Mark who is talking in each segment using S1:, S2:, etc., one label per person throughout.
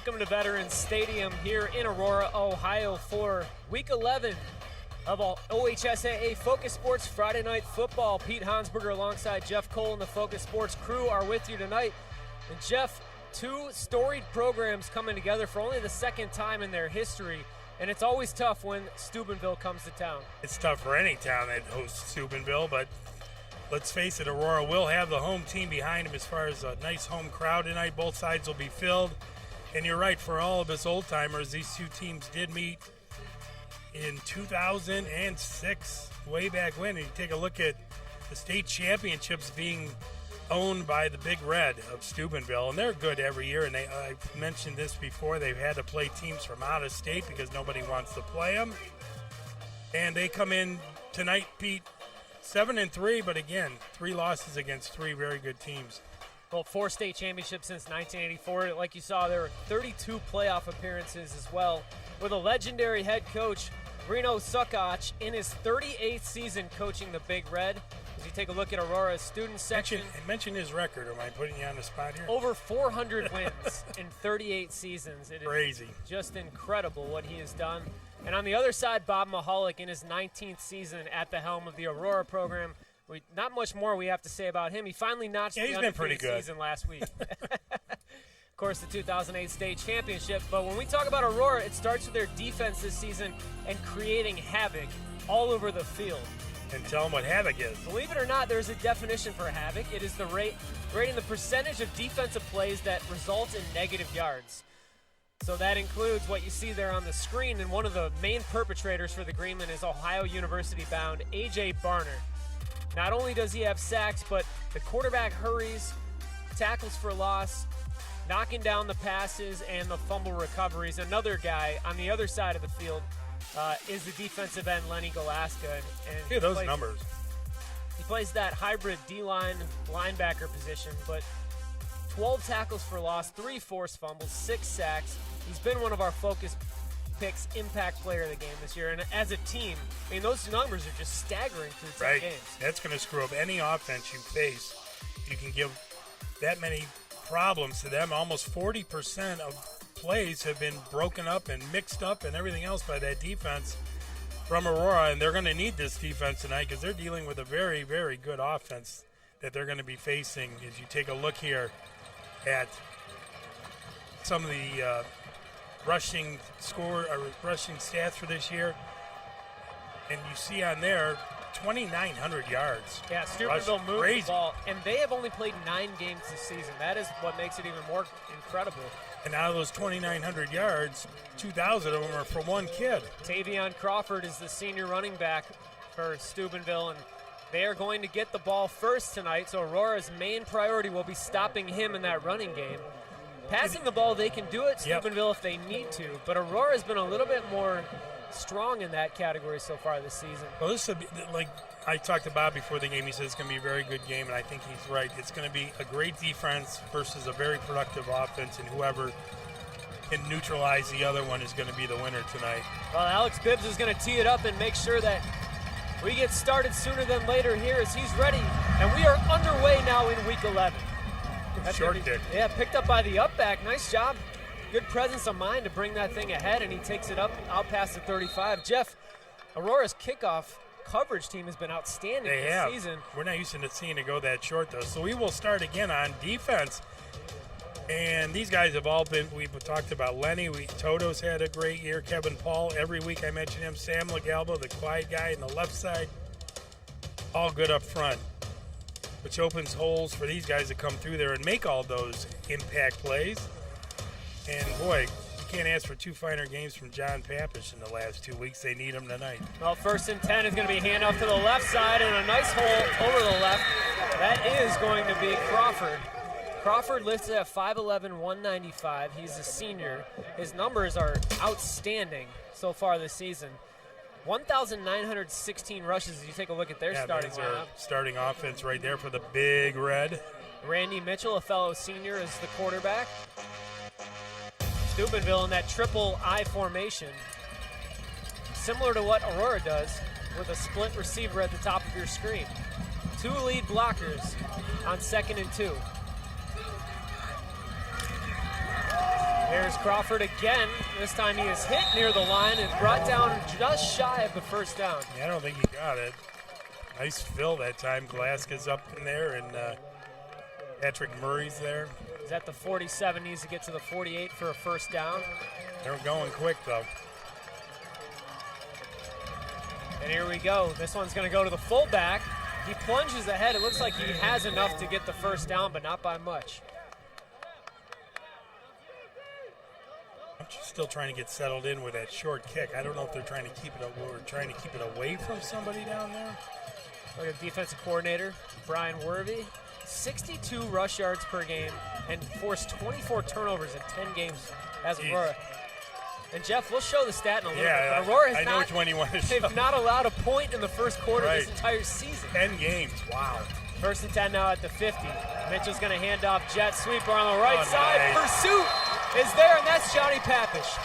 S1: Welcome to Veterans Stadium here in Aurora, Ohio for Week 11 of OHSAA Focus Sports Friday Night Football. Pete Honsberger alongside Jeff Cole and the Focus Sports crew are with you tonight. And Jeff, two storied programs coming together for only the second time in their history. And it's always tough when Steubenville comes to town.
S2: It's tough for any town that hosts Steubenville, but let's face it, Aurora will have the home team behind them as far as a nice home crowd tonight. Both sides will be filled. And you're right, for all of us old-timers, these two teams did meet in 2006, way back when. And you take a look at the state championships being owned by the Big Red of Steubenville, and they're good every year. And I've mentioned this before, they've had to play teams from out of state because nobody wants to play them. And they come in tonight, Pete, 7-3, but again, 3 losses against 3 very good teams.
S1: Well, 4 state championships since 1984. Like you saw, there were 32 playoff appearances as well, with a legendary head coach, Reno Sukach, in his 38th season coaching the Big Red. As you take a look at Aurora's student section.
S2: Mention his record. Am I putting you on the spot here?
S1: Over 400 wins in 38 seasons. It
S2: Crazy.
S1: Is just incredible what he has done. And on the other side, Bob Mahalik in his 19th season at the helm of the Aurora program. Not much more we have to say about him. He finally notched the undefeated season last week. Of course, the 2008 state championship. But when we talk about Aurora, it starts with their defense this season and creating havoc all over the field.
S2: And tell them what havoc is.
S1: Believe it or not, there's a definition for havoc. It is the rating the percentage of defensive plays that result in negative yards. So that includes what you see there on the screen. And one of the main perpetrators for the Greenmen is Ohio University-bound A.J. Barner. Not only does he have sacks, but the quarterback hurries, tackles for loss, knocking down the passes, and the fumble recoveries. Another guy on the other side of the field is the defensive end, Lenny Galaska.
S2: And those numbers.
S1: He plays that hybrid D-line linebacker position, but 12 tackles for loss, 3 forced fumbles, 6 sacks. He's been one of our focus picks impact player of the game this year. And as a team, I mean, those numbers are just staggering through 10 games.
S2: That's going to screw up any offense you face. You can give that many problems to them. Almost 40% of plays have been broken up and mixed up and everything else by that defense from Aurora. And they're going to need this defense tonight because they're dealing with a very, very good offense that they're going to be facing. As you take a look here at some of the rushing stats for this year, and you see on there 2,900 yards.
S1: Yeah, Steubenville moved the ball, and they have only played 9 games this season. That is what makes it even more incredible.
S2: And out of those 2,900 yards, 2,000 of them are for one kid.
S1: Tavion Crawford is the senior running back for Steubenville, and they are going to get the ball first tonight, so Aurora's main priority will be stopping him in that running game. Passing the ball, they can do it, Steubenville, if they need to, but Aurora's been a little bit more strong in that category so far this season.
S2: Well, this will be, like I talked to Bob before the game, he said it's going to be a very good game, and I think he's right. It's going to be a great defense versus a very productive offense, and whoever can neutralize the other one is going to be the winner tonight.
S1: Well, Alex Bibbs is going to tee it up and make sure that we get started sooner than later here as he's ready, and we are underway now in Week 11.
S2: Short kick.
S1: Yeah, picked up by the up back. Nice job. Good presence of mind to bring that thing ahead, and he takes it up out past the 35. Jeff, Aurora's kickoff coverage team has been outstanding this season.
S2: We're not used to seeing it go that short, though. So we will start again on defense. And these guys have all been, we've talked about Lenny. Toto's had a great year. Kevin Paul, every week I mention him. Sam Legalba, the quiet guy on the left side. All good up front, which opens holes for these guys to come through there and make all those impact plays. And, boy, you can't ask for 2 finer games from John Papish in the last 2 weeks. They need him tonight.
S1: Well, 1st and 10 is going to be handoff to the left side and a nice hole over the left. That is going to be Crawford. Crawford listed at 5'11", 195. He's a senior. His numbers are outstanding so far this season. 1,916 rushes as you take a look at their starting lineup.
S2: Starting offense right there for the Big Red.
S1: Randy Mitchell, a fellow senior, is the quarterback. Steubenville in that triple I formation, similar to what Aurora does with a split receiver at the top of your screen. 2 lead blockers on 2nd and 2. Here's Crawford again. This time he is hit near the line and brought down just shy of the first down.
S2: Yeah, I don't think he got it. Nice fill that time. Glasgow's up in there, and Patrick Murray's there.
S1: He's at the 47, needs to get to the 48 for a first down.
S2: They're going quick, though.
S1: And here we go. This one's going to go to the fullback. He plunges ahead. It looks like he has enough to get the first down, but not by much.
S2: I'm just still trying to get settled in with that short kick. I don't know if they're trying to keep it away from somebody down there.
S1: Look at defensive coordinator Brian Wervey. 62 rush yards per game and forced 24 turnovers in 10 games as Aurora. And Jeff, we'll show the stat in a little bit. But Aurora
S2: I know which one you want to show.
S1: They've not allowed a point in the first quarter this entire season.
S2: 10 games, wow.
S1: First and 10 now at the 50. Mitchell's going to hand off jet sweeper on the right side.
S2: Nice.
S1: Pursuit is there, and that's Johnny Papish.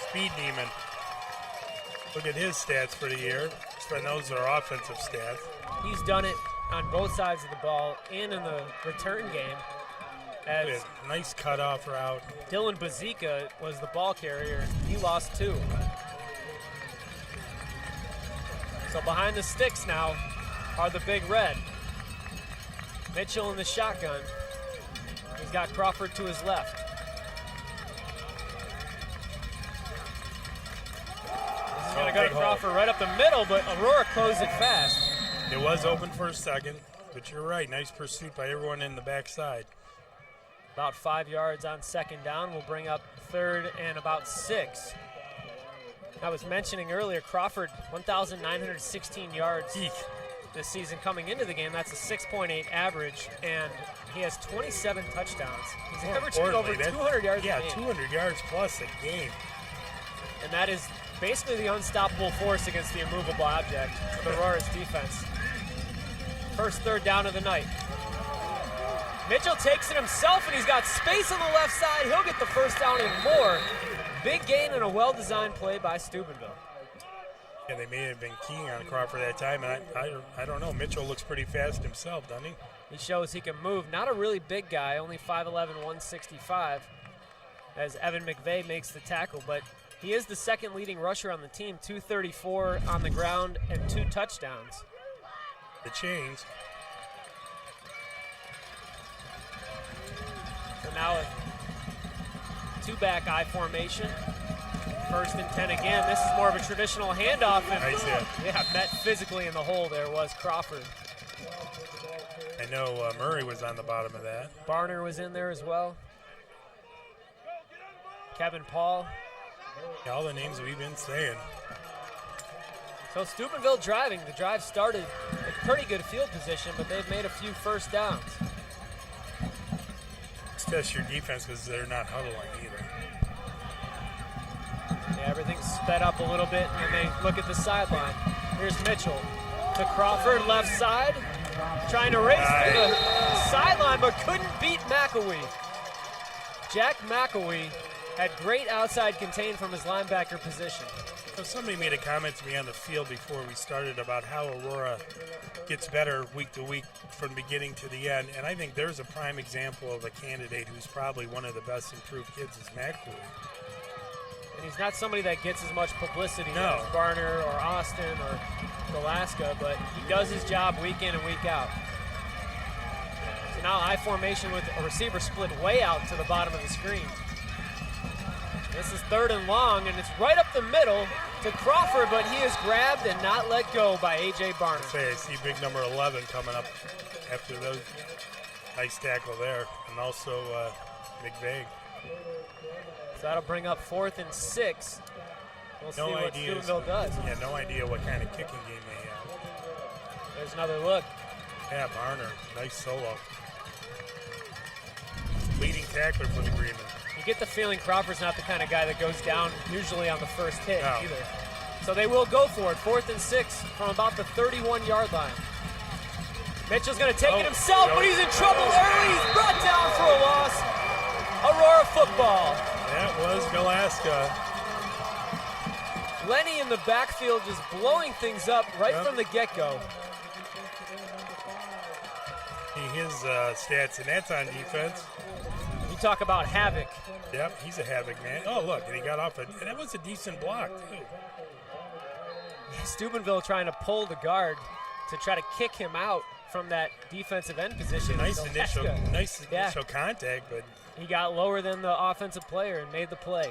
S2: Speed demon. Look at his stats for the year. Those are offensive stats.
S1: He's done it on both sides of the ball and in the return game. As
S2: nice cutoff route.
S1: Dylan Bazika was the ball carrier. He lost 2. So behind the sticks now are the Big Red. Mitchell in the shotgun. He's got Crawford to his left. This is going to go to Crawford right up the middle, but Aurora closed it fast.
S2: It was open for a second, but you're right. Nice pursuit by everyone in the backside.
S1: About 5 yards on second down. We'll bring up third and about 6. I was mentioning earlier, Crawford, 1,916 yards this season coming into the game. That's a 6.8 average, and he has 27 touchdowns. He's averaging over 200 yards a game.
S2: Yeah, 200 yards plus a game.
S1: And that is basically the unstoppable force against the immovable object of Aurora's defense. First third down of the night. Mitchell takes it himself, and he's got space on the left side. He'll get the first down and more. Big gain and a well-designed play by Steubenville.
S2: Yeah, they may have been keying on Crawford that time, and I don't know. Mitchell looks pretty fast himself, doesn't he?
S1: He shows he can move. Not a really big guy, only 5'11", 165, as Evan McVeigh makes the tackle, but he is the second leading rusher on the team, 234 on the ground and 2 touchdowns.
S2: The chains.
S1: So now a 2-back I formation. First and 10 again. This is more of a traditional handoff. And
S2: nice hit.
S1: Yeah, met physically in the hole there was Crawford.
S2: I know Murray was on the bottom of that.
S1: Barner was in there as well. Kevin Paul.
S2: Yeah, all the names we've been saying.
S1: So Steubenville driving. The drive started in pretty good field position, but they've made a few first downs.
S2: Test your defense because they're not huddling either.
S1: Yeah, everything's sped up a little bit, and they look at the sideline. Here's Mitchell to Crawford, left side, trying to race to the sideline, but couldn't beat McElwee. Jack McElwee had great outside contain from his linebacker position.
S2: So somebody made a comment to me on the field before we started about how Aurora gets better week to week from beginning to the end, and I think there's a prime example of a candidate who's probably one of the best improved kids is McElwee.
S1: And he's not somebody that gets as much publicity
S2: No.
S1: as Barner or Austin or Galaska, but he does his job week in and week out. So now I formation with a receiver split way out to the bottom of the screen. This is third and long, and it's right up the middle to Crawford, but he is grabbed and not let go by A.J. Barner.
S2: I see big number 11 coming up after those. Nice tackle there, and also McVeigh.
S1: So that'll bring up 4th and 6. We'll see what Steubenville does.
S2: Yeah, no idea what kind of kicking game they have.
S1: There's another look.
S2: Yeah, Barner, nice solo. Leading tackler for the Greenmen.
S1: You get the feeling Crawford's not the kind of guy that goes down usually on the first hit either. So they will go for it. 4th and 6 from about the 31-yard line. Mitchell's going to take it himself, but he's in trouble early. He's brought down for a loss. Aurora football.
S2: That was Galaska.
S1: Lenny in the backfield just blowing things up right from the get-go.
S2: He his stats, and that's on defense.
S1: You talk about havoc.
S2: Yep, he's a havoc man. Oh, look, and he got off it. And that was a decent block, too.
S1: Steubenville trying to pull the guard to try to kick him out from that defensive end position.
S2: Nice initial contact, but
S1: he got lower than the offensive player and made the play.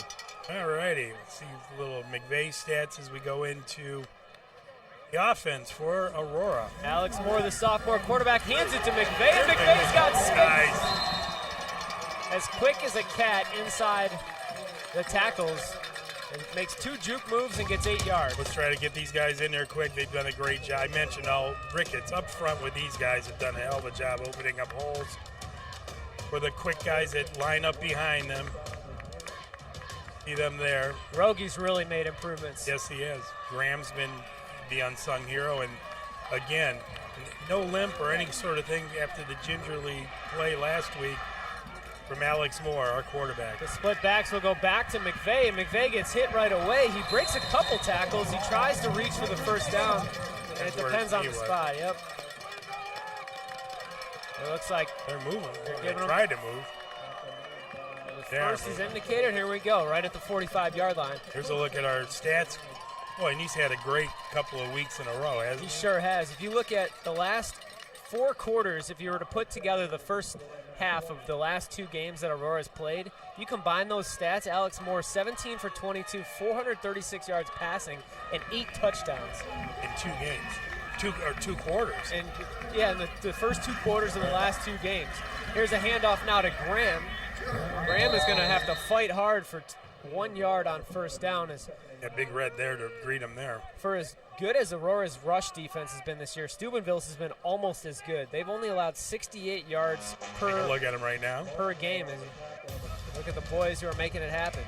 S2: All righty, let's see the little McVeigh stats as we go into the offense for Aurora.
S1: Alex Moore, the sophomore quarterback, hands it to McVeigh, and McVeigh's got space. As quick as a cat inside the tackles, and makes 2 juke moves and gets 8 yards.
S2: Let's try to get these guys in there quick. They've done a great job. I mentioned Ricketts up front with these guys have done a hell of a job opening up holes for the quick guys that line up behind them. See them there.
S1: Rogi's really made improvements.
S2: Yes, he has. Graham's been the unsung hero, and again, no limp or any sort of thing after the gingerly play last week from Alex Moore, our quarterback.
S1: The split backs will go back to McVeigh, and McVeigh gets hit right away. He breaks a couple tackles. He tries to reach for the first down, and it depends on the spot. Yep. It looks like
S2: they're moving.
S1: They
S2: tried to move.
S1: The first is indicated. Here we go, right at the 45-yard line.
S2: Here's a look at our stats. Boy, and he's had a great couple of weeks in a row, hasn't he?
S1: He sure has. If you look at the last 4 quarters, if you were to put together the first half of the last 2 games that Aurora's played, you combine those stats, Alex Moore, 17 for 22, 436 yards passing, and 8 touchdowns.
S2: In 2 games. 2 quarters.
S1: And yeah, in the first 2 quarters of the last 2 games. Here's a handoff now to Graham. Graham is going to have to fight hard for 1 yard on first down.
S2: That big red there to greet him there.
S1: For as good as Aurora's rush defense has been this year, Steubenville's has been almost as good. They've only allowed 68 yards per.
S2: Take a look at him right now.
S1: Per game. And look at the boys who are making it happen.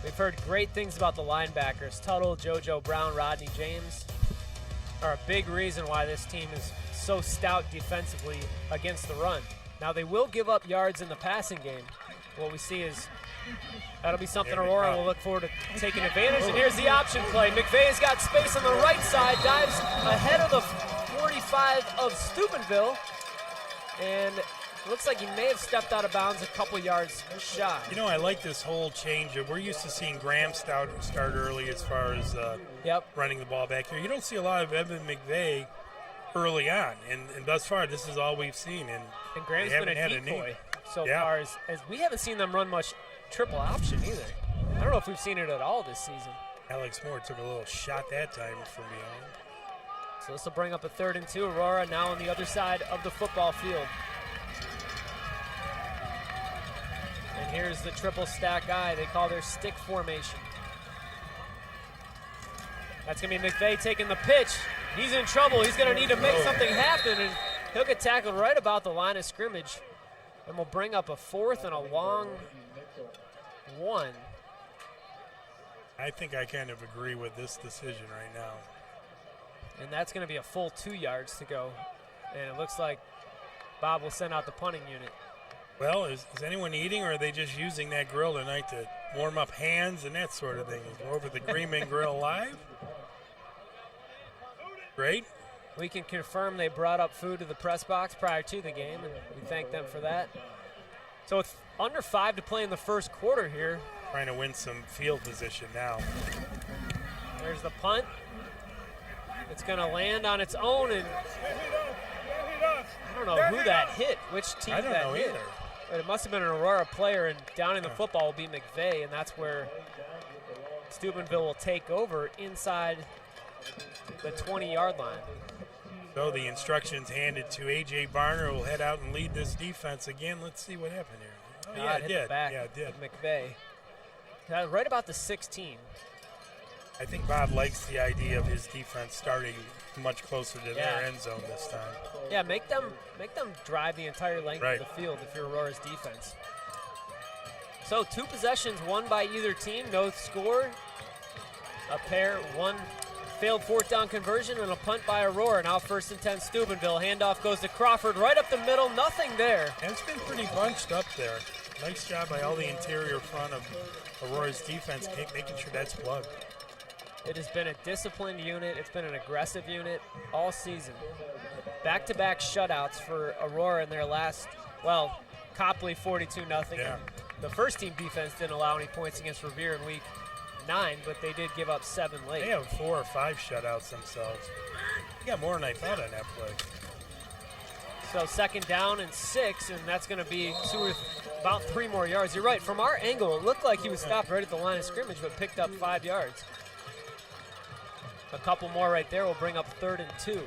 S1: We've heard great things about the linebackers. Tuttle, JoJo Brown, Rodney James are a big reason why this team is so stout defensively against the run. Now, they will give up yards in the passing game. What we see is that'll be something Aurora will look forward to taking advantage. And here's the option play. McVeigh's got space on the right side, dives ahead of the 45 of Steubenville, and it looks like he may have stepped out of bounds a couple yards shy.
S2: You know, I like this whole change. We're used to seeing Graham start early as far as running the ball back here. You don't see a lot of Evan McVeigh early on, and thus far, this is all we've seen. And
S1: Graham's been a decoy so far, as we haven't seen them run much triple option either. I don't know if we've seen it at all this season.
S2: Alex Moore took a little shot that time from behind.
S1: So this will bring up a 3rd and 2. Aurora now on the other side of the football field. And here's the triple stack guy they call their stick formation. That's going to be McVeigh taking the pitch. He's in trouble. He's going to need to make something happen, and he'll get tackled right about the line of scrimmage. And we'll bring up a 4th and a long 1.
S2: I think I kind of agree with this decision right now.
S1: And that's going to be a full 2 yards to go. And it looks like Bob will send out the punting unit.
S2: Well, is anyone eating, or are they just using that grill tonight to warm up hands and that sort of thing? Is over the Greenmen Grill live? Great.
S1: We can confirm they brought up food to the press box prior to the game, and we thank them for that. So with under 5 to play in the first quarter here.
S2: Trying to win some field position now.
S1: There's the punt. It's going to land on its own, and I don't know who that hit, which team that hit.
S2: I don't know either.
S1: But it must have been an Aurora player, and down in the football will be McVeigh, and that's where Steubenville will take over inside the 20-yard line.
S2: So the instructions handed to A.J. Barner, who will head out and lead this defense again. Let's see what happened here. Oh, yeah, it did.
S1: Yeah, it did. McVeigh. Right about the 16.
S2: I think Bob likes the idea of his defense starting much closer to their end zone this time.
S1: Yeah, make them drive the entire length of the field if you're Aurora's defense. So 2 possessions, 1 by either team, no score. A pair, 1 failed 4th down conversion, and a punt by Aurora. Now 1st and 10 Steubenville. Handoff goes to Crawford right up the middle, nothing there.
S2: And it's been pretty bunched up there. Nice job by all the interior front of Aurora's defense, making sure that's plugged.
S1: It has been a disciplined unit. It's been an aggressive unit all season. Back-to-back shutouts for Aurora in their last, well, Copley 42-0.
S2: Yeah.
S1: The first team defense didn't allow any points against Revere in week 9, but they did give up 7 late.
S2: They have 4 or 5 shutouts themselves. They got more than I thought on that play.
S1: So 2nd down and 6, and that's going to be about 3 more yards. You're right. From our angle, it looked like he was stopped right at the line of scrimmage, but picked up 5 yards. A couple more right there will bring up 3rd and 2.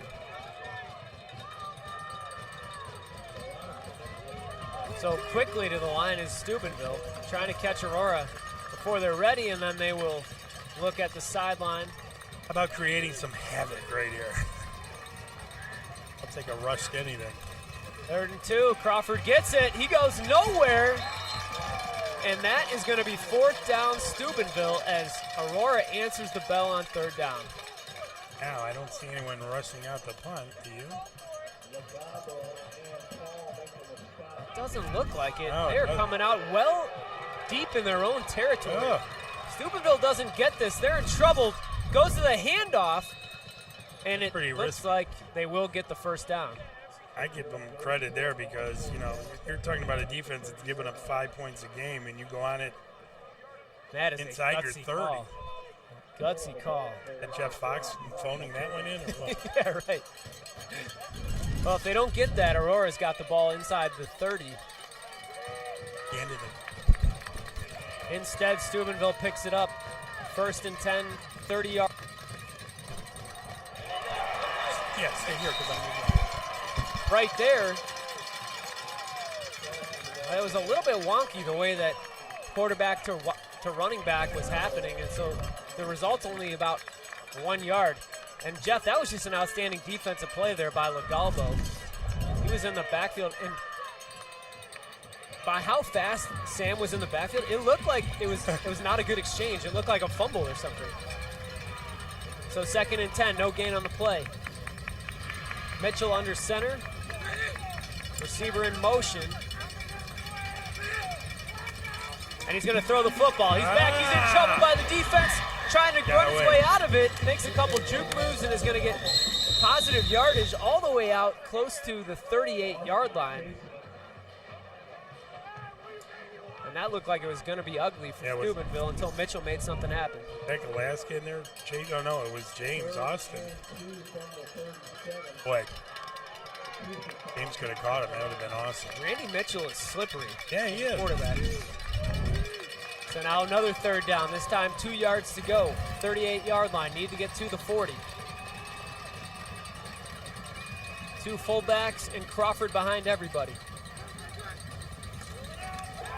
S1: So quickly to the line is Steubenville, trying to catch Aurora before they're ready, and then they will look at the sideline.
S2: How about creating some havoc right here? I'll take a rush to anything.
S1: 3rd and 2, Crawford gets it. He goes nowhere. And that is going to be 4th down Steubenville as Aurora answers the bell on 3rd down.
S2: Now, I don't see anyone rushing out the punt, do you?
S1: It doesn't look like it.
S2: No,
S1: They're coming out well deep in their own territory.
S2: Ugh.
S1: Steubenville doesn't get this. They're in trouble. Goes to the handoff, and it
S2: Pretty
S1: looks
S2: risky.
S1: like they will get the 1st down.
S2: I give them credit there because, you know, you're talking about a defense that's giving up 5 points a game, and you go on it
S1: That is
S2: inside
S1: a
S2: your
S1: gutsy
S2: 30.
S1: call. Gutsy call.
S2: And Jeff Fox phoning that one in or what?
S1: Yeah, right. Well, if they don't get that, Aurora's got the ball inside the 30.
S2: The end of it.
S1: Instead, Steubenville picks it up. 1st and 10, 30 yards.
S2: Yeah, stay here because I'm
S1: Right there. It was a little bit wonky the way that quarterback to running back was happening, and so the result's only about 1 yard. And Jeff, that was just an outstanding defensive play there by LaGalbo. He was in the backfield, and by how fast Sam was in the backfield, it looked like it was not a good exchange. It looked like a fumble or something. So 2nd and 10, no gain on the play. Mitchell under center. Receiver in motion. And he's going to throw the football. He's back. He's in trouble by the defense. Trying to run his way out of it. Makes a couple juke moves and is going to get positive yardage all the way out close to the 38-yard line. And that looked like it was going to be ugly for Steubenville until Mitchell made something happen.
S2: Heck, Alaska in there. Oh, no, it was James Austin. Boy, James could have caught him. That would have been awesome.
S1: Randy Mitchell is slippery.
S2: Yeah, he is.
S1: Quarterback. So now another 3rd down. This time 2 yards to go. 38-yard line. Need to get to the 40. 2 fullbacks and Crawford behind everybody.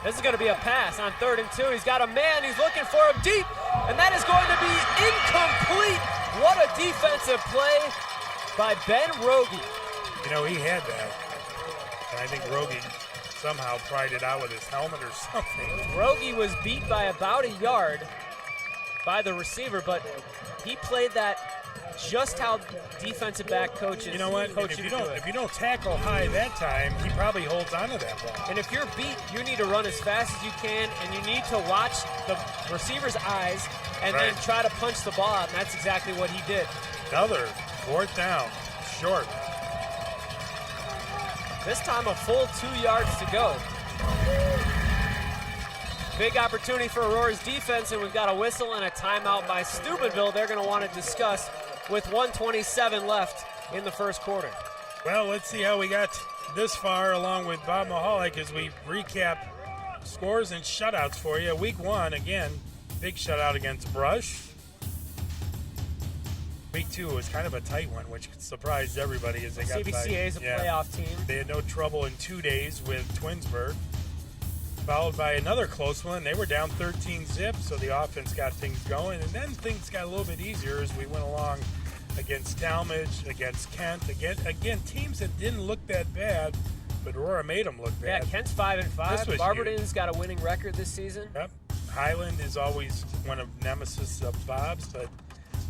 S1: This is going to be a pass on 3rd and 2. He's got a man. He's looking for him deep. And that is going to be incomplete. What a defensive play by Ben Rogie.
S2: You know, he had that. And I think Rogie somehow pried it out with his helmet or something.
S1: Rogie was beat by about a yard by the receiver, but he played that just how defensive back coaches.
S2: You know what?
S1: Coach
S2: If you don't tackle high that time, he probably holds onto that ball.
S1: And if you're beat, you need to run as fast as you can, and you need to watch the receiver's eyes and then try to punch the ball out, and that's exactly what he did.
S2: Another 4th down, short.
S1: This time a full 2 yards to go. Big opportunity for Aurora's defense, and we've got a whistle and a timeout by Steubenville. They're going to want to discuss with 1:27 left in the 1st quarter.
S2: Well, let's see how we got this far along with Bob Mahalik as we recap scores and shutouts for you. Week 1, again, big shutout against Brush. Week 2 was kind of a tight one, which surprised everybody as they got tight.
S1: CBCA is a playoff team.
S2: They had no trouble in 2 days with Twinsburg. Followed by another close one. They were down 13-0, so the offense got things going. And then things got a little bit easier as we went along against Talmadge, against Kent. Again, teams that didn't look that bad, but Aurora made them look bad.
S1: Yeah, Kent's 5-5. Barberton's
S2: huge.
S1: got a winning record this season.
S2: Yep. Highland is always one of nemesis of Bob's, but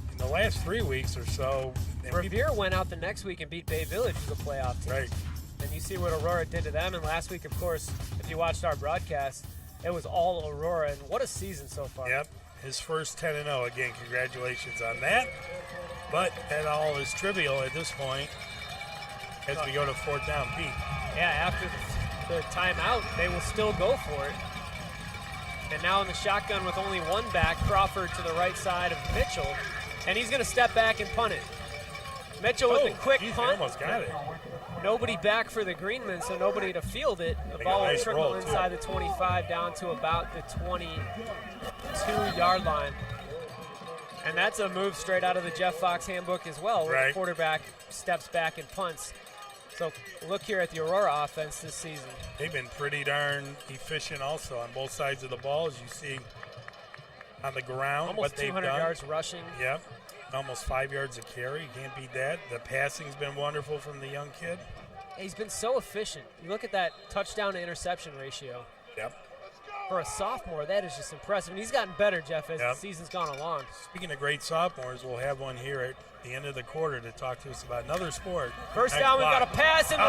S2: in the last 3 weeks or so,
S1: Revere went out the next week and beat Bay Village, who's a playoff team.
S2: Right.
S1: And you see what Aurora did to them. And last week, of course, if you watched our broadcast, it was all Aurora. And what a season so far.
S2: Yep. his first 10-0. Again, congratulations on that. But that all is trivial at this point as we go to fourth down, Pete.
S1: Yeah, after the timeout, they will still go for it. And now in the shotgun with only one back, Crawford to the right side of Mitchell. And he's going to step back and punt it. Mitchell with a quick punt.
S2: Almost got it.
S1: Nobody back for the Greenmen, so nobody to field it. The ball will trickle inside the 25 down to about the 22-yard line. And that's a move straight out of the Jeff Fox handbook as well, where the quarterback steps back and punts. So look here at the Aurora offense this season.
S2: They've been pretty darn efficient also on both sides of the ball, as you see on the ground.
S1: Almost
S2: what they've
S1: 200
S2: done.
S1: yards rushing.
S2: Yep, almost 5 yards a carry. You can't beat that. The passing's been wonderful from the young kid.
S1: He's been so efficient. You look at that touchdown to interception ratio.
S2: Yep.
S1: For a sophomore, that is just impressive. And he's gotten better, Jeff, as the season's gone along.
S2: Speaking of great sophomores, we'll have one here at the end of the quarter to talk to us about another sport.
S1: First down, we've got a pass, and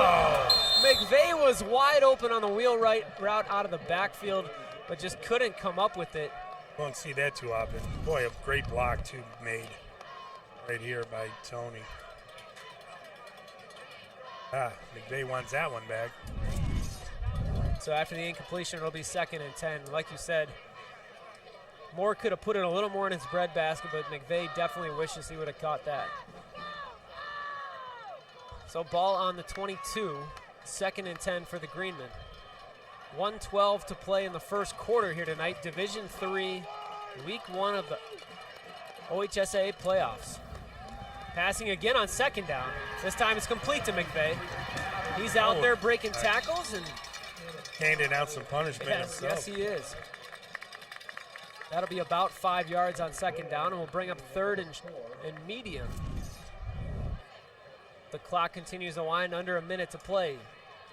S1: McVeigh was wide open on the wheel right route out of the backfield, but just couldn't come up with it.
S2: Won't see that too often. Boy, a great block, too, made right here by Tony. McVeigh wants that one back.
S1: So after the incompletion, it'll be 2nd and 10. Like you said, Moore could have put in a little more in his breadbasket, but McVeigh definitely wishes he would have caught that. So ball on the 22, 2nd and 10 for the Greenmen. 1:12 to play in the first quarter here tonight. Division III, week 1 of the OHSAA playoffs. Passing again on 2nd down. This time it's complete to McVeigh. He's out there breaking tackles and
S2: handing out some punishment himself.
S1: Yes, he is. That'll be about 5 yards on 2nd down, and we'll bring up 3rd and medium. The clock continues to wind, under a minute to play.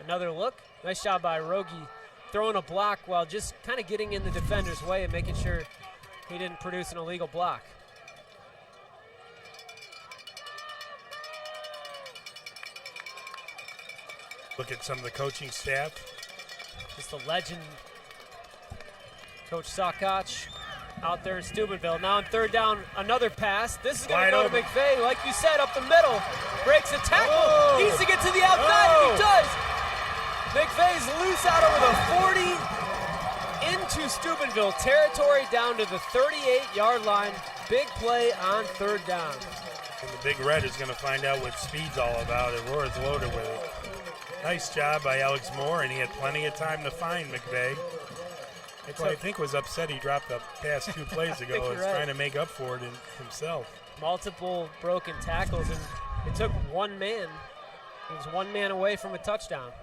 S1: Another look. Nice job by Rogi, throwing a block while just kind of getting in the defender's way and making sure he didn't produce an illegal block.
S2: Look at some of the coaching staff.
S1: Just a legend, Coach Sakach out there in Steubenville. Now on 3rd down, another pass. This is going to go to McVeigh, like you said, up the middle. Breaks a tackle. Needs to get to the outside, and he does. McVeigh's loose out over the 40 into Steubenville territory down to the 38-yard line. Big play on 3rd down.
S2: And the Big Red is going to find out what speed's all about. Aurora's loaded with it. Nice job by Alex Moore, and he had plenty of time to find McVeigh. That's what I think was upset he dropped the pass 2 plays ago. He's trying to make up for it himself.
S1: Multiple broken tackles, and it took one man. He was one man away from a touchdown.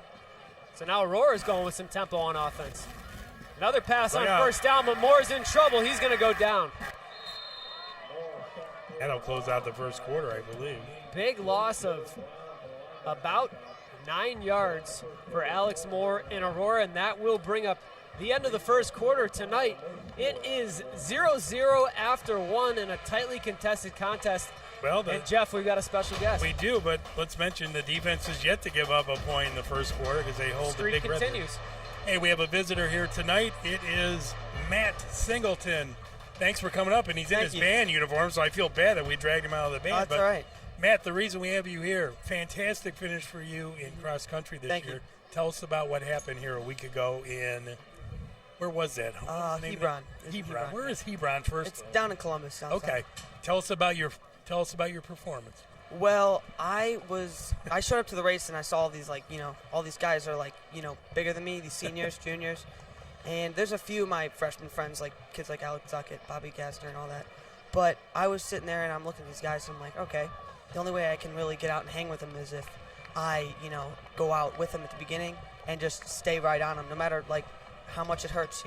S1: So now Aurora's going with some tempo on offense. Another pass on 1st down, but Moore's in trouble. He's going to go down.
S2: That'll close out the first quarter, I believe.
S1: Big loss of about 9 yards for Alex Moore in Aurora, and that will bring up the end of the first quarter tonight. It is 0-0 after 1 in a tightly contested contest.
S2: Well,
S1: and Jeff, we've got a special guest.
S2: We do, but let's mention the defense is yet to give up a point in the first quarter because they hold the Big Red.
S1: Continues.
S2: Hey, we have a visitor here tonight. It is Matt Singleton. Thanks for coming up, and he's in his band uniform, so I feel bad that we dragged him out of the band.
S3: That's all right.
S2: Matt, the reason we have you here, fantastic finish for you in cross country this year. Tell us about what happened here a week ago in, where was that?
S3: Hebron.
S2: Hebron. Where is Hebron first?
S3: It's down in Columbus, South
S2: Okay.
S3: Side.
S2: Tell us about your performance.
S3: Well, I showed up to the race and I saw these all these guys are bigger than me, these seniors, juniors. And there's a few of my freshman friends, like kids like Alex Duckett, Bobby Gassner, and all that. But I was sitting there and I'm looking at these guys and I'm like, okay, the only way I can really get out and hang with them is if I, go out with them at the beginning and just stay right on them, no matter how much it hurts,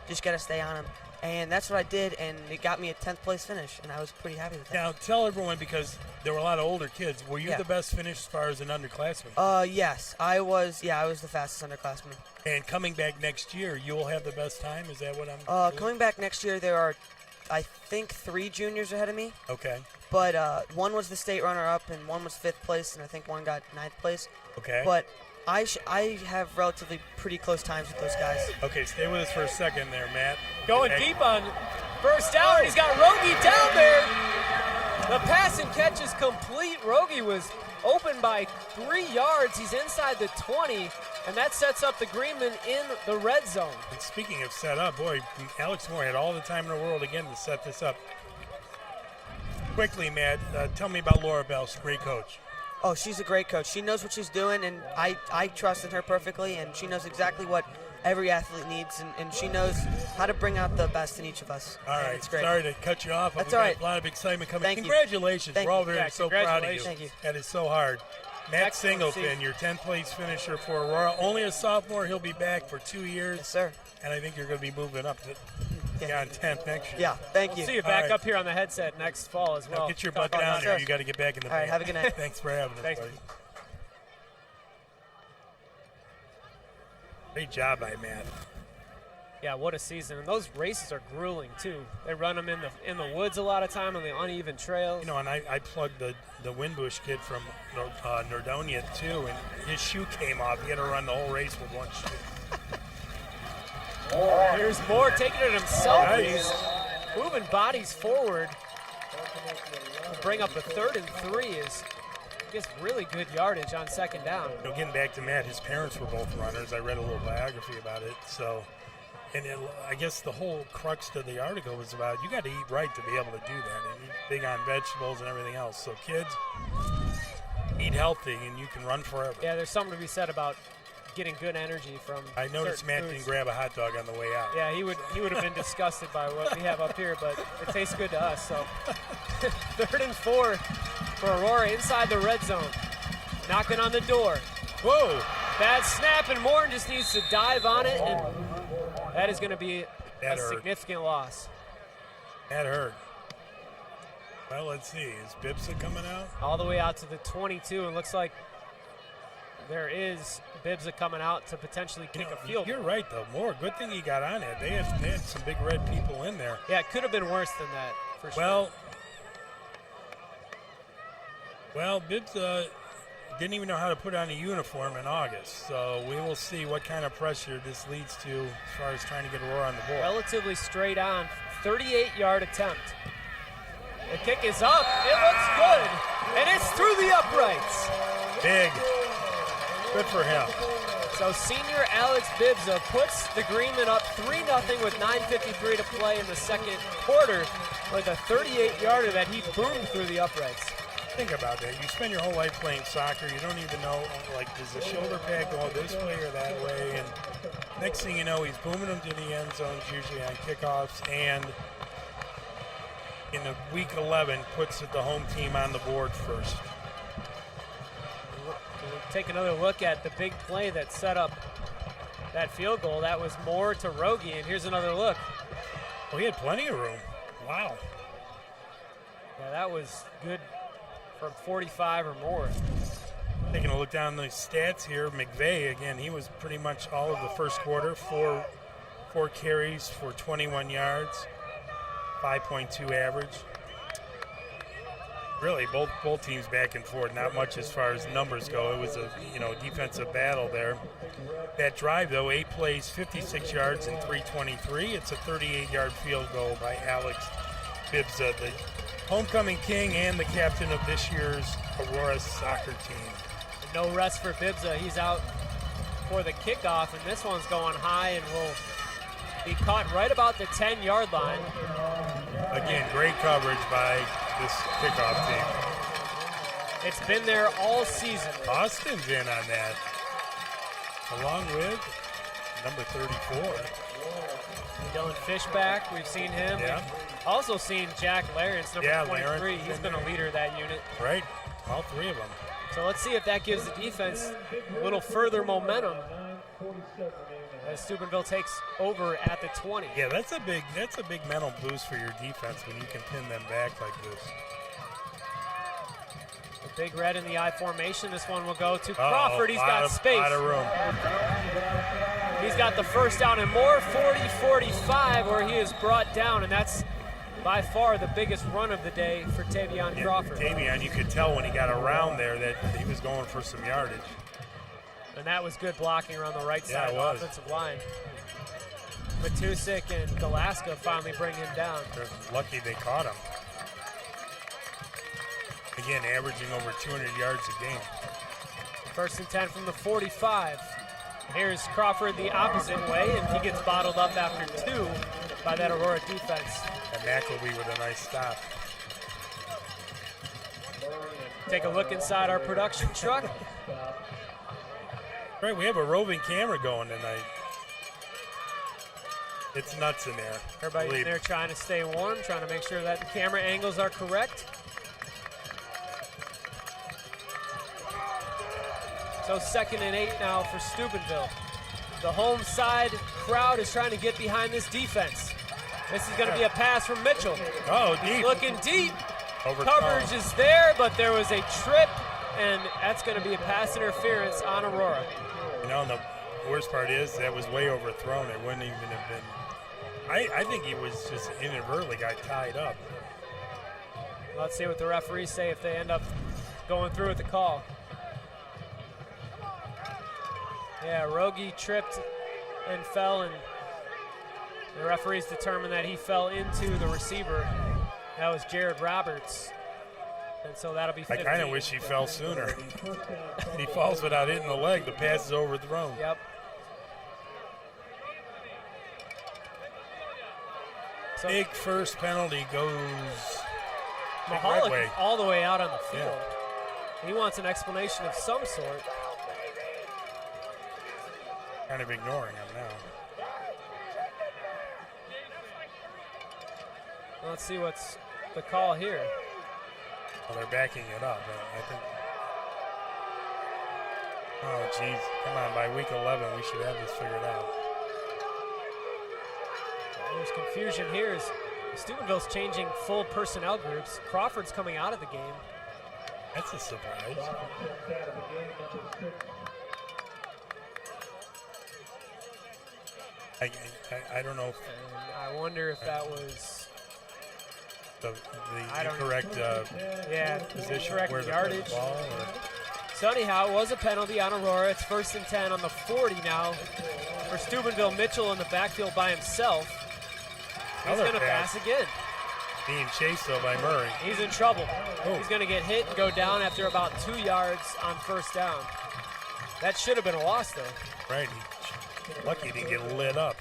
S3: just got to stay on them. And that's what I did, and it got me a 10th place finish, and I was pretty happy with that.
S2: Now, tell everyone, because there were a lot of older kids, were you the best finish as far as an underclassman?
S3: Yes, I was the fastest underclassman.
S2: And coming back next year, you will have the best time? Is that what I'm
S3: coming back next year, there are, I think, 3 juniors ahead of me.
S2: Okay.
S3: But one was the state runner-up, and one was 5th place, and I think one got 9th place.
S2: Okay.
S3: But I have relatively pretty close times with those guys.
S2: Okay, stay with us for a second there, Matt.
S1: Going deep on First down, and he's got Rogie down there. The pass and catch is complete. Rogie was open by 3 yards. He's inside the 20, and that sets up the Greenmen in the red zone.
S2: And speaking of set up, boy, Alex Moore had all the time in the world again to set this up. Quickly, Matt, tell me about Laura Bells, great coach.
S3: Oh, she's a great coach. She knows what she's doing, and I trust in her perfectly, and she knows exactly what every athlete needs, and she knows how to bring out the best in each of us.
S2: All right,
S3: it's great.
S2: Sorry to cut you off.
S3: That's all right.
S2: A lot of excitement coming.
S3: Thank you.
S2: Congratulations.
S3: Thank
S2: We're all
S3: you.
S2: very so proud of you.
S3: Thank you.
S2: That is so hard. Matt
S1: Excellent
S2: Singleton, your 10th place finisher for Aurora. Only a sophomore. He'll be back for 2 years.
S3: Yes, sir.
S2: And I think you're going to be moving up to on 10th next year.
S3: Yeah, thank
S1: We'll
S3: you.
S1: see you back
S2: right.
S1: up here on the headset next fall as well.
S2: Now get your butt
S1: Talk
S2: down
S1: about
S2: there.
S3: sir.
S2: You got to get back in the
S3: All right,
S2: band.
S3: have a good night.
S2: Thanks for having us,
S1: Thanks.
S2: buddy. Great job by Matt.
S1: Yeah, what a season. And those races are grueling, too. They run them in the woods a lot of time on the uneven trails.
S2: You know, and I plugged the Windbush kid from Nordonia, too, and his shoe came off. He had to run the whole race with one shoe.
S1: Here's Moore taking it himself.
S2: Nice.
S1: He's moving bodies forward. To bring up a 3rd and 3 is, I guess, really good yardage on 2nd down.
S2: You know, getting back to Matt, his parents were both runners. I read a little biography about it. So, and I guess the whole crux to the article was about you got to eat right to be able to do that. And you're big on vegetables and everything else. So, kids, eat healthy and you can run forever.
S1: Yeah, there's something to be said about getting good energy from
S2: I noticed
S1: certain
S2: Matt
S1: foods.
S2: didn't grab a hot dog on the way out.
S1: Yeah, he would have been disgusted by what we have up here, but it tastes good to us. So 3rd and 4 for Aurora inside the red zone. Knocking on the door.
S2: Whoa!
S1: Bad snap, and Moore just needs to dive on it, and that is going to be
S2: That
S1: a
S2: hurt.
S1: significant loss.
S2: That hurt. Well, let's see. Is Bibsa coming out?
S1: All the way out to the 22, and looks like there is Bibsa coming out to potentially kick a field
S2: You're
S1: goal.
S2: right, though. More. Good thing he got on it. They had some big red people in there.
S1: Yeah, it could have been worse than that, for sure.
S2: Well, Bibsa didn't even know how to put on a uniform in August. So we will see what kind of pressure this leads to as far as trying to get Aurora on the board.
S1: Relatively straight on, 38-yard attempt. The kick is up. It looks good, and it's through the uprights.
S2: Big. Good for him.
S1: So senior Alex Bibsa puts the Greenmen up 3-0 with 9:53 to play in the second quarter with a 38-yarder that he boomed through the uprights.
S2: Think about that. You spend your whole life playing soccer. You don't even know, like, does the shoulder pad go this way or that way? And next thing you know, he's booming them to the end zones, usually on kickoffs. And in the week 11, puts the home team on the board first.
S1: We'll take another look at the big play that set up that field goal. That was Moore to Rogie, and here's another look.
S2: Well, he had plenty of room. Wow.
S1: Yeah, that was good from 45 or more.
S2: Taking a look down the stats here, McVeigh, again, he was pretty much all of the first quarter, four carries for 21 yards, 5.2 average. Really, both teams back and forth, not much as far as numbers go. It was a defensive battle there. That drive, though, 8 plays, 56 yards, and 323. It's a 38-yard field goal by Alex Bibsa, the homecoming king and the captain of this year's Aurora soccer team.
S1: No rest for Bibsa. He's out for the kickoff, and this one's going high and will be caught right about the 10-yard line.
S2: Again, great coverage by this kickoff team.
S1: It's been there all season.
S2: Austin's in on that, along with number 34.
S1: Dylan Fishback, we've seen him.
S2: Yeah.
S1: We've also seen Jack Lawrence, number 23.
S2: Lawrence
S1: He's been a leader of that unit.
S2: Right, all three of them.
S1: So let's see if that gives the defense a little further momentum as Steubenville takes over at the 20.
S2: Yeah, that's a big mental boost for your defense when you can pin them back like this.
S1: The big red in the I formation. This one will go to Crawford. He's got space.
S2: Lot of room.
S1: He's got the first down and more, 40-45, where he is brought down, and that's by far the biggest run of the day for Tavion Crawford.
S2: Tavion, you could tell when he got around there that he was going for some yardage.
S1: And that was good blocking around the right side of the offensive line. Matusik and Galaska finally bring him down.
S2: They're lucky they caught him. Again, averaging over 200 yards a game.
S1: 1st and 10 from the 45. Here's Crawford the opposite way, and he gets bottled up after 2 by that Aurora defense.
S2: And McElwee with a nice stop.
S1: Take a look inside our production truck.
S2: Right, we have a roving camera going tonight. It's nuts in there.
S1: Everybody in there trying to stay warm, trying to make sure that the camera angles are correct. So 2nd and 8 now for Steubenville. The home side crowd is trying to get behind this defense. This is going to be a pass from Mitchell.
S2: Oh, deep.
S1: Looking deep.
S2: Overthrown.
S1: Coverage is there, but there was a trip, and that's going to be a pass interference on Aurora.
S2: You know, and the worst part is that was way overthrown. It wouldn't even have been. I think he was just inadvertently got tied up.
S1: Let's see what the referees say if they end up going through with the call. Yeah, Rogi tripped and fell, and the referees determined that he fell into the receiver. That was Jared Roberts. And so that'll be 15.
S2: I kind of wish he fell sooner. He falls without hitting the leg. The pass is overthrown.
S1: Yep. So
S2: Big first penalty goes
S1: Mahalik
S2: way.
S1: all the way out on the field. He wants an explanation of some sort.
S2: Kind of ignoring him now.
S1: Let's see what's the call here.
S2: Well, they're backing it up. I think. Oh, geez. Come on. By week 11, we should have this figured out.
S1: There's confusion here as Steubenville's changing full personnel groups. Crawford's coming out of the game.
S2: That's a surprise. I don't know if
S1: And I wonder if that was
S2: the
S1: I don't
S2: correct
S1: position
S2: correct
S1: correct
S2: where to put
S1: yardage.
S2: the ball. Or
S1: So anyhow, it was a penalty on Aurora. It's 1st and 10 on the 40 now for Steubenville. Mitchell in the backfield by himself. He's
S2: Another
S1: going to pass again.
S2: being chased though by Murray.
S1: He's in trouble.
S2: Oh.
S1: He's going to get hit and go down after about 2 yards on 1st down. That should have been a loss, though.
S2: Right. Lucky he didn't get lit up.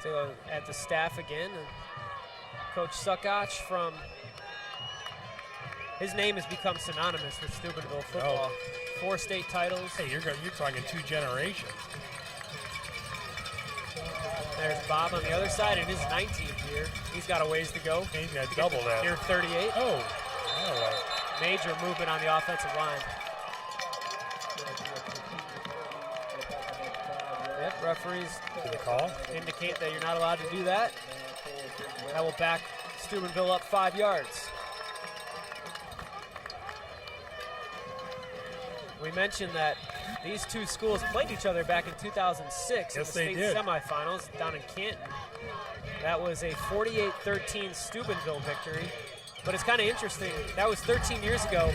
S1: So at the staff again, and Coach Suckach from. His name has become synonymous with Steubenville football. 4 state titles.
S2: Hey, you're talking 2 generations.
S1: There's Bob on the other side in his 19th year. He's got a ways to go.
S2: He's got double that.
S1: Year 38.
S2: Oh,
S1: Major movement on the offensive line. Yep, referees
S2: to the call.
S1: indicate that you're not allowed to do that. That will back Steubenville up 5 yards. We mentioned that these 2 schools played each other back in 2006 in the state semifinals down in Canton. That was a 48-13 Steubenville victory. But it's kind of interesting. That was 13 years ago.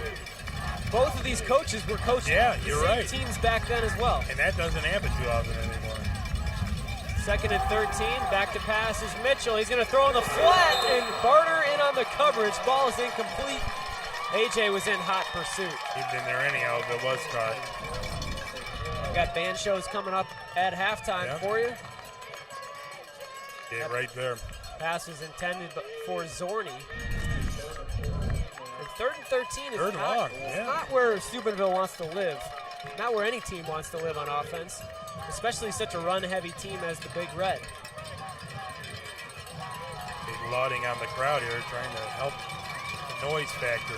S1: Both of these coaches were coaching the same teams back then as well.
S2: And that doesn't happen too often anymore.
S1: 2nd and 13. Back to pass is Mitchell. He's going to throw on the flat, and Barter in on the coverage. Ball is incomplete. AJ was in hot pursuit.
S2: He'd been there anyhow if it was caught.
S1: We got band shows coming up at halftime for you.
S2: Yeah, right there.
S1: Pass was intended for Zorni. And 3rd and 13 is not where Steubenville wants to live. Not where any team wants to live on offense, especially such a run-heavy team as the Big Red.
S2: Big lauding on the crowd here, trying to help the noise factor.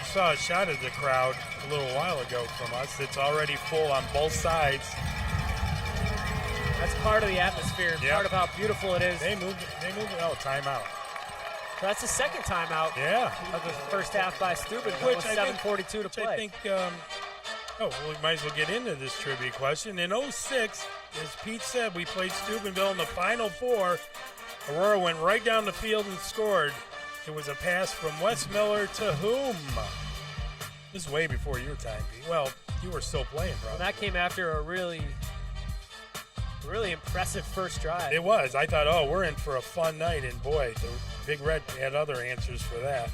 S2: Saw a shot of the crowd a little while ago from us. It's already full on both sides.
S1: That's part of the atmosphere, part of how beautiful it is.
S2: They moved it. Oh, timeout.
S1: So that's the second timeout of the first half by Steubenville with 7:42 to play.
S2: I think, we might as well get into this trivia question. In 06, as Pete said, we played Steubenville in the Final Four. Aurora went right down the field and scored. It was a pass from Wes Miller to whom? This is way before your time, Pete. Well, You were still playing, bro.
S1: And that came after a really impressive first drive.
S2: It was. I thought, oh, we're in for a fun night, and boy, the Big Red had other answers for that.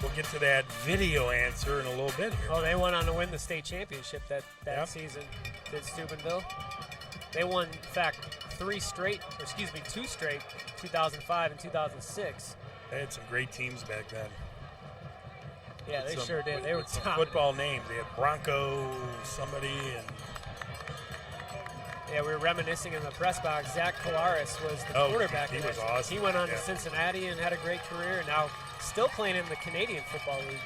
S2: We'll get to that video answer in a little bit here.
S1: Oh, they went on to win the state championship that season, did Steubenville. They won, in fact, 2 straight, 2005 and 2006.
S2: They had some great teams back then.
S1: Yeah, they sure did. They were
S2: some
S1: top.
S2: football names. They had Bronco, somebody, and
S1: yeah, we were reminiscing in the press box. Zach Kolaris was the quarterback.
S2: He was awesome.
S1: He went on to Cincinnati and had a great career, and now still playing in the Canadian Football League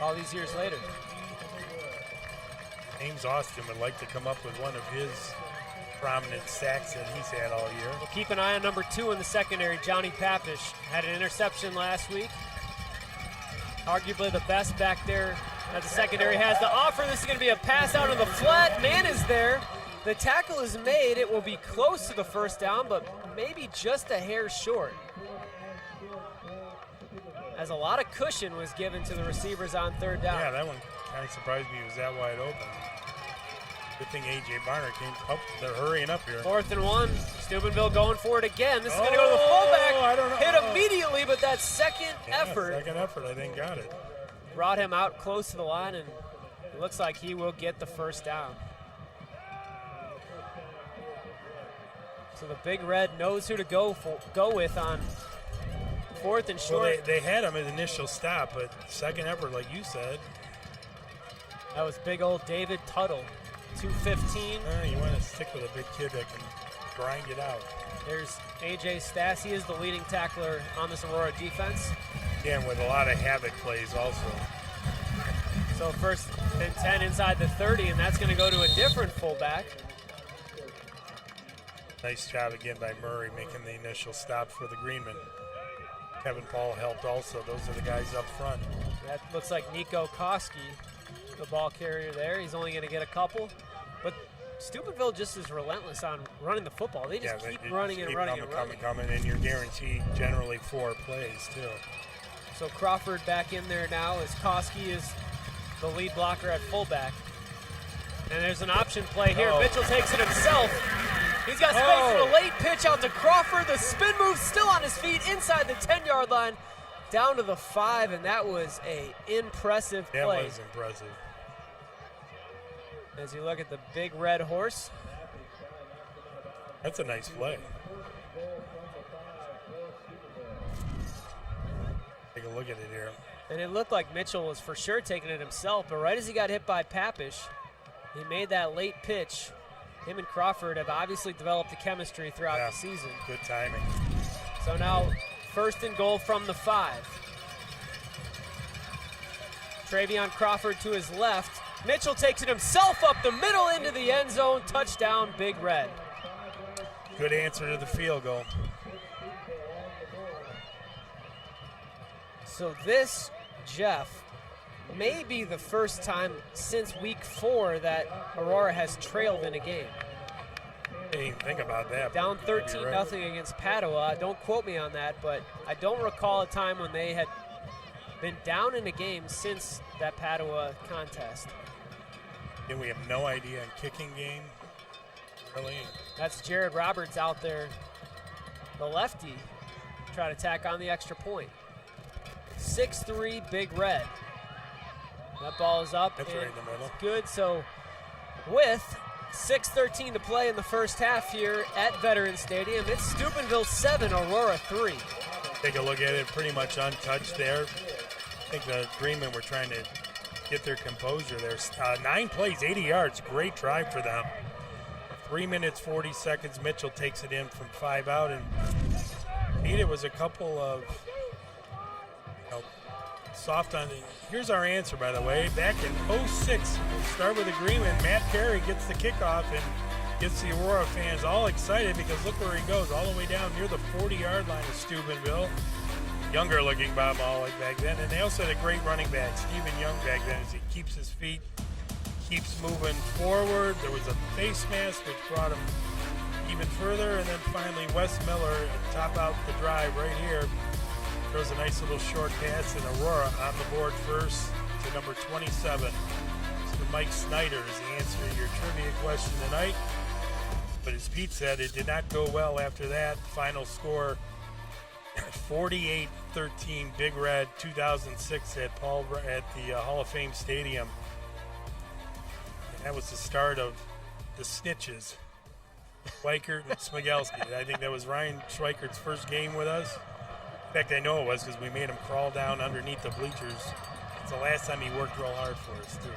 S1: all these years later.
S2: James Austin would like to come up with one of his prominent sacks that he's had all year.
S1: We'll keep an eye on number 2 in the secondary, Johnny Papish. Had an interception last week. Arguably the best back there that the secondary has to offer. This is going to be a pass out of the flat. Man is there. The tackle is made. It will be close to the first down, but maybe just a hair short. As a lot of cushion was given to the receivers on third down.
S2: Yeah, that one kind of surprised me. It was that wide open. Good thing A.J. Barner came up. They're hurrying up here.
S1: 4th and 1. Steubenville going for it again. This is going to go to the fullback.
S2: I don't know.
S1: Hit immediately, but that second effort
S2: I think, got it.
S1: brought him out close to the line, and it looks like he will get the first down. So the Big Red knows who to go with on 4th and short.
S2: Well, they had him at initial stop, but second effort, like you said.
S1: That was big old David Tuttle, 215.
S2: You want to stick with a big kid that can grind it out.
S1: There's A.J. Stass. He is the leading tackler on this Aurora defense.
S2: Yeah, with a lot of havoc plays also.
S1: So 1st and 10 inside the 30, and that's going to go to a different fullback.
S2: Nice job again by Murray making the initial stop for the Greenmen. Kevin Paul helped also. Those are the guys up front.
S1: That looks like Nico Koski, the ball carrier there. He's only going to get a couple. But Steubenville just is relentless on running the football. They just keep running and running and running.
S2: Coming, and you're guaranteed generally 4 plays, too.
S1: So Crawford back in there now as Koski is the lead blocker at fullback. And there's an option play here. Mitchell takes it himself. He's got space for the late pitch out to Crawford. The spin move still on his feet inside the 10-yard line, down to the 5, and that was a impressive play.
S2: That was impressive.
S1: As you look at the Big Red Horse.
S2: That's a nice play. Take a look at it here.
S1: And it looked like Mitchell was for sure taking it himself, but right as he got hit by Papish, he made that late pitch. Him and Crawford have obviously developed the chemistry throughout the season.
S2: Good timing.
S1: So now 1st and goal from the 5. Travion Crawford to his left. Mitchell takes it himself up the middle into the end zone. Touchdown, Big Red.
S2: Good answer to the field goal.
S1: So this, Jeff, may be the first time since week 4 that Aurora has trailed in a game.
S2: I didn't even think about that.
S1: Down 13-0 against Padua. Don't quote me on that, but I don't recall a time when they had been down in a game since that Padua contest.
S2: And we have no idea in kicking game. Really?
S1: That's Jared Roberts out there, the lefty, try to tack on the extra point. 6'3", Big Red. That ball is up.
S2: That's right in the middle.
S1: It's good. So with 6:13 to play in the first half here at Veterans Stadium, it's Steubenville 7, Aurora 3.
S2: Take a look at it, pretty much untouched there. I think the Greenmen were trying to get their composure there. 9 plays, 80 yards, great drive for them. 3 minutes, 40 seconds. Mitchell takes it in from 5 out, and it was a couple of soft on. Here's our answer, by the way. Back in 06, we'll start with the Greenmen. Matt Carey gets the kickoff and gets the Aurora fans all excited because look where he goes, all the way down near the 40-yard line of Steubenville. Younger looking Bob Mollick back then, and they also had a great running back, Stephen Young, back then, as he keeps his feet, keeps moving forward. There was a face mask which brought him even further, and then finally Wes Miller top out the drive right here. Throws a nice little short pass, and Aurora on the board first, to number 27. Mr. Mike Snyder is the answer to your trivia question tonight. But as Pete said, it did not go well after that. Final score, 48-13, Big Red, 2006 at the Hall of Fame Stadium. And that was the start of the Snitches, Schweikert and Smigelski. I think that was Ryan Schweikert's first game with us. In fact, I know it was because we made him crawl down underneath the bleachers. It's the last time he worked real hard for us, too.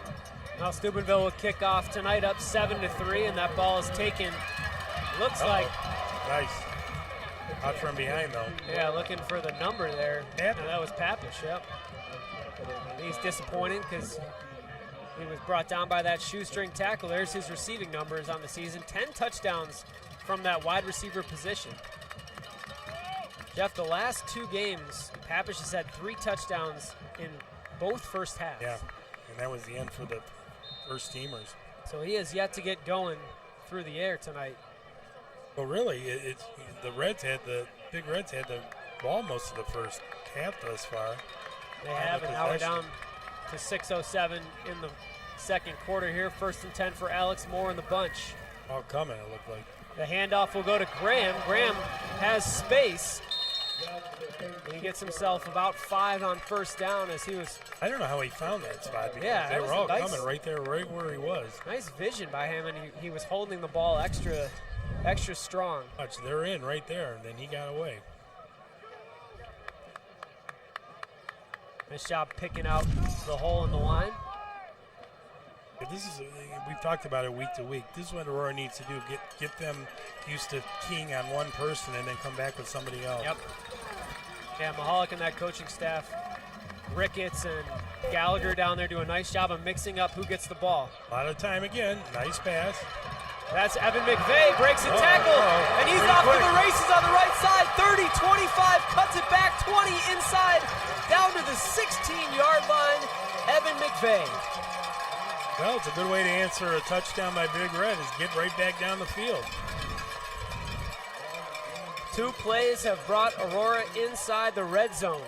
S1: Now Steubenville will kick off tonight up 7-3, and that ball is taken. Looks like
S2: nice. Out from behind, though.
S1: Yeah, looking for the number there.
S2: Yep.
S1: And that was Papish, yep. He's disappointed because he was brought down by that shoestring tackle. There's his receiving numbers on the season. 10 touchdowns from that wide receiver position. Jeff, the last 2 games, Papish has had 3 touchdowns in both first halves.
S2: Yeah, and that was the end for the first teamers.
S1: So he has yet to get going through the air tonight.
S2: Well, really, it's the Big Reds had the ball most of the first half thus far.
S1: They have, and now we're down to 6:07 in the second quarter here. 1st and 10 for Alex Moore in the bunch.
S2: All coming, it looked like.
S1: The handoff will go to Graham. Graham has space. And he gets himself about 5 on first down as he was.
S2: I don't know how he found that spot because
S1: Yeah,
S2: they
S1: was
S2: were all
S1: nice,
S2: coming right there, right where he was.
S1: Nice vision by him, and he was holding the ball extra strong.
S2: Watch, they're in right there, and then he got away.
S1: Nice job picking out the hole in the line.
S2: We've talked about it week to week. This is what Aurora needs to do: get them used to keying on one person and then come back with somebody else.
S1: Yep. Yeah, Mahalik and that coaching staff, Ricketts and Gallagher down there do a nice job of mixing up who gets the ball.
S2: A lot of time again. Nice pass.
S1: That's Evan McVeigh, breaks a tackle, and he's off to the races on the right side. 30, 25, cuts it back, 20 inside, down to the 16-yard line. Evan McVeigh.
S2: Well, it's a good way to answer a touchdown by Big Red is get right back down the field.
S1: 2 plays have brought Aurora inside the red zone.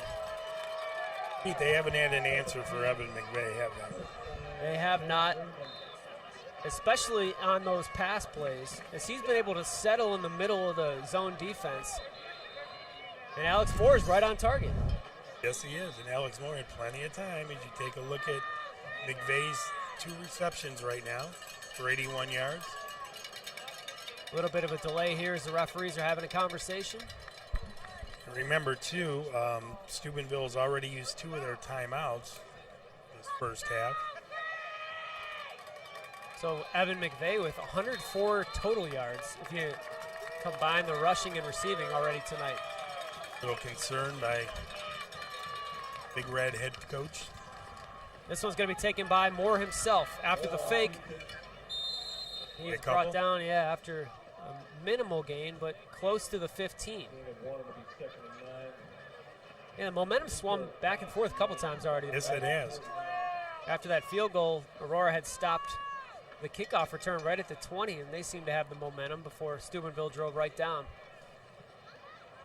S2: Pete, they haven't had an answer for Evan McVeigh, have they?
S1: They have not, especially on those pass plays, as he's been able to settle in the middle of the zone defense. And Alex Moore is right on target.
S2: Yes, he is. And Alex Moore had plenty of time as you take a look at McVeigh's 2 receptions right now for 81 yards.
S1: A little bit of a delay here as the referees are having a conversation.
S2: And remember, too, Steubenville has already used 2 of their timeouts this first half.
S1: So Evan McVeigh with 104 total yards if you combine the rushing and receiving already tonight.
S2: A little concerned by Big Red head coach.
S1: This one's going to be taken by Moore himself after the fake. He's brought down, after a minimal gain, but close to the 15. Yeah, the momentum swung back and forth a couple times already.
S2: Yes, it has.
S1: After that field goal, Aurora had stopped the kickoff return right at the 20, and they seemed to have the momentum before Steubenville drove right down.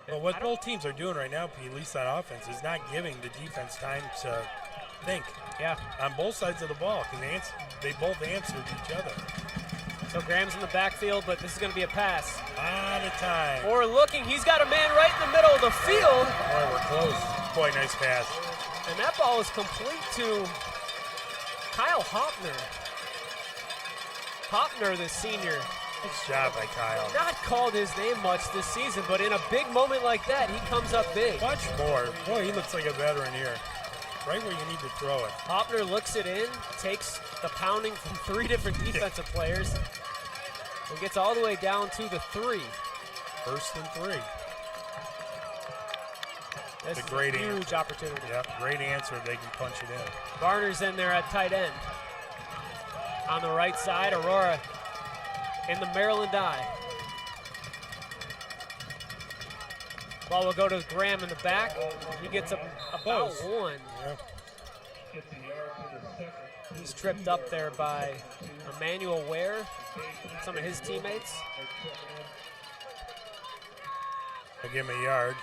S2: Well, what both teams are doing right now, Pete, at least on offense, is not giving the defense time to think.
S1: Yeah.
S2: On both sides of the ball, because they both answered each other.
S1: So Graham's in the backfield, but this is going to be a pass.
S2: On the time.
S1: Or looking, he's got a man right in the middle of the field.
S2: Boy, we're close. Boy, nice pass.
S1: And that ball is complete to Kyle Hopner. Hopner, the senior.
S2: Nice job by Kyle.
S1: Not called his name much this season, but in a big moment like that, he comes up big.
S2: Much more. Boy, he looks like a veteran here. Right where you need to throw it.
S1: Hopner looks it in, takes the pounding from 3 different defensive players, and gets all the way down to the 3.
S2: 1st and 3.
S1: This
S2: is
S1: a
S2: great
S1: huge opportunity.
S2: Yep, great answer. They can punch it in.
S1: Barner's in there at tight end. On the right side, Aurora in the Maryland eye. Ball will go to Graham in the back. He gets about 1.
S2: Yeah.
S1: He's tripped up there by Emmanuel Ware, some of his teammates.
S2: I'll give him a yard.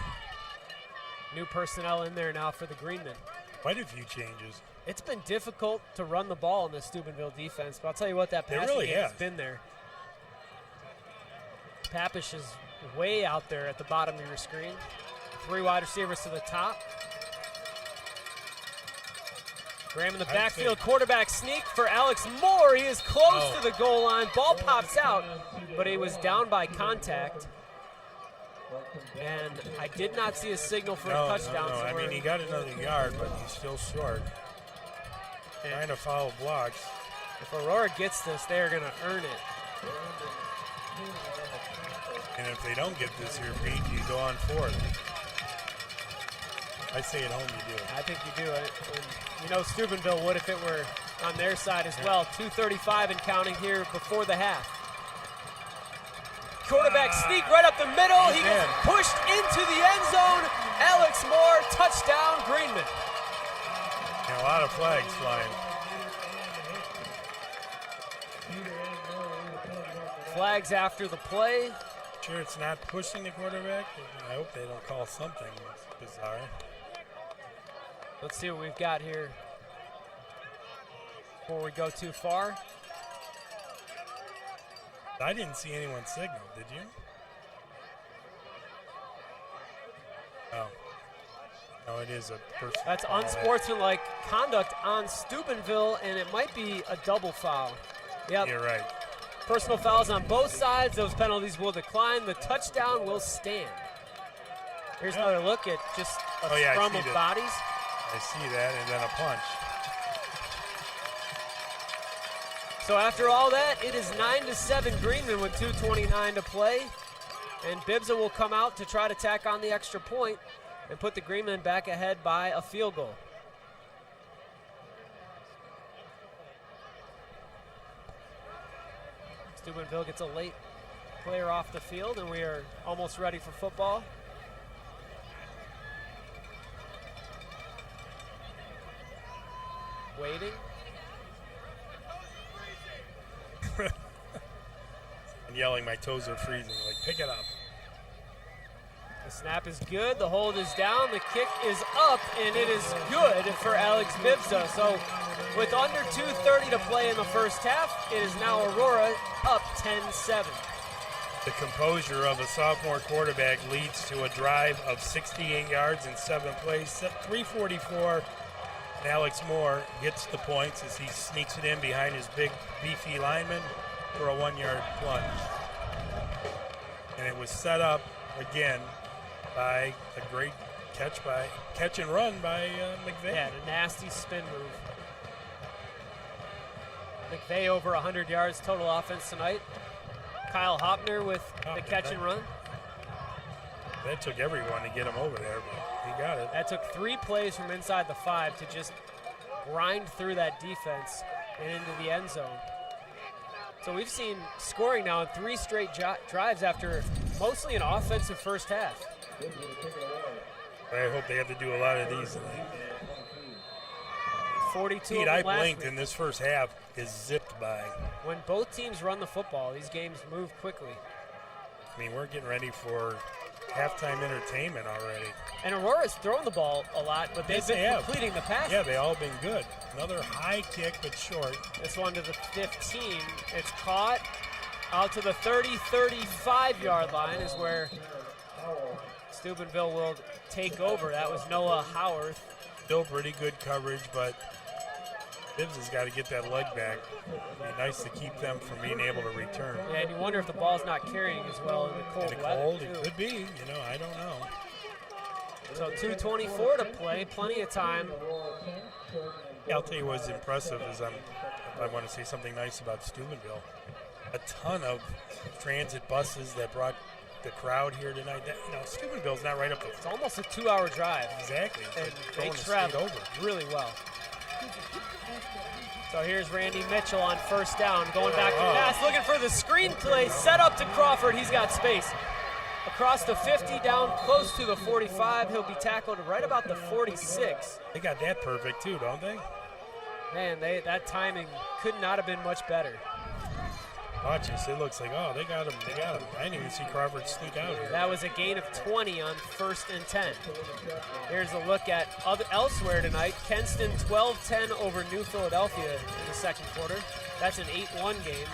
S1: New personnel in there now for the Greenmen.
S2: Quite a few changes.
S1: It's been difficult to run the ball in the Steubenville defense, but I'll tell you what, that passing
S2: really
S1: game has
S2: has.
S1: been there. Papish is way out there at the bottom of your screen. 3 wide receivers to the top. Graham in the backfield, quarterback sneak for Alex Moore. He is close to the goal line. Ball pops out, but he was down by contact. And I did not see a signal for a touchdown.
S2: No. I mean, he got another yard, but he's still short. Trying to follow blocks.
S1: If Aurora gets this, they're going to earn it.
S2: And if they don't get this here, Pete, you go on fourth. I say at home you do it.
S1: I think you do it. And you know Steubenville would if it were on their side as well. 2:35 and counting here before the half. Quarterback sneak right up the middle. He gets pushed into the end zone. Alex Moore, touchdown, Greenmen.
S2: And a lot of flags flying.
S1: Flags after the play.
S2: Sure it's not pushing the quarterback. I hope they don't call something bizarre.
S1: Let's see what we've got here before we go too far.
S2: I didn't see anyone signal, did you? Oh. No, it is a person.
S1: That's unsportsmanlike conduct on Steubenville, and it might be a double foul. Yep.
S2: You're right.
S1: Personal fouls on both sides. Those penalties will decline. The touchdown will stand. Here's another look at just a scrum of bodies.
S2: I see that, and then a punch.
S1: So after all that, it is 9-7 Greenmen with 2:29 to play. And Bibza will come out to try to tack on the extra point and put the Greenmen back ahead by a field goal. Steubenville gets a late player off the field, and we are almost ready for football. Waiting.
S2: I'm yelling, my toes are freezing. Like, pick it up.
S1: The snap is good. The hold is down. The kick is up, and it is good for Alex Bibza. So with under 2:30 to play in the first half, it is now Aurora up 10-7.
S2: The composure of a sophomore quarterback leads to a drive of 68 yards in 7 plays. 3:44. And Alex Moore gets the points as he sneaks it in behind his big, beefy lineman for a 1-yard plunge. And it was set up again by a great catch and run by McVeigh.
S1: Yeah, a nasty spin move. McVeigh over 100 yards total offense tonight. Kyle Hopner with the catch and run.
S2: That took everyone to get him over there, but he got it.
S1: That took 3 plays from inside the 5 to just grind through that defense and into the end zone. So we've seen scoring now in 3 straight drives after mostly an offensive first half.
S2: I hope they have to do a lot of these tonight.
S1: 42
S2: Pete,
S1: of
S2: I
S1: them last
S2: blinked,
S1: week.
S2: and this first half is zipped by.
S1: When both teams run the football, these games move quickly.
S2: I mean, we're getting ready for halftime entertainment already.
S1: And Aurora's thrown the ball a lot, but they've been completing the pass.
S2: Yeah, they all been good. Another high kick, but short.
S1: This one to the 15. It's caught out to the 35-yard line is where Steubenville will take over. That was Noah Howarth.
S2: Still pretty good coverage, but Bibbs has got to get that leg back. It'd be nice to keep them from being able to return.
S1: Yeah, and you wonder if the ball's not carrying as well in the cold weather,
S2: it could be. I don't know.
S1: So 2:24 to play, plenty of time.
S2: Yeah, I'll tell you what's impressive is if I want to say something nice about Steubenville. A ton of transit buses that brought the crowd here tonight. Steubenville's not right up the.
S1: It's almost a 2-hour drive.
S2: Exactly.
S1: And they
S2: going
S1: travel
S2: over
S1: really well. So here's Randy Mitchell on first down, going back to pass, looking for the screen play, set up to Crawford. He's got space. Across the 50, down close to the 45. He'll be tackled right about the 46.
S2: They got that perfect too, don't they?
S1: Man, that timing could not have been much better.
S2: Watch this. It looks like, oh, they got him. They got him. I didn't even see Crawford sneak out here.
S1: That was a gain of 20 on 1st and 10. Here's a look at elsewhere tonight. Kenston 12-10 over New Philadelphia in the second quarter. That's an 8-1 game.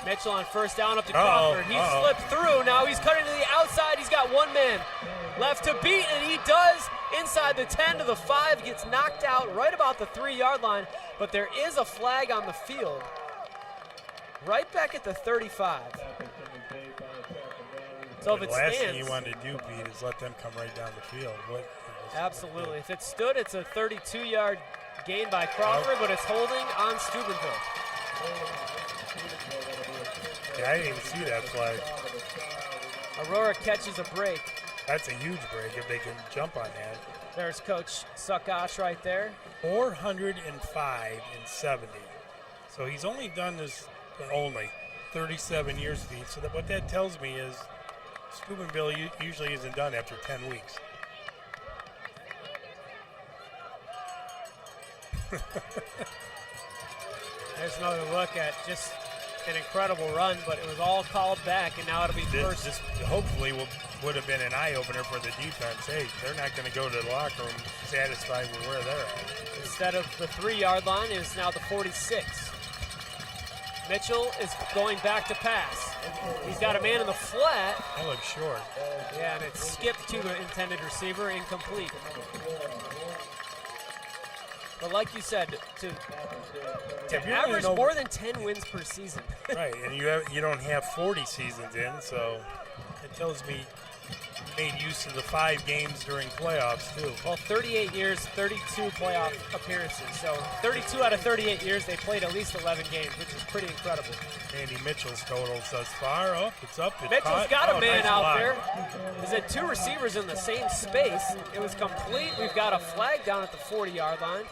S1: Mitchell on 1st down up to Crawford. He slipped through. Now he's cutting to the outside. He's got one man left to beat, and he does inside the 10 to the 5. Gets knocked out right about the 3-yard line, but there is a flag on the field. Right back at the 35. So if it
S2: the last
S1: stands,
S2: thing you want to do, Pete, is let them come right down the field.
S1: Absolutely. If it stood, it's a 32-yard gain by Crawford, but it's holding on Steubenville.
S2: Yeah, I didn't even see that flag.
S1: Aurora catches a break.
S2: That's a huge break if they can jump on that.
S1: There's Coach Suckosh right there.
S2: 405 and 70. So he's only done this 37 years, Pete. So what that tells me is Steubenville usually isn't done after 10 weeks.
S1: There's another look at just an incredible run, but it was all called back, and now it'll be first.
S2: This hopefully would have been an eye-opener for the defense. Hey, they're not going to go to the locker room satisfied with where they're at.
S1: Instead of the 3-yard line, it is now the 46. Mitchell is going back to pass. He's got a man in the flat.
S2: That looks short.
S1: Yeah, and it's skipped to the intended receiver, incomplete. But like you said, to average more than 10 wins per season.
S2: Right, and you don't have 40 seasons in, so it tells me you made use of the 5 games during playoffs, too.
S1: Well, 38 years, 32 playoff appearances. So 32 out of 38 years, they played at least 11 games, which is pretty incredible.
S2: Andy Mitchell's totals thus far. Oh, it's up. It's
S1: Mitchell's
S2: caught.
S1: got a man
S2: nice
S1: out
S2: block.
S1: there. He's had 2 receivers in the same space. It was complete. We've got a flag down at the 40-yard line.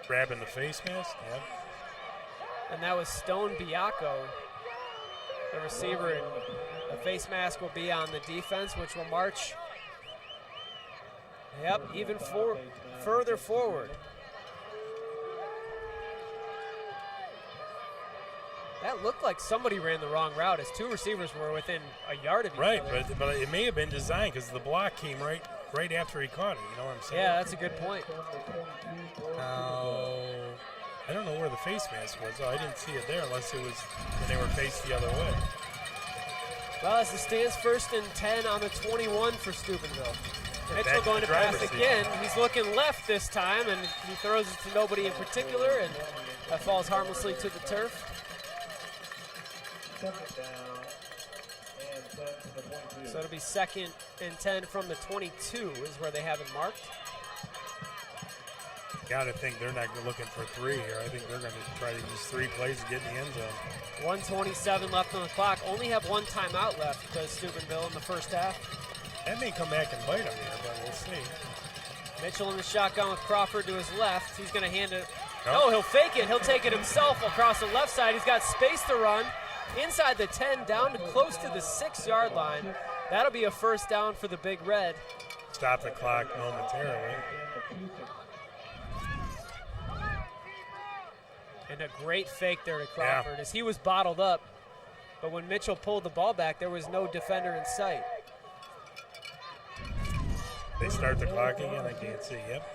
S2: Grabbing the face mask, yeah.
S1: And that was Stone Biacco, the receiver, and the face mask will be on the defense, which will march, even further forward. That looked like somebody ran the wrong route as 2 receivers were within a yard of each
S2: Right,
S1: other.
S2: but it may have been designed because the block came right after he caught it. You know what I'm saying?
S1: Yeah, that's a good point.
S2: I don't know where the face mask was. Oh, I didn't see it there unless it was when they were faced the other way.
S1: Well, as it stands, 1st and 10 on the 21 for Steubenville. Mitchell
S2: Back to
S1: going
S2: the
S1: to pass
S2: driver's seat.
S1: again. He's looking left this time, and he throws it to nobody in particular, and that falls harmlessly to the turf. So it'll be 2nd and 10 from the 22 is where they have it marked.
S2: Got to think they're not looking for 3 here. I think they're going to try to use 3 plays to get in the end zone.
S1: 1:27 left on the clock. Only have 1 timeout left because Steubenville in the first half.
S2: That may come back and bite them here, but we'll see.
S1: Mitchell in the shotgun with Crawford to his left. He's going to hand it.
S2: Nope.
S1: No, he'll fake it. He'll take it himself across the left side. He's got space to run. Inside the 10, down to close to the 6-yard line. That'll be a 1st down for the Big Red.
S2: Stop the clock momentarily.
S1: And a great fake there to Crawford as he was bottled up. But when Mitchell pulled the ball back, there was no defender in sight.
S2: They start the clock again. I can't see. Yep.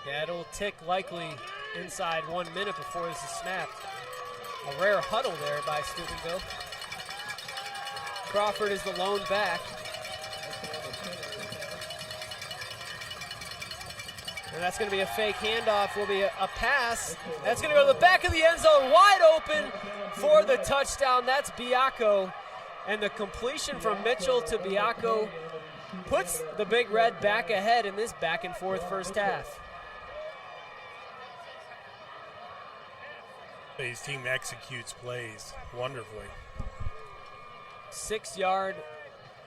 S1: Yeah, it'll tick likely inside 1 minute before this is snapped. A rare huddle there by Steubenville. Crawford is the lone back. And that's going to be a fake handoff. Will be a pass. That's going to go to the back of the end zone, wide open for the touchdown. That's Biacco. And the completion from Mitchell to Biacco puts the Big Red back ahead in this back and forth first half.
S2: His team executes plays wonderfully.
S1: 6-yard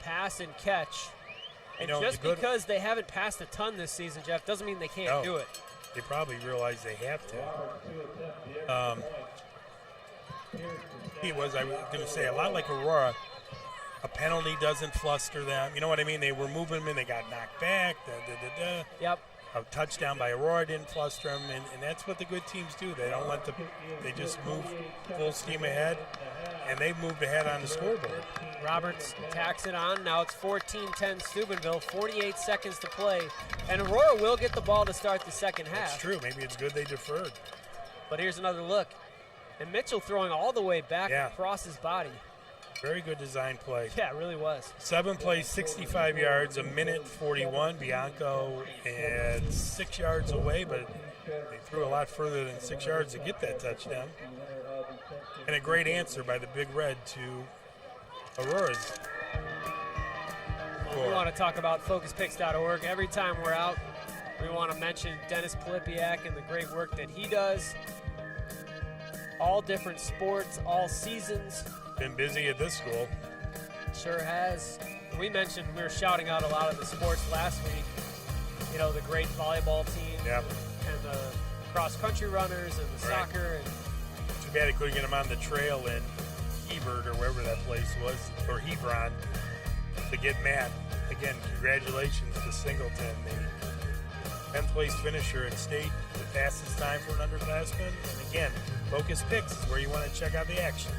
S1: pass and catch. And just because they haven't passed a ton this season, Jeff, doesn't mean they can't do it.
S2: They probably realize they have to. I was going to say, a lot like Aurora, a penalty doesn't fluster them. You know what I mean? They were moving them and they got knocked back.
S1: Yep.
S2: A touchdown by Aurora didn't fluster them, and that's what the good teams do. They don't let they just move full steam ahead, and they've moved ahead on the scoreboard.
S1: Roberts tacks it on. Now it's 14-10 Steubenville, 48 seconds to play. And Aurora will get the ball to start the second half.
S2: That's true. Maybe it's good they deferred.
S1: But here's another look. And Mitchell throwing all the way back
S2: Yeah.
S1: across his body.
S2: Very good design play.
S1: Yeah, it really was.
S2: 7 plays, 65 yards, a minute 41. Bianco and 6 yards away, but they threw a lot further than 6 yards to get that touchdown. And a great answer by the Big Red to Aurora's.
S1: We want to talk about focuspicks.org. Every time we're out, we want to mention Dennis Polipiak and the great work that he does. All different sports, all seasons.
S2: Been busy at this school.
S1: Sure has. We mentioned, we were shouting out a lot of the sports last week. You know, the great volleyball team.
S2: Yep.
S1: And the cross-country runners and the
S2: Right.
S1: soccer. And
S2: Too bad he couldn't get him on the trail in Hebert or wherever that place was, or Hebron, to get Matt. Again, congratulations to Singleton, the 10th place finisher at state, the fastest time for an underclassman. And again, Focus Picks is where you want to check out the action.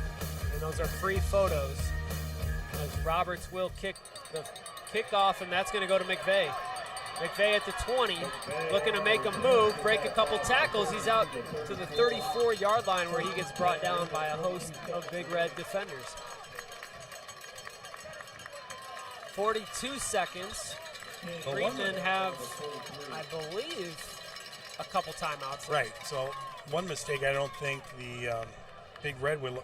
S1: and those are free photos. As Roberts will kick the kickoff, and that's going to go to McVeigh. McVeigh at the 20, looking to make a move, break a couple tackles. He's out to the 34-yard line where he gets brought down by a host of Big Red defenders. 42 seconds. Greenmen have, I believe, a couple timeouts.
S2: Right, so one mistake I don't think the Big Red will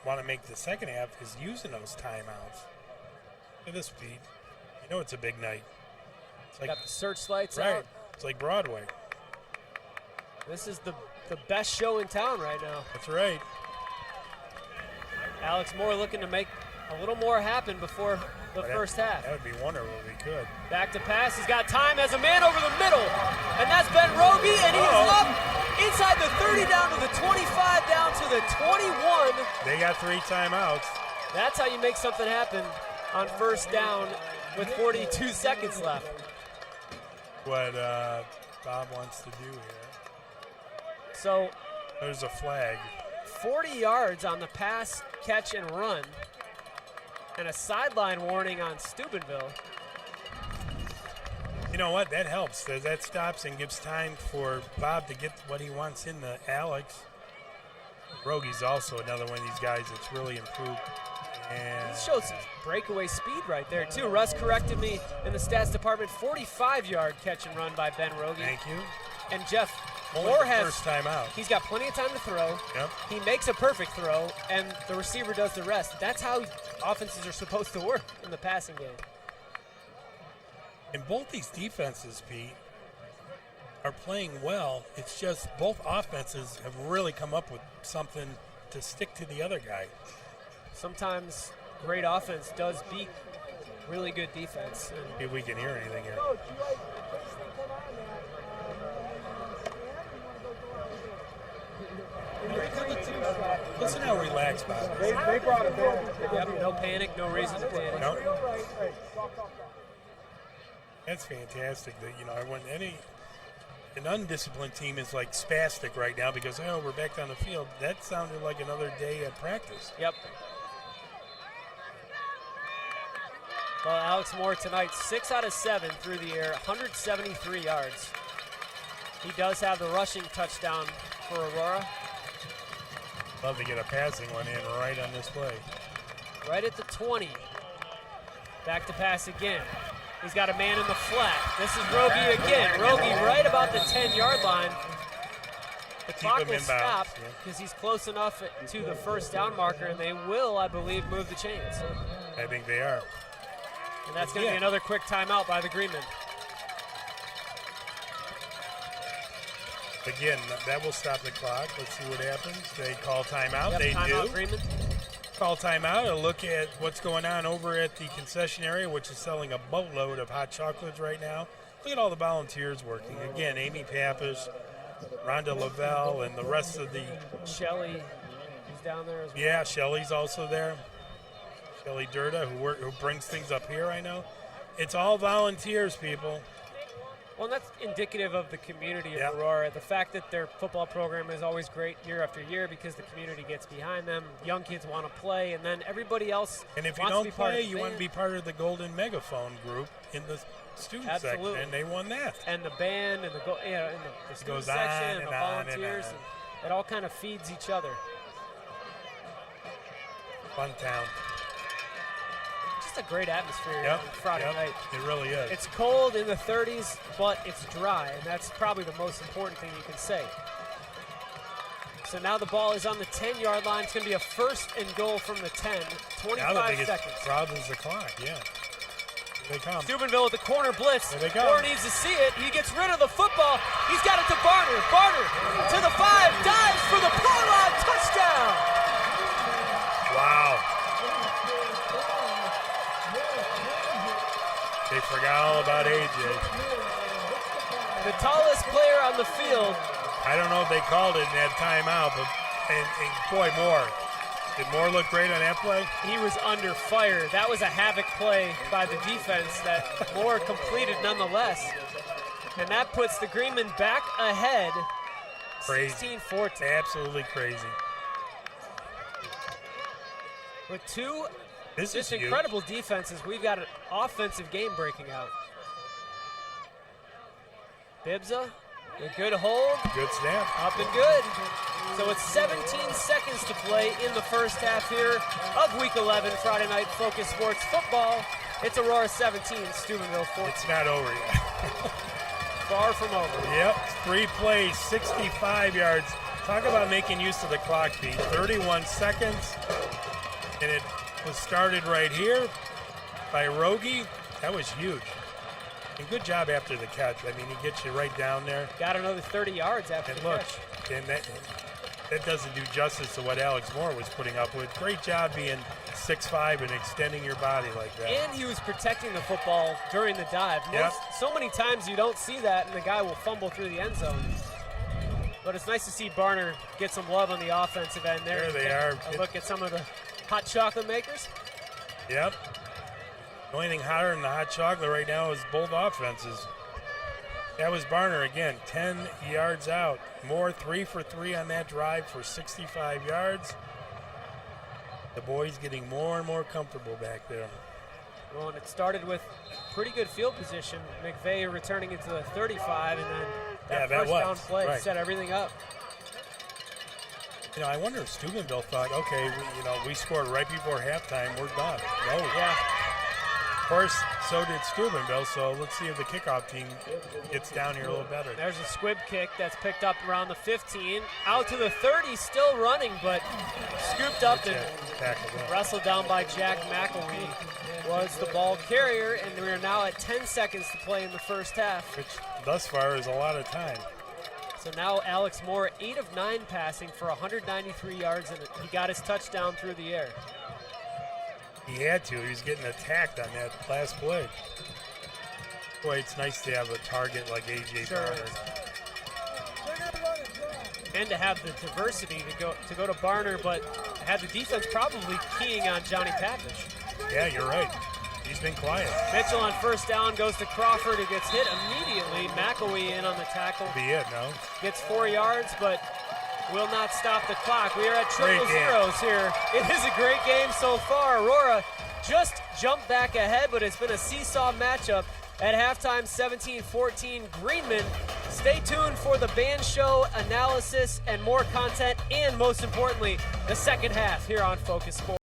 S2: want to make the second half is using those timeouts. Look at this beat. You know it's a big night. It's like,
S1: Got the searchlights
S2: right,
S1: out.
S2: it's like Broadway.
S1: This is the best show in town right now.
S2: That's right.
S1: Alex Moore looking to make a little more happen before the first half.
S2: That would be wonderful if we could.
S1: Back to pass. He's got time as a man over the middle. And that's Ben Rogie, and he is up inside the 30, down to the 25, down to the 21.
S2: They got 3 timeouts.
S1: That's how you make something happen on first down with 42 seconds left.
S2: What Bob wants to do here.
S1: So
S2: There's a flag.
S1: 40 yards on the pass, catch, and run. And a sideline warning on Steubenville.
S2: You know what? That helps. That stops and gives time for Bob to get what he wants in the Alex. Rogie's also another one of these guys that's really improved. And
S1: He showed some breakaway speed right there, too. Russ corrected me in the stats department. 45-yard catch and run by Ben Rogie.
S2: thank you.
S1: And Jeff
S2: Only
S1: Moore
S2: the
S1: has,
S2: first time out.
S1: he's got plenty of time to throw.
S2: Yep.
S1: He makes a perfect throw, and the receiver does the rest. That's how offenses are supposed to work in the passing game.
S2: And both these defenses, Pete, are playing well. It's just both offenses have really come up with something to stick to the other guy.
S1: Sometimes great offense does beat really good defense.
S2: See if we can hear anything here. Listen how relaxed Bob is.
S4: They brought it down.
S1: Yep, no panic, no reason to panic.
S2: No? That's fantastic. That everyone, an undisciplined team is like spastic right now because we're back on the field. That sounded like another day at practice.
S1: Yep. Well, Alex Moore tonight, 6 out of 7 through the air, 173 yards. He does have the rushing touchdown for Aurora.
S2: Love to get a passing one in right on this play.
S1: Right at the 20. Back to pass again. He's got a man in the flat. This is Rogie again. Rogie right about the 10-yard line. The clock
S2: him
S1: will
S2: in bounds,
S1: stop
S2: yeah.
S1: because he's close enough to the first down marker, and they will, I believe, move the chains.
S2: I think they are.
S1: And that's going to be another quick timeout by the Greenmen.
S2: Again, that will stop the clock. Let's see what happens. They call timeout.
S1: Yep,
S2: They
S1: timeout,
S2: do.
S1: Greenmen.
S2: Call timeout. A look at what's going on over at the concession area, which is selling a boatload of hot chocolates right now. Look at all the volunteers working. Again, Amy Pappas, Rhonda Lavelle, and the rest of the...
S1: Shelly is down there as well.
S2: Yeah, Shelly's also there. Shelly Durda, who brings things up here, I know. It's all volunteers, people.
S1: Well, that's indicative of the community of
S2: Yep.
S1: Aurora. The fact that their football program is always great year after year because the community gets behind them. Young kids want to play, and then everybody else
S2: And if you
S1: wants to
S2: don't
S1: be part
S2: play,
S1: of the
S2: you want to
S1: band.
S2: be part of the Golden Megaphone group in the student section,
S1: Absolutely.
S2: and they won that.
S1: And the band and the student
S2: goes
S1: section
S2: on
S1: and the
S2: and on and
S1: volunteers.
S2: on.
S1: And it all kind of feeds each other.
S2: Fun town.
S1: Just a great atmosphere
S2: Yep.
S1: on Friday
S2: yep.
S1: night.
S2: It really is.
S1: It's cold in the 30s, but it's dry, and that's probably the most important thing you can say. So now the ball is on the 10-yard line. It's going to be a first and goal from the 10.
S2: now the
S1: 25
S2: biggest
S1: seconds.
S2: problem is the clock. Yeah. Here they come.
S1: Steubenville with the corner blitz.
S2: Here they come.
S1: Moore needs to see it. He gets rid of the football. He's got it to Barner. Barner to the 5. Dives for the pylon. Touchdown.
S2: Wow. They forgot all about AJ.
S1: The tallest player on the field.
S2: I don't know if they called it in that timeout, but and boy, Moore. Did Moore look great on that play?
S1: He was under fire. That was a havoc play by the defense that Moore completed nonetheless. And that puts the Greenmen back ahead,
S2: Crazy.
S1: 16-14.
S2: Absolutely crazy.
S1: With two
S2: This
S1: just
S2: is huge.
S1: incredible defenses, we've got an offensive game breaking out. Bibza, a good hold,
S2: Good snap.
S1: up and good. So it's 17 seconds to play in the first half here of Week 11 Friday Night Focus Sports Football. It's Aurora 17, Steubenville 14.
S2: It's not over yet.
S1: Far from over.
S2: Yep, 3 plays, 65 yards. Talk about making use of the clock, Pete. 31 seconds, and it was started right here by Rogie. That was huge. And good job after the catch. I mean, he gets you right down there.
S1: Got another 30 yards after
S2: And
S1: the
S2: look,
S1: catch.
S2: and that doesn't do justice to what Alex Moore was putting up with. Great job being 6'5" and extending your body like that.
S1: And he was protecting the football during the dive.
S2: Yep.
S1: So many times you don't see that, and the guy will fumble through the end zone. But it's nice to see Barner get some love on the offensive end there.
S2: There they
S1: Take
S2: are.
S1: A look at some of the hot chocolate makers.
S2: Yep. The only thing hotter than the hot chocolate right now is both offenses. That was Barner again, 10 yards out. Moore 3 for 3 on that drive for 65 yards. The boys getting more and more comfortable back there.
S1: Well, and it started with pretty good field position. McVeigh returning into the 35, and then that
S2: that
S1: first
S2: was,
S1: down play
S2: right.
S1: set everything up.
S2: You know, I wonder if Steubenville thought, okay, we scored right before halftime, we're done. No.
S1: Yeah.
S2: Of course, so did Steubenville, so let's see if the kickoff team gets down here a little better.
S1: There's a squib kick that's picked up around the 15. Out to the 30, still running, but scooped up and
S2: Tackled up.
S1: wrestled down by Jack McElwee was the ball carrier, and we are now at 10 seconds to play in the first half.
S2: Which thus far is a lot of time.
S1: So now Alex Moore, 8 of 9 passing for 193 yards, and he got his touchdown through the air.
S2: He had to. He was getting attacked on that last play. Boy, it's nice to have a target like A.J.
S1: Sure
S2: Barner.
S1: And to have the diversity to go to Barner, but have the defense probably keying on Johnny Papish.
S2: Yeah, you're right. He's been quiet.
S1: Mitchell on first down goes to Crawford, who gets hit immediately. McElwee in on the tackle.
S2: Be it, no?
S1: Gets 4 yards, but will not stop the clock. We are at triple
S2: Great game.
S1: zeros here. It is a great game so far. Aurora just jumped back ahead, but it's been a seesaw matchup. At halftime, 17-14, Greenmen. Stay tuned for the band show analysis and more content, and most importantly, the second half here on Focus Sports.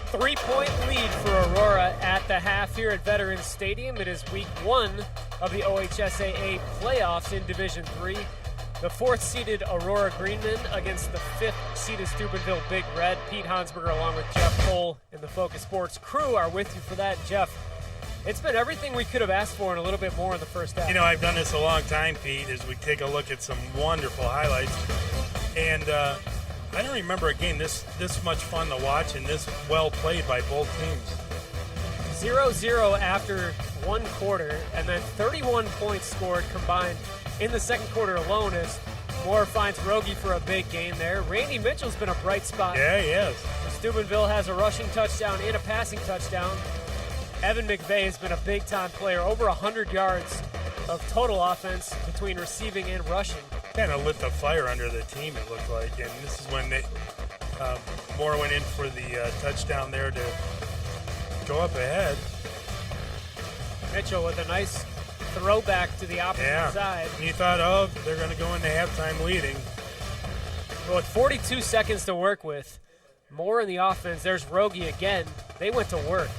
S1: Three-point lead for Aurora at the half here at Veterans Stadium. It is week 1 of the OHSAA playoffs in Division III. The 4th-seeded Aurora Greenmen against the 5th-seeded Steubenville Big Red. Pete Honsberger along with Jeff Cole and the Focus Sports crew are with you for that. Jeff, it's been everything we could have asked for and a little bit more in the first half.
S2: You know, I've done this a long time, Pete, as we take a look at some wonderful highlights. And I don't remember a game this much fun to watch and this well played by both teams.
S1: 0-0 after one quarter, and then 31 points scored combined in the second quarter alone as Moore finds Rogie for a big gain there. Randy Mitchell's been a bright spot.
S2: Yeah, he is.
S1: Steubenville has a rushing touchdown and a passing touchdown. Evan McVeigh has been a big-time player, over 100 yards of total offense between receiving and rushing.
S2: Kind of lit the fire under the team, it looked like. And this is when Moore went in for the touchdown there to go up ahead.
S1: Mitchell with a nice throwback to the opposite side.
S2: And you thought, oh, they're going to go into halftime leading.
S1: But with 42 seconds to work with, Moore in the offense, there's Rogie again. They went to work.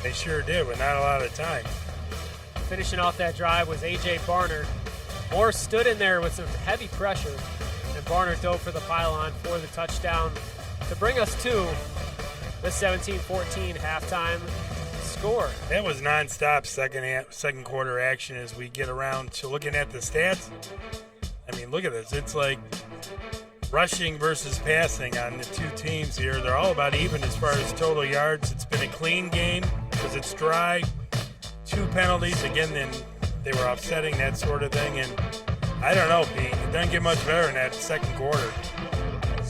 S2: They sure did, with not a lot of time.
S1: Finishing off that drive was A.J. Barner. Moore stood in there with some heavy pressure, and Barner dove for the pylon for the touchdown to bring us to the 17-14 halftime score.
S2: That was nonstop second quarter action as we get around to looking at the stats. I mean, look at this. It's like rushing versus passing on the two teams here. They're all about even as far as total yards. It's been a clean game because it's dry. 2 penalties. Again, then they were offsetting, that sort of thing. And I don't know, Pete. It doesn't get much better in that second quarter.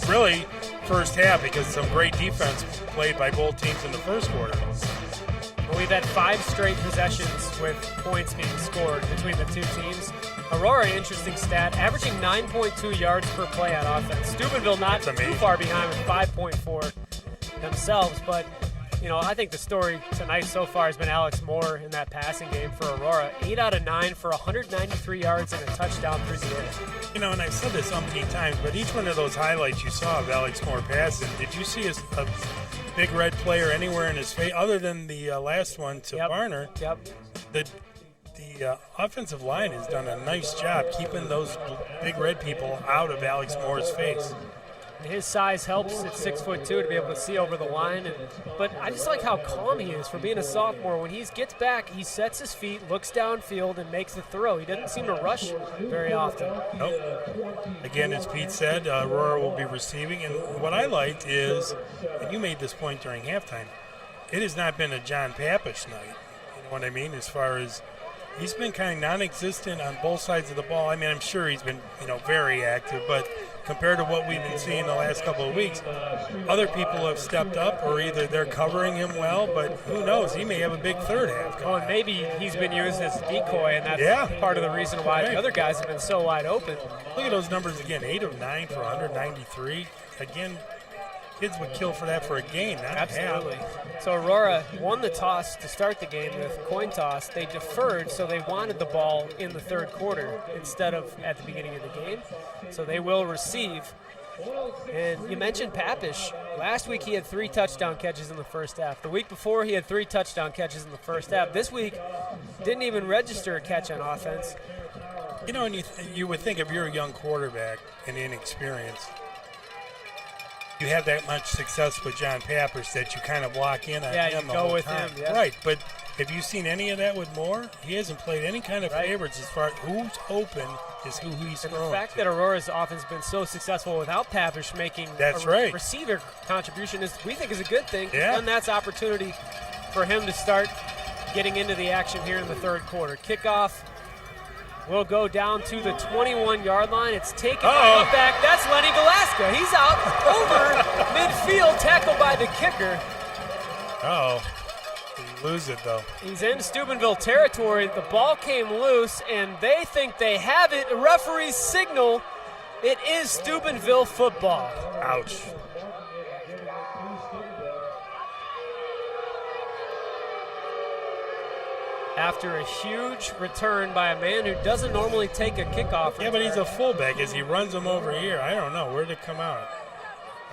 S2: Really, first half, because some great defense played by both teams in the first quarter.
S1: Well, we've had 5 straight possessions with points being scored between the two teams. Aurora, interesting stat, averaging 9.2 yards per play on offense. Steubenville not too far behind with 5.4 themselves, but you know, I think the story tonight so far has been Alex Moore in that passing game for Aurora. 8 out of 9 for 193 yards and a touchdown through the air.
S2: You know, and I've said this umpteen times, but each one of those highlights you saw of Alex Moore passing, did you see a big red player anywhere in his face other than the last one to Barner?
S1: Yep.
S2: The offensive line has done a nice job keeping those big red people out of Alex Moore's face.
S1: His size helps at 6'2" to be able to see over the line. But I just like how calm he is for being a sophomore. When he gets back, he sets his feet, looks downfield, and makes the throw. He doesn't seem to rush very often.
S2: Nope. Again, as Pete said, Aurora will be receiving. And what I liked is, and you made this point during halftime, it has not been a John Papish night. You know what I mean? As far as he's been kind of non-existent on both sides of the ball. I mean, I'm sure he's been, very active, but compared to what we've been seeing the last couple of weeks, other people have stepped up, or either they're covering him well, but who knows? He may have a big third half.
S1: Oh, and maybe he's been used as a decoy, and that's part of the reason why the other guys have been so wide open.
S2: Look at those numbers again, 8 of 9 for 193. Again, kids would kill for that for a game, not
S1: Absolutely.
S2: half.
S1: So Aurora won the toss to start the game with coin toss. They deferred, so they wanted the ball in the third quarter instead of at the beginning of the game. So they will receive. And you mentioned Papish. Last week he had 3 touchdown catches in the first half. The week before he had 3 touchdown catches in the first half. This week didn't even register a catch on offense.
S2: And you would think if you're a young quarterback and inexperienced, you have that much success with John Papish that you kind of lock in on him the whole
S1: with
S2: time.
S1: him. Yeah.
S2: Right, but have you seen any of that with Moore? He hasn't played any kind of favorites as far as who's open is who he's
S1: and
S2: throwing
S1: the fact
S2: to.
S1: that Aurora's offense has been so successful without Papish making receiver contribution we think is a good thing.
S2: Yeah.
S1: And that's opportunity for him to start getting into the action here in the third quarter. Kickoff will go down to the 21-yard line. It's taken by the back. That's Lenny Velasca. He's out over midfield, tackled by the kicker.
S2: Did he lose it, though?
S1: He's in Steubenville territory. The ball came loose, and they think they have it. The referee's signal. It is Steubenville football.
S2: Ouch.
S1: After a huge return by a man who doesn't normally take a kickoff.
S2: Yeah, but he's a fullback as he runs him over here. I don't know. Where'd it come out?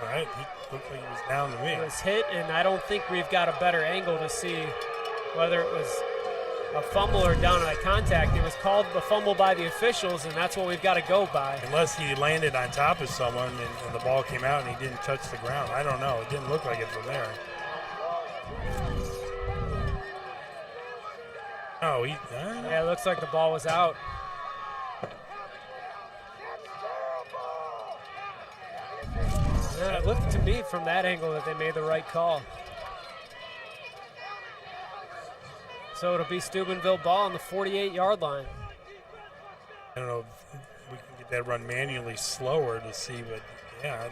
S2: All right, he looked like he was down to me.
S1: He was hit, and I don't think we've got a better angle to see whether it was a fumble or down eye contact. It was called the fumble by the officials, and that's what we've got to go by.
S2: Unless he landed on top of someone and the ball came out and he didn't touch the ground. I don't know. It didn't look like it from there.
S1: Yeah, it looks like the ball was out. it looked to me from that angle that they made the right call. So it'll be Steubenville ball on the 48-yard line.
S2: I don't know if we can get that run manually slower to see, but yeah.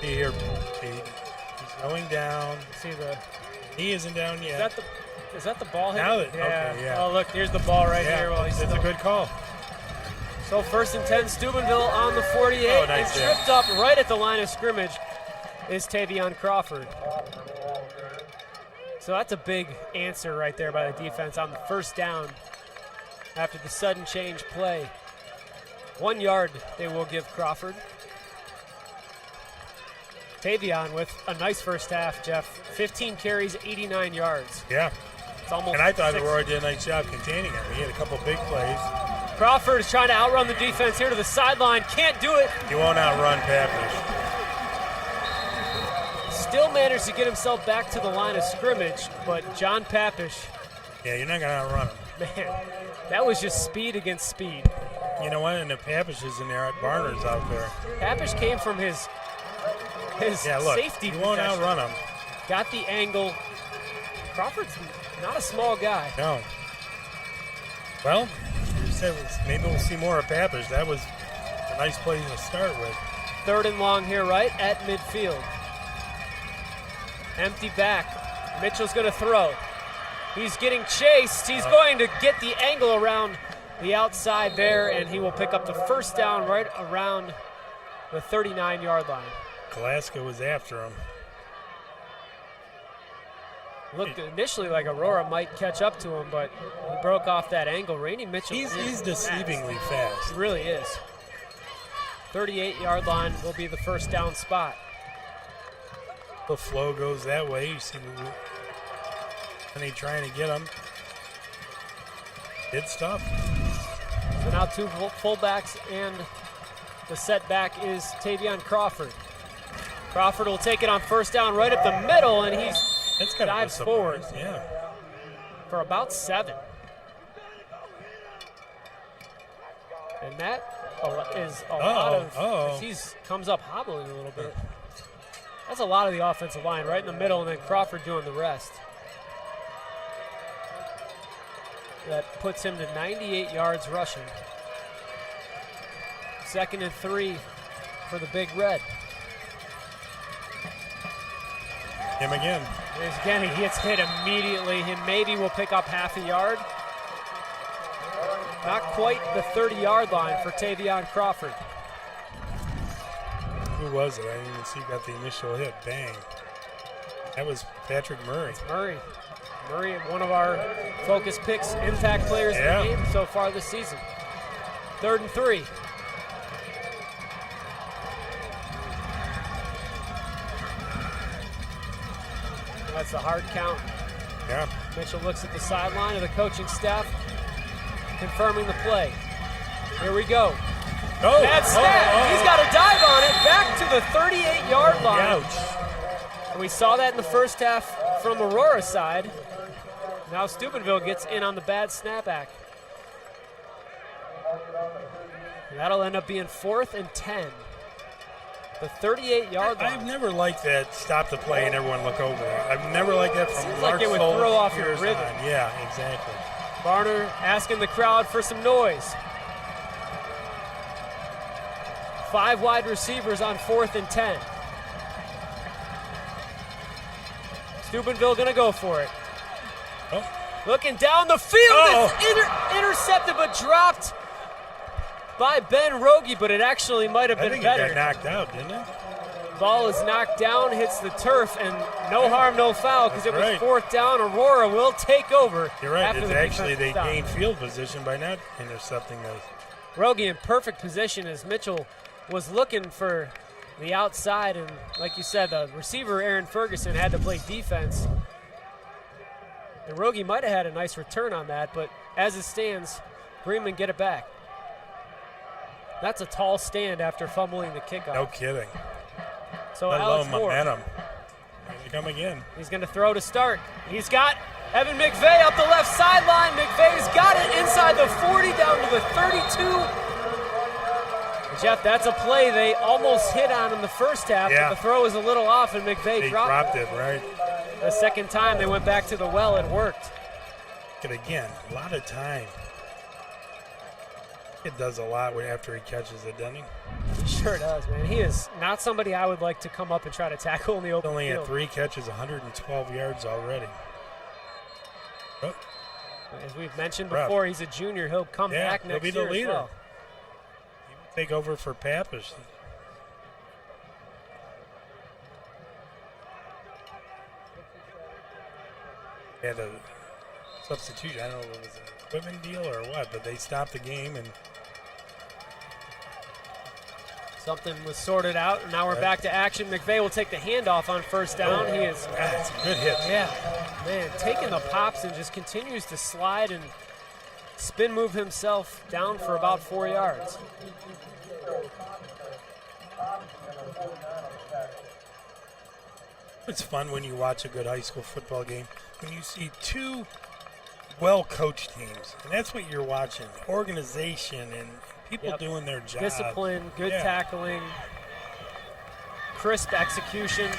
S2: See here, Pete. He's going down.
S1: See the.
S2: He isn't down yet.
S1: Is that the ball hit?
S2: Now that, okay, yeah.
S1: Oh, look, here's the ball right here. Well,
S2: it's a good call.
S1: So 1st and 10, Steubenville on the 48.
S2: Oh, nice
S1: and tripped up right at the line of scrimmage is Tavion Crawford. So that's a big answer right there by the defense on the 1st down after the sudden change play. 1 yard they will give Crawford. Tavion with a nice first half, Jeff. 15 carries, 89 yards.
S2: Yeah.
S1: It's almost
S2: and I thought
S1: 6.
S2: Aurora did a nice job containing him. He had a couple big plays.
S1: Crawford is trying to outrun the defense here to the sideline. Can't do it.
S2: He won't outrun Pappish.
S1: Still managed to get himself back to the line of scrimmage, but John Pappish,
S2: Yeah, you're not going to outrun him.
S1: man, that was just speed against speed.
S2: You know what? And the Pappish is in there. Barner's out there.
S1: Pappish came from his safety
S2: he won't
S1: possession.
S2: outrun him.
S1: Got the angle. Crawford's not a small guy.
S2: No. Well, you said maybe we'll see more of Pappish. That was a nice play to start with.
S1: 3rd and long here, right at midfield. Empty back. Mitchell's going to throw. He's getting chased. He's going to get the angle around the outside there, and he will pick up the 1st down right around the 39-yard line.
S2: Glasgow was after him.
S1: Looked initially like Aurora might catch up to him, but he broke off that angle. Randy Mitchell
S2: He's
S1: is
S2: deceivingly
S1: He
S2: fast.
S1: really is. 38-yard line will be the 1st down spot.
S2: The flow goes that way. You see Honey trying to get him. It's tough.
S1: So now 2 fullbacks, and the setback is Tavion Crawford. Crawford will take it on 1st down right up the middle, and he dives forward
S2: Yeah.
S1: for about 7. And that is a lot of, he comes up hobbling a little bit. That's a lot of the offensive line right in the middle, and then Crawford doing the rest. That puts him to 98 yards rushing. 2nd and 3 for the Big Red.
S2: Him again.
S1: Again, he gets hit immediately. He maybe will pick up half a yard. Not quite the 30-yard line for Tavion Crawford.
S2: Who was it? I didn't even see got the initial hit. Bang. That was Patrick Murray.
S1: Murray, one of our focus picks, impact players in the game so far this season. 3rd and 3. That's a hard count.
S2: Yeah.
S1: Mitchell looks at the sideline of the coaching staff, confirming the play. Here we go.
S2: Oh,
S1: Bad snap. He's got a dive on it back to the 38-yard line.
S2: Ouch.
S1: And we saw that in the first half from Aurora's side. Now Steubenville gets in on the bad snapback. That'll end up being 4th and 10. The 38-yard line.
S2: I've never liked that stop the play and everyone look over it. I've never liked that from
S1: Seems
S2: Mark
S1: like it would
S2: Stoll
S1: throw off your
S2: years
S1: rhythm.
S2: on. Yeah, exactly.
S1: Barner asking the crowd for some noise. 5 wide receivers on 4th and 10. Steubenville going to go for it.
S2: Oh.
S1: Looking down the field. It's intercepted but dropped by Ben Rogie, but it actually might have been better.
S2: I think it got knocked out, didn't it?
S1: Ball is knocked down, hits the turf, and no harm, no foul, because it was
S2: right.
S1: 4th down. Aurora will take over.
S2: You're right.
S1: After
S2: It's
S1: the
S2: actually they
S1: defensive stop.
S2: gained field position by not intercepting those.
S1: Rogie in perfect position as Mitchell was looking for the outside, and like you said, the receiver Aaron Ferguson had to play defense. And Rogie might have had a nice return on that, but as it stands, Greenmen get it back. That's a tall stand after fumbling the kickoff.
S2: No kidding.
S1: So
S2: Let
S1: Alex
S2: alone
S1: Moore,
S2: momentum. Here they come again.
S1: he's going to throw to start. He's got Evan McVeigh up the left sideline. McVeigh's got it inside the 40 down to the 32. Jeff, that's a play they almost hit on in the first half,
S2: Yeah.
S1: but the throw was a little off, and McVay
S2: They
S1: dropped
S2: dropped it, right?
S1: The second time they went back to the well, it worked.
S2: And again, a lot of time. It does a lot after he catches it, doesn't he?
S1: He sure does, man. He is not somebody I would like to come up and try to tackle in the open
S2: Only
S1: field.
S2: at 3 catches, 112 yards already. Oh,
S1: As we've mentioned
S2: Rough.
S1: before, he's a junior. He'll come
S2: Yeah,
S1: back
S2: he'll
S1: next
S2: be the
S1: year as
S2: leader.
S1: well.
S2: take over for Pappas. They had a substitution. I don't know if it was an equipment deal or what, but they stopped the game and
S1: Something was sorted out, and now we're back to action. McVay will take the handoff on first down. He is,
S2: that's a good hit.
S1: yeah, man, taking the pops and just continues to slide and spin move himself down for about 4 yards.
S2: It's fun when you watch a good high school football game, when you see two well-coached teams, and that's what you're watching, organization and people
S1: Yep.
S2: doing their job.
S1: Discipline, good
S2: Yeah.
S1: tackling, crisp execution.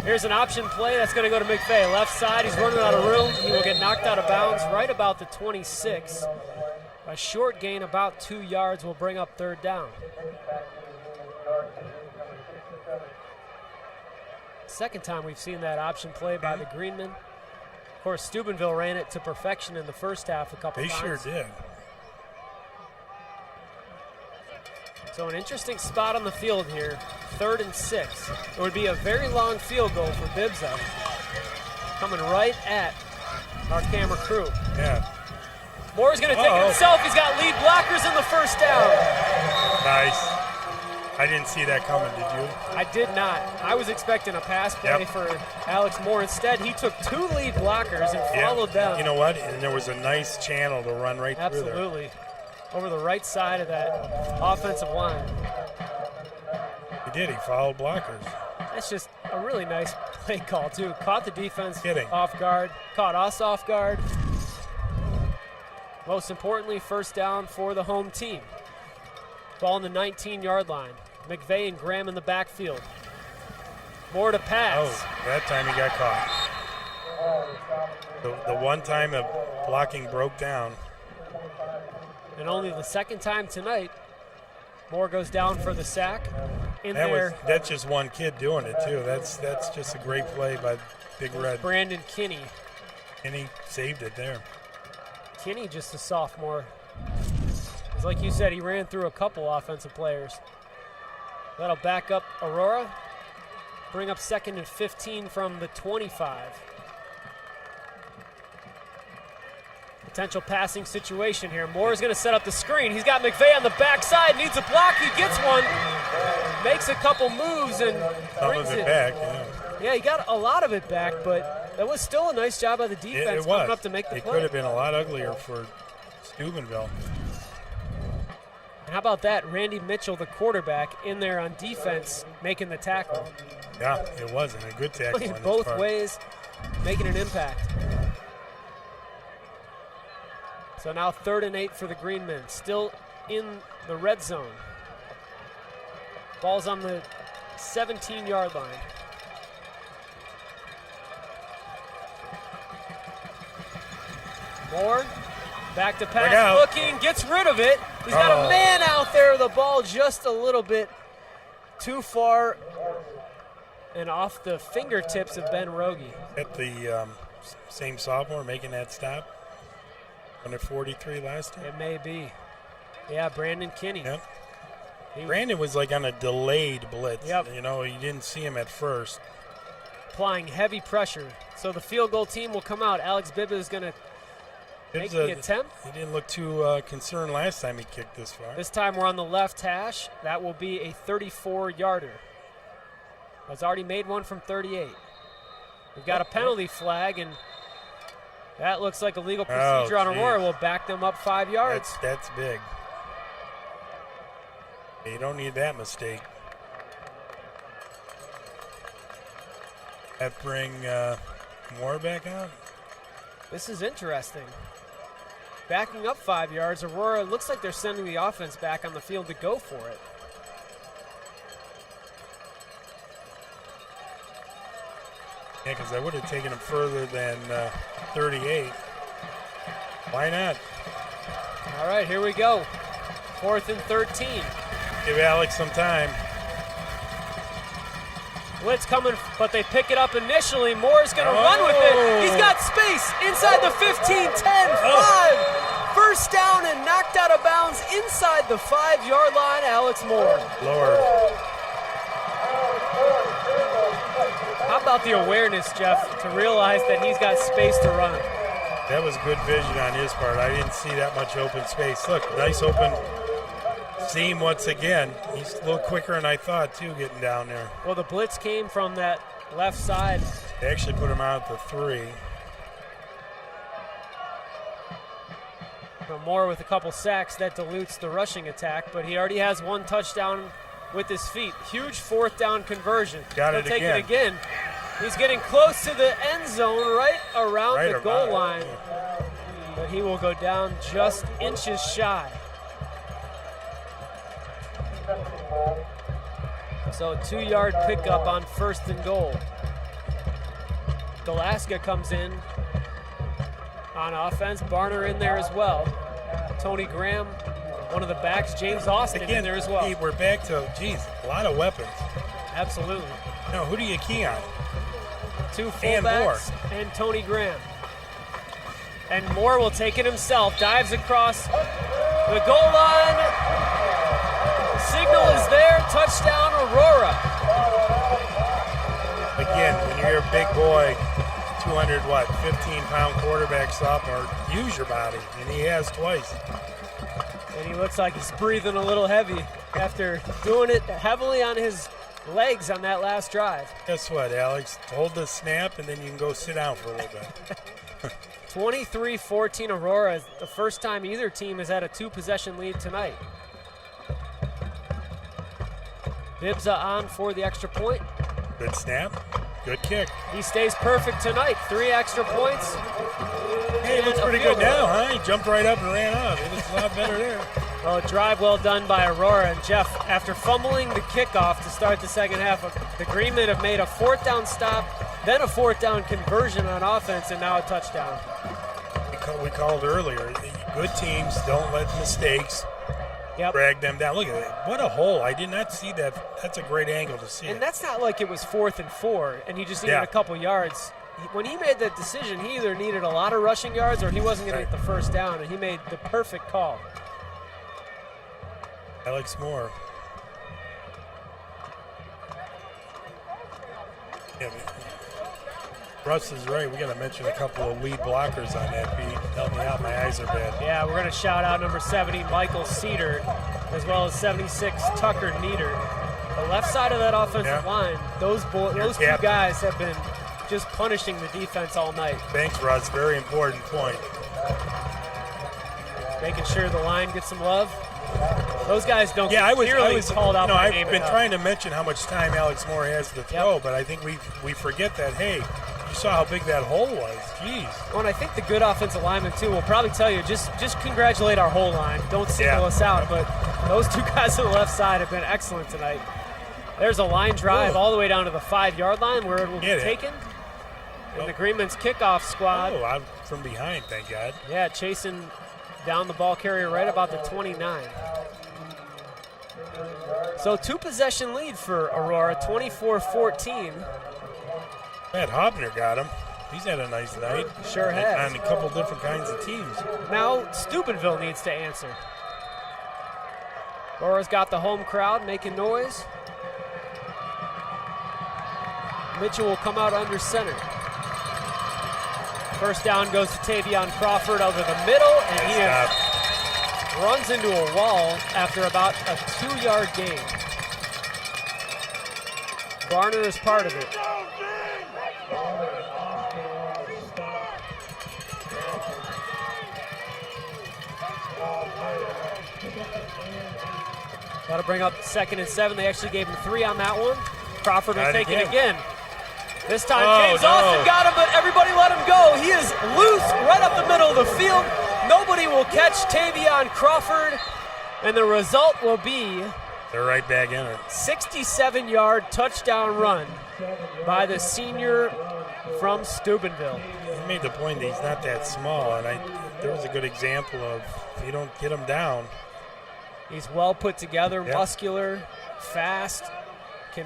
S1: Here's an option play that's going to go to McVay. Left side, he's running out of room. He will get knocked out of bounds right about the 26. A short gain, about 2 yards, will bring up third down. Second time we've seen that option play by the Greenmen. Of course, Steubenville ran it to perfection in the first half a couple
S2: They
S1: times.
S2: sure did.
S1: So an interesting spot on the field here, 3rd and 6. It would be a very long field goal for Bibza. Coming right at our camera crew.
S2: Yeah,
S1: Moore's going to take it himself. He's got lead blockers in the first down.
S2: nice. I didn't see that coming, did you?
S1: I did not. I was expecting a pass play
S2: Yep.
S1: for Alex Moore. Instead, he took 2 lead blockers and
S2: Yeah.
S1: followed them.
S2: You know what? And there was a nice channel to run right through there.
S1: Absolutely. Over the right side of that offensive line.
S2: He did. He followed blockers.
S1: That's just a really nice play call, too. Caught the defense
S2: Kidding.
S1: off guard, caught us off guard. Most importantly, first down for the home team. Ball on the 19-yard line. McVay and Graham in the backfield. Moore to pass.
S2: Oh, that time he got caught. The one time a blocking broke down.
S1: And only the second time tonight, Moore goes down for the sack.
S2: That's just one kid doing it too. That's just a great play by Big Red.
S1: Brandon Kinney.
S2: And he saved it there.
S1: Kinney, just a sophomore. It's like you said, he ran through a couple offensive players. That'll back up Aurora. Bring up 2nd and 15 from the 25. Potential passing situation here. Moore's going to set up the screen. He's got McVay on the backside. Needs a block. He gets one. Makes a couple moves and
S2: Some
S1: brings
S2: of it back. Yeah.
S1: Yeah, he got a lot of it back, but that was still a nice job by the defense
S2: It
S1: coming
S2: was.
S1: up to make the
S2: It
S1: play.
S2: could have been a lot uglier for Steubenville.
S1: And how about that? Randy Mitchell, the quarterback, in there on defense, making the tackle.
S2: Yeah, it was, and a good tackle.
S1: Playing
S2: on his
S1: both
S2: part.
S1: ways, making an impact. So now 3rd and 8 for the Greenmen, still in the red zone. Ball's on the 17-yard line. Moore, back to
S2: Look
S1: pass,
S2: out.
S1: looking, gets rid of it. He's got a man out there, the ball just a little bit too far and off the fingertips of Ben Rogie.
S2: At the same sophomore making that stop. Under 43 last time.
S1: It may be. Yeah, Brandon Kinney.
S2: Yep.
S1: He was
S2: Brandon was like on a delayed blitz.
S1: Yep.
S2: You know, you didn't see him at first.
S1: applying heavy pressure. So the field goal team will come out. Alex Bibba is going to make the attempt.
S2: He didn't look too concerned last time he kicked this far.
S1: This time we're on the left hash. That will be a 34-yarder. Has already made one from 38. We've got a penalty flag, and that looks like a legal procedure on Aurora. Will back them up 5 yards.
S2: That's big. You don't need that mistake. That bring Moore back out?
S1: This is interesting. Backing up 5 yards, Aurora looks like they're sending the offense back on the field to go for it.
S2: Yeah, because I would have taken him further than 38. Why not?
S1: All right, here we go. 4th and 13.
S2: Give Alex some time.
S1: Blitz coming, but they pick it up initially. Moore's going to run with it. He's got space inside the 15, 10, 5. First down and knocked out of bounds inside the 5-yard line, Alex Moore.
S2: Lord.
S1: How about the awareness, Jeff, to realize that he's got space to run?
S2: That was good vision on his part. I didn't see that much open space. Look, nice open seam once again. He's a little quicker than I thought, too, getting down there.
S1: Well, the blitz came from that left side.
S2: They actually put him out at the 3.
S1: Moore with a couple sacks, that dilutes the rushing attack, but he already has 1 touchdown with his feet. Huge 4th down conversion.
S2: Got
S1: He'll
S2: it
S1: take
S2: again.
S1: it again. He's getting close to the end zone, right around the goal line. But he will go down just inches shy. So 2-yard pickup on 1st and goal. Delaska comes in on offense. Barner in there as well. Tony Graham, one of the backs. James Austin in there as well.
S2: Hey, we're back to, geez, a lot of weapons.
S1: Absolutely.
S2: No, who do you key on?
S1: 2
S2: And Moore.
S1: fullbacks and Tony Graham. And Moore will take it himself. Dives across the goal line. Signal is there. Touchdown, Aurora.
S2: Again, when you're a big boy, 15-pound quarterback sophomore, use your body, and he has twice.
S1: And he looks like he's breathing a little heavy after doing it heavily on his legs on that last drive.
S2: Guess what, Alex? Hold the snap, and then you can go sit down for a little bit.
S1: 23-14 Aurora is the first time either team has had a 2-possession lead tonight. Bibza on for the extra point.
S2: Good snap. Good kick.
S1: He stays perfect tonight. 3 extra points.
S2: Hey, it looks pretty good now, huh? He jumped right up and ran off. It looks a lot better there.
S1: Well, a drive well done by Aurora. And Jeff, after fumbling the kickoff to start the second half, the Greenmen have made a 4th down stop, then a 4th down conversion on offense, and now a touchdown.
S2: We called earlier. Good teams don't let mistakes drag them down. Look at that. What a hole. I did not see that. That's a great angle to see.
S1: And that's not like it was 4th and 4, and he just needed a couple yards. When he made that decision, he either needed a lot of rushing yards or he wasn't going to get the first down, and he made the perfect call.
S2: Alex Moore. Yeah, Russ is right. We got to mention a couple of lead blockers on that beat. Help me out. My eyes are bad.
S1: Yeah, we're going to shout out number 70, Michael Cedar, as well as 76, Tucker Nieder. The left side of that offensive line, those two guys have been just punishing the defense all night.
S2: Thanks, Russ. Very important point.
S1: Making sure the line gets some love. Those guys don't
S2: I was
S1: called out.
S2: I've been trying to mention how much time Alex Moore has to throw, but I think we forget that, hey, you saw how big that hole was. Jeez.
S1: Well, and I think the good offensive lineman, too, will probably tell you, just congratulate our whole line. Don't single us out. But those 2 guys on the left side have been excellent tonight. There's a line drive all the way down to the 5-yard line where it will be taken. And the Greenmen's kickoff squad.
S2: Oh, I'm from behind, thank God.
S1: Yeah, chasing down the ball carrier right about the 29. So 2-possession lead for Aurora, 24-14.
S2: Matt Hobner got him. He's had a nice night.
S1: Sure has.
S2: On a couple different kinds of teams.
S1: Now Steubenville needs to answer. Aurora's got the home crowd making noise. Mitchell will come out under center. First down goes to Tavion Crawford over the middle, and he runs into a wall after about a 2-yard gain. Barner is part of it. Got to bring up 2nd and 7. They actually gave him 3 on that one. Crawford will take it again. This time James Austin got him, but everybody let him go. He is loose right up the middle of the field. Nobody will catch Tavion Crawford, and the result will be
S2: They're right back in it.
S1: 67-yard touchdown run by the senior from Steubenville.
S2: He made the point that he's not that small, and there was a good example of if you don't get him down.
S1: He's well put together,
S2: Yep.
S1: muscular, fast, can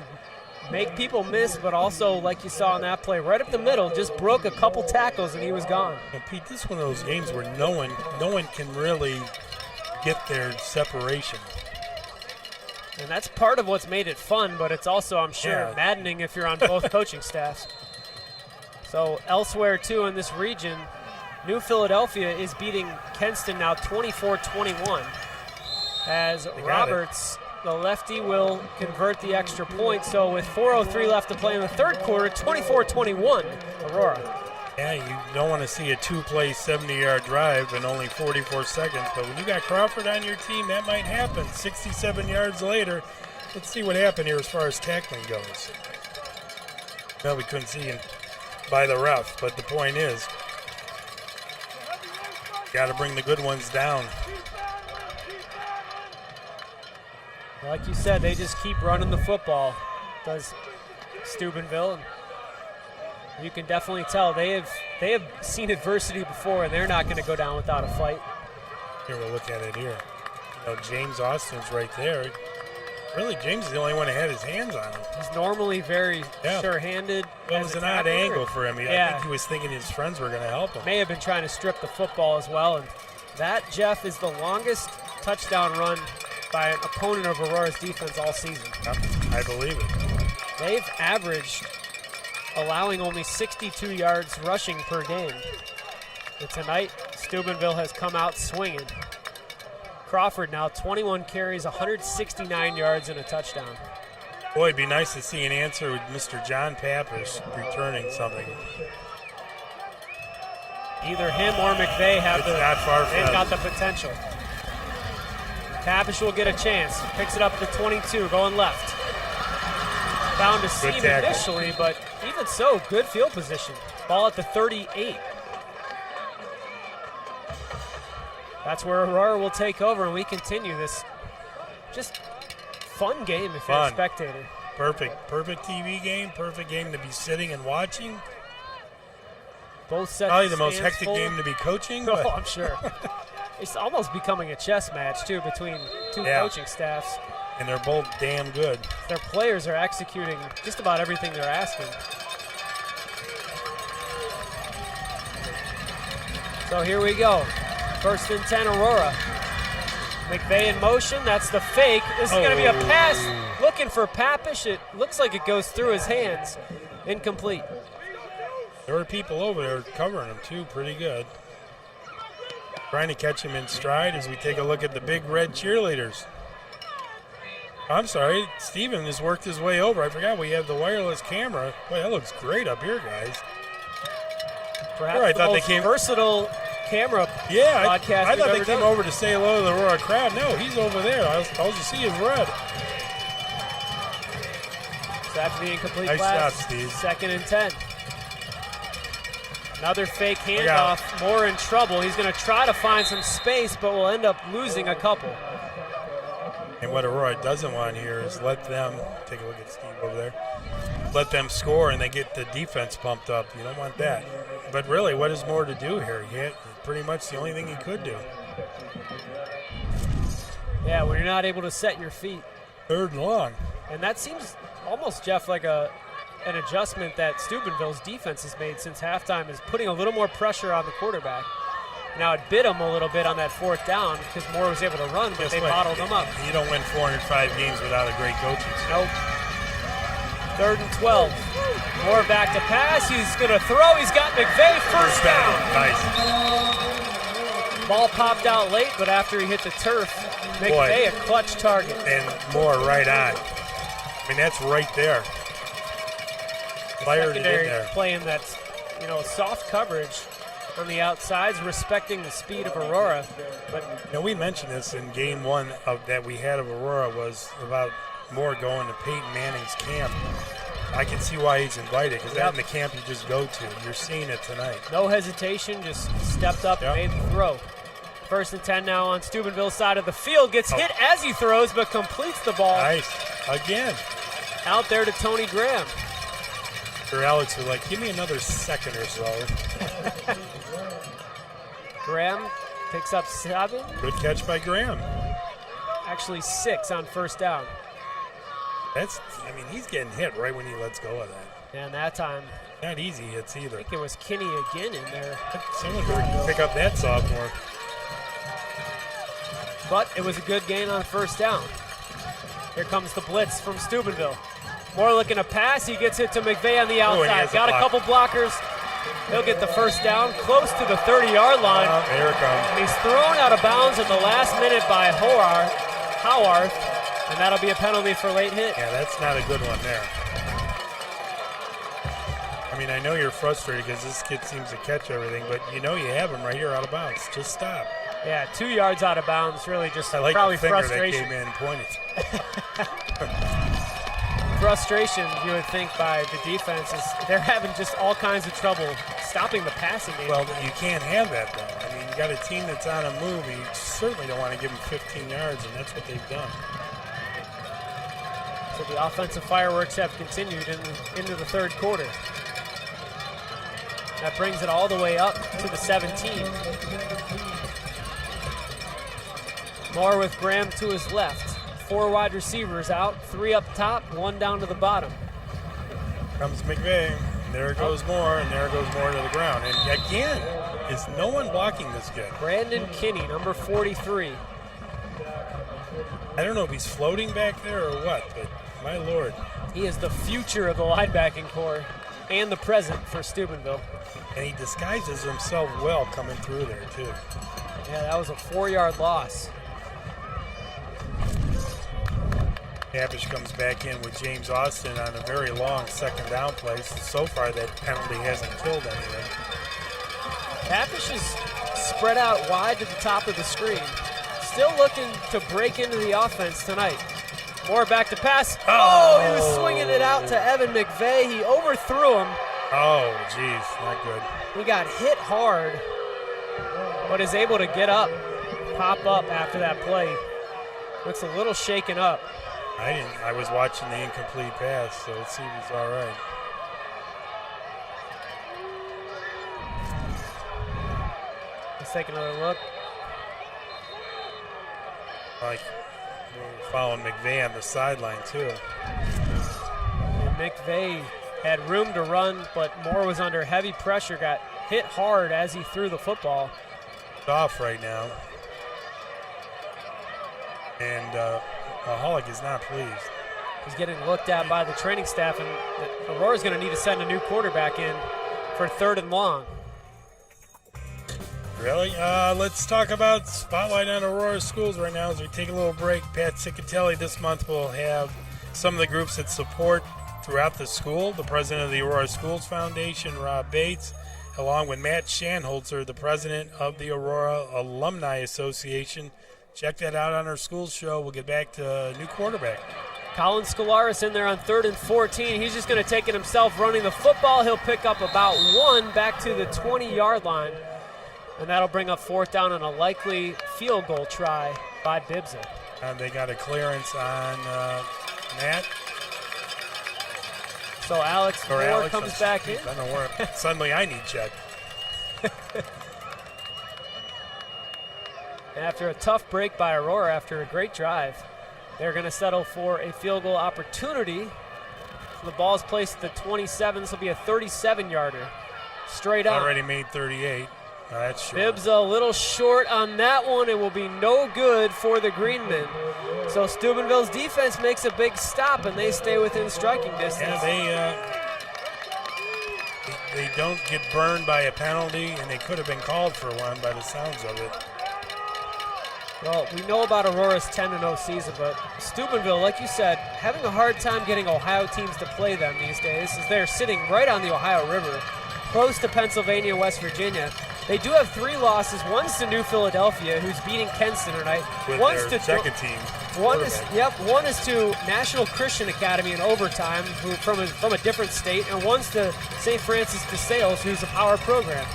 S1: make people miss, but also, like you saw in that play, right up the middle, just broke a couple tackles and he was gone.
S2: And Pete, this is one of those games where no one can really get their separation.
S1: And that's part of what's made it fun, but it's also, I'm sure,
S2: Yeah.
S1: maddening if you're on both coaching staffs. So elsewhere, too, in this region, New Philadelphia is beating Kenston now 24-21 as Roberts, the lefty, will convert the extra point. So with 4:03 left to play in the third quarter, 24-21, Aurora.
S2: Yeah, you don't want to see a two-play 70-yard drive in only 44 seconds, but when you got Crawford on your team, that might happen. 67 yards later, let's see what happened here as far as tackling goes. Well, we couldn't see him by the ref, but the point is, got to bring the good ones down.
S1: Like you said, they just keep running the football, does Steubenville. And you can definitely tell they have seen adversity before, and they're not going to go down without a fight.
S2: Here, we'll look at it here. You know, James Austin's right there. Really, James is the only one that had his hands on him.
S1: He's normally very sure-handed.
S2: Well, it was an odd angle for him. I think he was thinking his friends were going to help him.
S1: May have been trying to strip the football as well. And that, Jeff, is the longest touchdown run by an opponent of Aurora's defense all season.
S2: Yep, I believe it.
S1: They've averaged allowing only 62 yards rushing per game. And tonight, Steubenville has come out swinging. Crawford now 21 carries, 169 yards, and a touchdown.
S2: Boy, it'd be nice to see an answer with Mr. John Pappas returning something.
S1: Either him or McVeigh have they've got the potential. Pappas will get a chance. Picks it up to 22, going left. Found a seam initially, but even so, good field position. Ball at the 38. That's where Aurora will take over, and we continue this just fun game if you're a spectator.
S2: Perfect TV game, perfect game to be sitting and watching.
S1: Both sets
S2: probably the most hectic
S1: full.
S2: game to be coaching.
S1: Oh, I'm sure. It's almost becoming a chess match, too, between two coaching staffs.
S2: And they're both damn good.
S1: Their players are executing just about everything they're asking. So here we go. First and 10, Aurora. McVeigh in motion. That's the fake. This is going to be a pass looking for Pappas. It looks like it goes through his hands. Incomplete.
S2: There were people over there covering him, too, pretty good. Trying to catch him in stride as we take a look at the big red cheerleaders. I'm sorry, Steven has worked his way over. I forgot we have the wireless camera. Boy, that looks great up here, guys.
S1: Perhaps
S2: I
S1: the
S2: thought
S1: most
S2: they came
S1: versatile camera podcast
S2: I thought they
S1: ever
S2: came
S1: done.
S2: over to say hello to the Aurora crowd. No, he's over there. All you see is red.
S1: So after the incomplete
S2: Nice
S1: pass,
S2: job, Steve.
S1: second and 10. Another fake handoff, more in trouble. He's going to try to find some space, but will end up losing a couple.
S2: And what Aurora doesn't want here is let them, take a look at Steve over there, let them score and they get the defense pumped up. You don't want that. But really, what is more to do here? He had pretty much the only thing he could do.
S1: Yeah, when you're not able to set your feet.
S2: Third and long.
S1: And that seems almost, Jeff, like an adjustment that Steubenville's defense has made since halftime, is putting a little more pressure on the quarterback. Now it bit him a little bit on that fourth down because Moore was able to run, but they bottled him up.
S2: You don't win 405 games without a great coaching staff.
S1: Nope. Third and 12. Moore back to pass. He's going to throw. He's got McVeigh first down.
S2: Nice.
S1: Ball popped out late, but after he hit the turf, McVeigh a clutch target.
S2: And Moore right on. I mean, that's right there. Fire to get there.
S1: Playing that, soft coverage on the outsides, respecting the speed of Aurora. But
S2: we mentioned this in game one that we had of Aurora was about Moore going to Peyton Manning's camp. I can see why he's invited because that's the camp you just go to. You're seeing it tonight.
S1: No hesitation, just stepped up and made the throw. First and 10 now on Steubenville's side of the field. Gets hit as he throws, but completes the ball.
S2: Nice. Again.
S1: Out there to Tony Graham.
S2: Sure, Alex was like, give me another second or so.
S1: Graham picks up 7.
S2: Good catch by Graham.
S1: Actually 6 on first down.
S2: He's getting hit right when he lets go of that.
S1: And that time,
S2: Not easy hits either.
S1: I think it was Kinney again in there.
S2: Someone could pick up that sophomore.
S1: But it was a good gain on first down. Here comes the blitz from Steubenville. Moore looking to pass. He gets it to McVeigh on the outside. Got a couple blockers. He'll get the first down close to the 30-yard line.
S2: There it comes.
S1: And he's thrown out of bounds in the last minute by Howarth. And that'll be a penalty for late hit.
S2: Yeah, that's not a good one there. I mean, I know you're frustrated because this kid seems to catch everything, but you know you have him right here out of bounds. Just stop.
S1: Yeah, 2 yards out of bounds, really just
S2: I like
S1: probably
S2: the finger
S1: frustration.
S2: that came in and pointed.
S1: Frustration, you would think, by the defense is they're having just all kinds of trouble stopping the passing game.
S2: Well, you can't have that, though. I mean, you got a team that's on a move. You certainly don't want to give them 15 yards, and that's what they've done.
S1: So the offensive fireworks have continued into the third quarter. That brings it all the way up to the 17. Moore with Graham to his left. 4 wide receivers out, 3 up top, 1 down to the bottom.
S2: Comes McVeigh. There goes Moore, and there goes Moore to the ground. And again, is no one blocking this kid?
S1: Brandon Kinney, number 43.
S2: I don't know if he's floating back there or what, but my Lord.
S1: He is the future of the linebacking core and the present for Steubenville.
S2: And he disguises himself well coming through there, too.
S1: Yeah, that was a 4-yard loss.
S2: Capish comes back in with James Austin on a very long second down play. So far, that penalty hasn't killed anything.
S1: Capish is spread out wide to the top of the screen. Still looking to break into the offense tonight. Moore back to pass. Oh, he was swinging it out to Evan McVeigh. He overthrew him.
S2: Oh, geez, not good.
S1: He got hit hard, but is able to get up, pop up after that play. Looks a little shaken up.
S2: I was watching the incomplete pass, so let's see if he's all right.
S1: Let's take another look.
S2: Like, we're following McVeigh on the sideline, too.
S1: And McVeigh had room to run, but Moore was under heavy pressure, got hit hard as he threw the football.
S2: It's off right now. And Mahalik is not pleased.
S1: He's getting looked at by the training staff, and Aurora's going to need to send a new quarterback in for 3rd and long.
S2: Really? Let's talk about Spotlight on Aurora Schools right now as we take a little break. Pat Cicatelli this month will have some of the groups that support throughout the school. The president of the Aurora Schools Foundation, Rob Bates, along with Matt Shanholzer, the president of the Aurora Alumni Association. Check that out on our schools show. We'll get back to new quarterback.
S1: Colin Scolaris in there on 3rd and 14. He's just going to take it himself running the football. He'll pick up about 1 back to the 20-yard line. And that'll bring up 4th down and a likely field goal try by Bibza.
S2: And they got a clearance on Matt.
S1: So Alex Moore comes back in.
S2: I don't know where. Suddenly I need check.
S1: After a tough break by Aurora after a great drive, they're going to settle for a field goal opportunity. The ball's placed at the 27. This will be a 37-yarder. Straight on.
S2: Already made 38. That's short.
S1: Bibbs a little short on that one. It will be no good for the Greenmen. So Steubenville's defense makes a big stop, and they stay within striking distance.
S2: Yeah, they don't get burned by a penalty, and they could have been called for one by the sounds of it.
S1: Well, we know about Aurora's 10-0 season, but Steubenville, like you said, having a hard time getting Ohio teams to play them these days, as they're sitting right on the Ohio River, close to Pennsylvania and West Virginia. They do have 3 losses. One's to New Philadelphia, who's beating Kenston tonight.
S2: With
S1: One's
S2: their
S1: to
S2: second team.
S1: One is to National Christian Academy in overtime, who from a different state, and one's to St. Francis de Sales, who's a power program.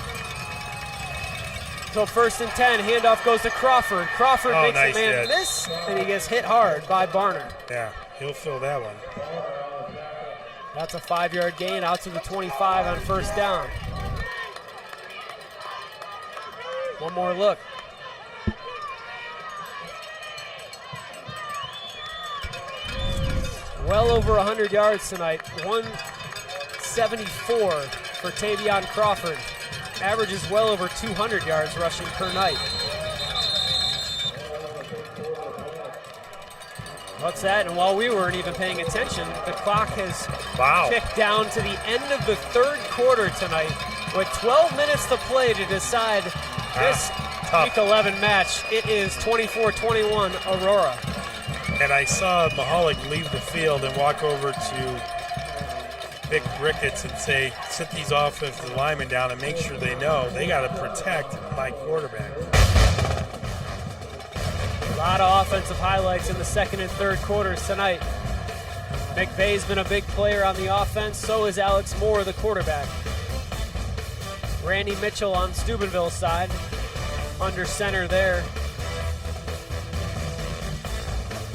S1: So 1st and 10, handoff goes to Crawford. Crawford makes
S2: nice
S1: a man
S2: hit.
S1: miss, and he gets hit hard by Barner.
S2: Yeah, he'll fill that one.
S1: That's a 5-yard gain out to the 25 on 1st down. One more look. Well over 100 yards tonight. 174 for Tavion Crawford. Averages well over 200 yards rushing per night. What's that? And while we weren't even paying attention, the clock has ticked down to the end of the 3rd quarter tonight with 12 minutes to play to decide this Week 11 match. It is 24-21 Aurora.
S2: And I saw Mahalik leave the field and walk over to Vic Ricketts and say, sit these offensive linemen down and make sure they know they got to protect my quarterback.
S1: A lot of offensive highlights in the 2nd and 3rd quarters tonight. McVay's been a big player on the offense. So is Alex Moore, the quarterback. Randy Mitchell on Steubenville's side, under center there.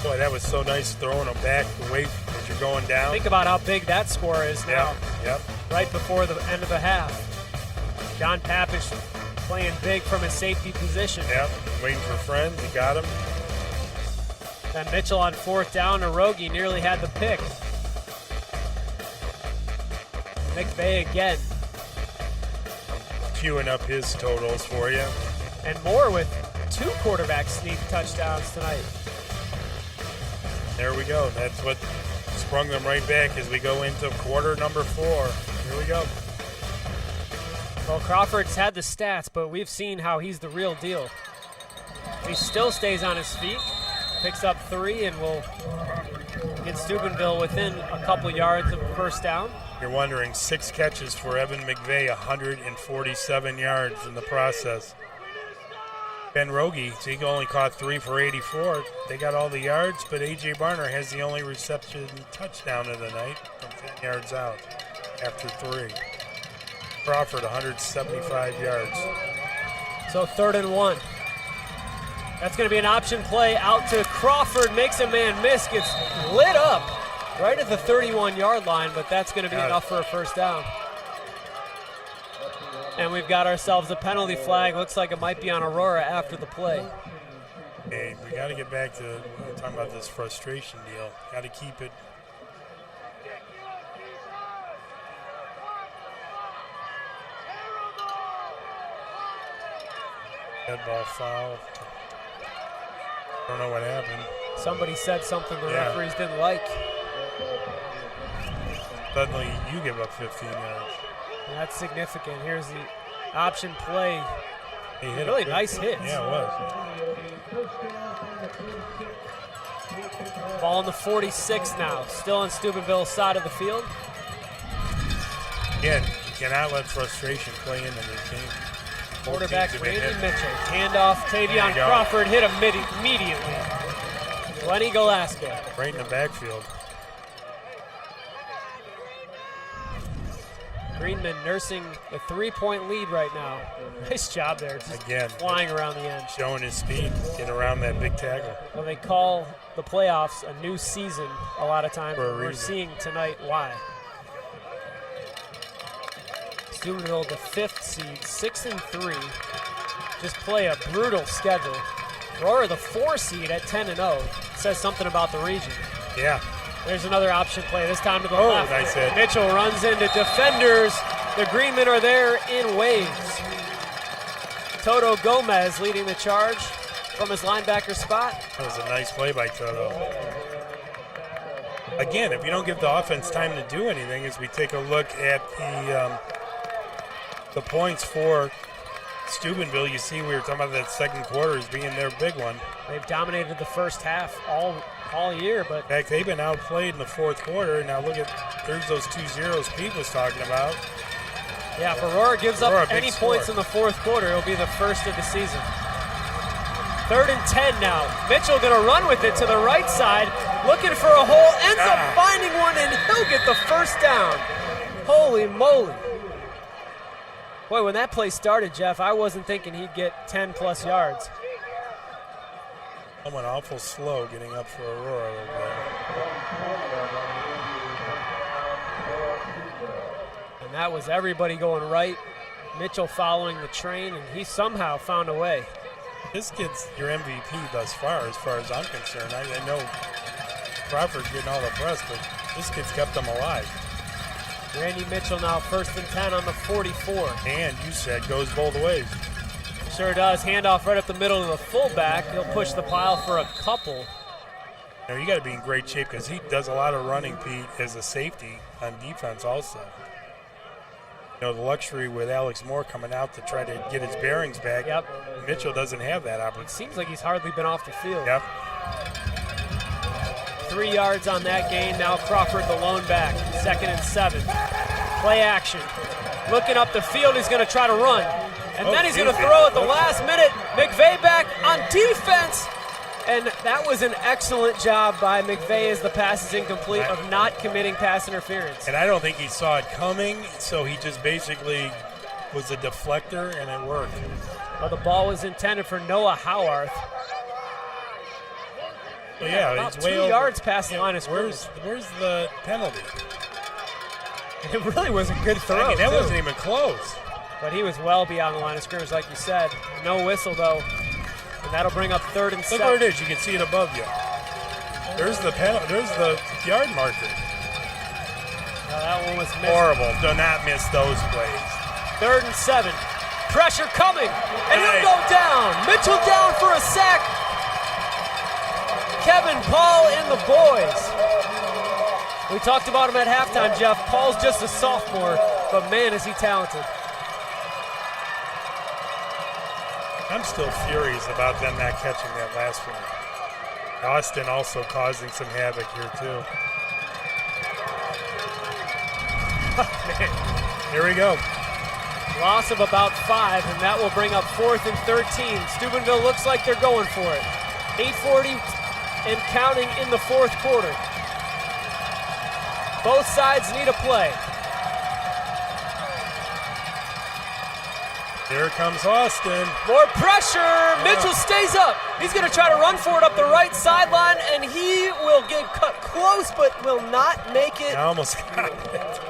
S2: Boy, that was so nice throwing them back away as you're going down.
S1: Think about how big that score is now.
S2: Yep.
S1: Right before the end of the half. John Papish playing big from his safety position.
S2: Yep, waiting for friends. He got him.
S1: And Mitchell on 4th down. Arogi nearly had the pick. McVay again.
S2: Queuing up his totals for you.
S1: And Moore with 2 quarterback sneak touchdowns tonight.
S2: There we go. That's what sprung them right back as we go into quarter number 4. Here we go.
S1: Well, Crawford's had the stats, but we've seen how he's the real deal. He still stays on his feet, picks up 3, and will get Steubenville within a couple yards of a 1st down.
S2: You're wondering, 6 catches for Evan McVay, 147 yards in the process. Ben Rogie, so he only caught 3 for 84. They got all the yards, but A.J. Barner has the only reception touchdown of the night from 10 yards out after 3. Crawford, 175 yards.
S1: So 3rd and 1. That's going to be an option play out to Crawford, makes a man miss, gets lit up right at the 31-yard line, but that's going to be enough for a 1st down. And we've got ourselves a penalty flag. Looks like it might be on Aurora after the play.
S2: Hey, we got to get back to talking about this frustration deal. Got to keep it. Dead ball foul. Don't know what happened.
S1: Somebody said something the referees didn't like.
S2: Suddenly you give up 15 yards.
S1: And that's significant. Here's the option play.
S2: He hit
S1: really nice hits.
S2: Yeah, it was.
S1: Ball on the 46 now. Still on Steubenville's side of the field.
S2: Again, you cannot let frustration play into this game.
S1: Quarterback Randy Mitchell. Handoff, Tavion Crawford hit him immediately. Lenny Galaska.
S2: Right in the backfield.
S1: Greenmen nursing a 3-point lead right now. Nice job there. Just
S2: again,
S1: flying around the edge.
S2: Showing his speed, getting around that big tackle.
S1: Well, they call the playoffs a new season a lot of times. We're
S2: reason.
S1: seeing tonight why. Steubenville, the 5th seed, 6-3. Just play a brutal schedule. Aurora, the 4 seed at 10-0. Says something about the region.
S2: Yeah.
S1: There's another option play, this time to the left.
S2: Nice hit.
S1: Mitchell runs into defenders. The Greenmen are there in waves. Toto Gomez leading the charge from his linebacker spot.
S2: That was a nice play by Toto. Again, if you don't give the offense time to do anything, as we take a look at the points for Steubenville, you see we were talking about that 2nd quarter as being their big one.
S1: They've dominated the 1st half all year, but
S2: in fact, they've been outplayed in the 4th quarter. Now look at, there's those 2 zeros Pete was talking about.
S1: yeah, if Aurora gives up any points in the 4th quarter, it'll be the 1st of the season. 3rd and 10 now. Mitchell gonna run with it to the right side, looking for a hole, ends up finding one, and he'll get the 1st down. Holy moly. Boy, when that play started, Jeff, I wasn't thinking he'd get 10-plus yards.
S2: I went awful slow getting up for Aurora over there.
S1: And that was everybody going right. Mitchell following the train, and he somehow found a way.
S2: This kid's your MVP thus far as I'm concerned. I know Crawford's getting all the press, but this kid's kept them alive.
S1: Randy Mitchell now 1st and 10 on the 44.
S2: And you said goes both ways.
S1: Sure does. Handoff right up the middle to the fullback. He'll push the pile for a couple.
S2: You know, you got to be in great shape because he does a lot of running, Pete, as a safety on defense also. You know, the luxury with Alex Moore coming out to try to get his bearings back.
S1: Yep.
S2: Mitchell doesn't have that
S1: It
S2: opportunity.
S1: seems like he's hardly been off the field.
S2: Yep.
S1: 3 yards on that gain. Now Crawford the lone back. 2nd and 7. Play action. Looking up the field, he's going to try to run. And then he's going to throw at the last minute. McVay back on defense. And that was an excellent job by McVay as the pass is incomplete of not committing pass interference.
S2: And I don't think he saw it coming, so he just basically was a deflector, and it worked.
S1: Well, the ball was intended for Noah Howarth.
S2: Well, yeah,
S1: About
S2: he's
S1: 2
S2: way over.
S1: yards past the line of scrimmage.
S2: Where's the penalty?
S1: It really was a good throw.
S2: I mean, that
S1: too.
S2: wasn't even close.
S1: But he was well beyond the line of scrimmage, like you said. No whistle, though. And that'll bring up 3rd and 7.
S2: Look where it is. You can see it above you. There's the penalty. There's the yard marker.
S1: No, that one was missed.
S2: Horrible. Do not miss those plays.
S1: 3rd and 7. Pressure coming. And he'll go down. Mitchell down for a sack. Kevin Paul and the boys. We talked about him at halftime, Jeff. Paul's just a sophomore, but man, is he talented.
S2: I'm still furious about them not catching that last one. Austin also causing some havoc here, too. Here we go.
S1: Loss of about 5, and that will bring up 4th and 13. Steubenville looks like they're going for it. 8:40 and counting in the 4th quarter. Both sides need a play.
S2: Here comes Austin.
S1: More pressure. Mitchell stays up. He's going to try to run for it up the right sideline, and he will get cut close, but will not make it.
S2: I almost got it.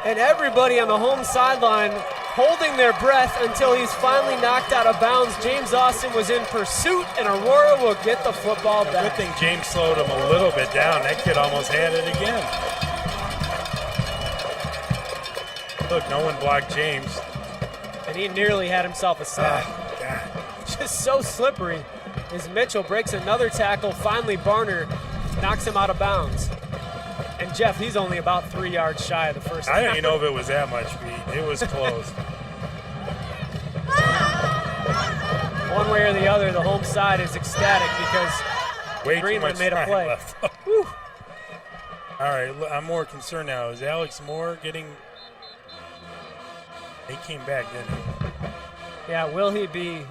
S1: And everybody on the home sideline holding their breath until he's finally knocked out of bounds. James Austin was in pursuit, and Aurora will get the football
S2: Good
S1: back.
S2: thing James slowed him a little bit down. That kid almost had it again. Look, no one blocked James.
S1: And he nearly had himself a sack.
S2: God.
S1: Just so slippery as Mitchell breaks another tackle. Finally, Barner knocks him out of bounds. And Jeff, he's only about 3 yards shy of the first
S2: I don't
S1: down.
S2: even know if it was that much, Pete. It was close.
S1: One way or the other, the home side is ecstatic because
S2: Way too
S1: Greenmen
S2: much
S1: made a
S2: time
S1: play.
S2: left. All right, I'm more concerned now. Is Alex Moore getting... He came back, didn't he?
S1: Yeah, will he be